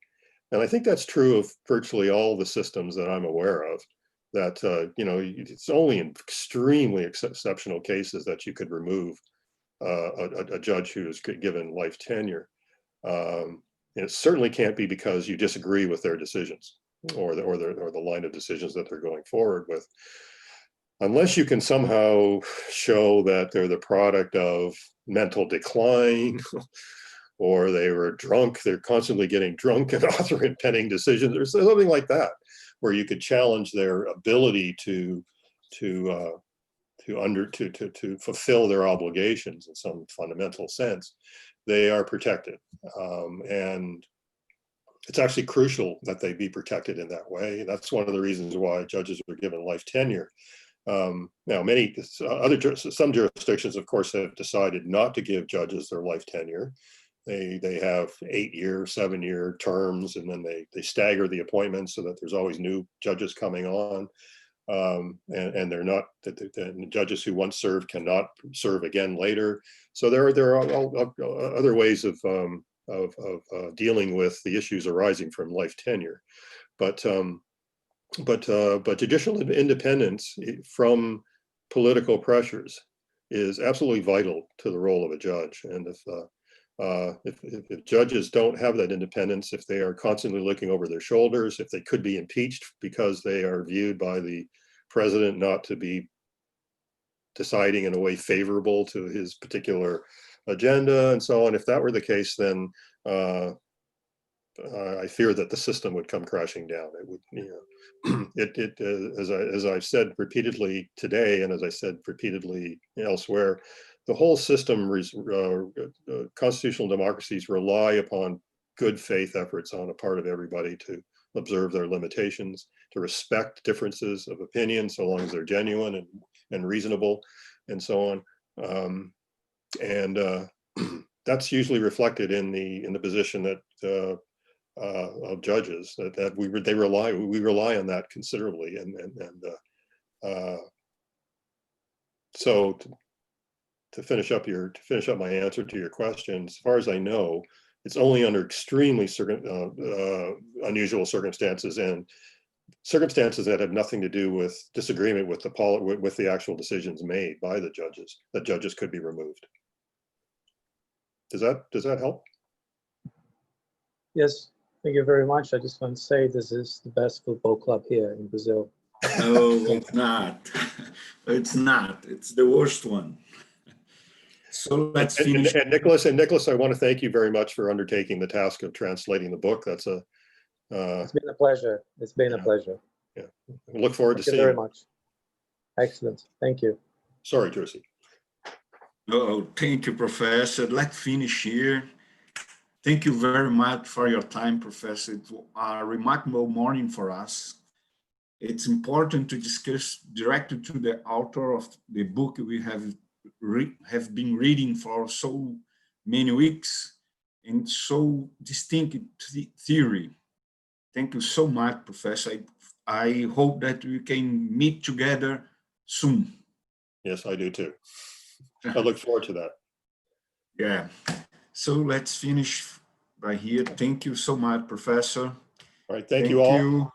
and I think that's true of virtually all the systems that I'm aware of. That it's only in extremely exceptional cases that you could remove a judge who is given life tenure. It certainly can't be because you disagree with their decisions or the line of decisions that they're going forward with, unless you can somehow show that they're the product of mental decline, or they were drunk, they're constantly getting drunk and authoring pending decisions, or something like that, where you could challenge their ability to fulfill their obligations in some fundamental sense. They are protected, and it's actually crucial that they be protected in that way. That's one of the reasons why judges were given life tenure. Now, some jurisdictions, of course, have decided not to give judges their life tenure. They have 8-year, 7-year terms, and then they stagger the appointments so that there's always new judges coming on. And they're not, the judges who once served cannot serve again later. So there are other ways of dealing with the issues arising from life tenure. But judicial independence from political pressures is absolutely vital to the role of a judge. And if judges don't have that independence, if they are constantly looking over their shoulders, if they could be impeached because they are viewed by the president not to be deciding in a way favorable to his particular agenda and so on, if that were the case, then I fear that the system would come crashing down. It would, you know, as I've said repeatedly today, and as I said repeatedly elsewhere, the whole system, constitutional democracies rely upon good faith efforts on a part of everybody to observe their limitations, to respect differences of opinion so long as they're genuine and reasonable, and so on. That's usually reflected in the position that of judges that we rely on that considerably, so to finish up my answer to your question, as far as I know, it's only under extremely unusual circumstances and circumstances that have nothing to do with disagreement with the actual decisions made by the judges that judges could be removed. Does that help? Yes, thank you very much. I just want to say this is the best football club here in Brazil. No, it's not. It's not. It's the worst one. So let's finish. And Nicholas, I want to thank you very much for undertaking the task of translating the book. That's it's been a pleasure. It's been a pleasure. Yeah, I look forward to seeing you. Thank you very much. Excellent. Thank you. Sorry, Jersey. Oh, thank you, Professor. Let's finish here. Thank you very much for your time, Professor. It's a remarkable morning for us. It's important to discuss directly to the author of the book we have been reading for so many weeks in so distinct theory. Thank you so much, Professor. I hope that we can meet together soon. Yes, I do too. I look forward to that. Yeah. So let's finish by here. Thank you so much, Professor. All right. Thank you all.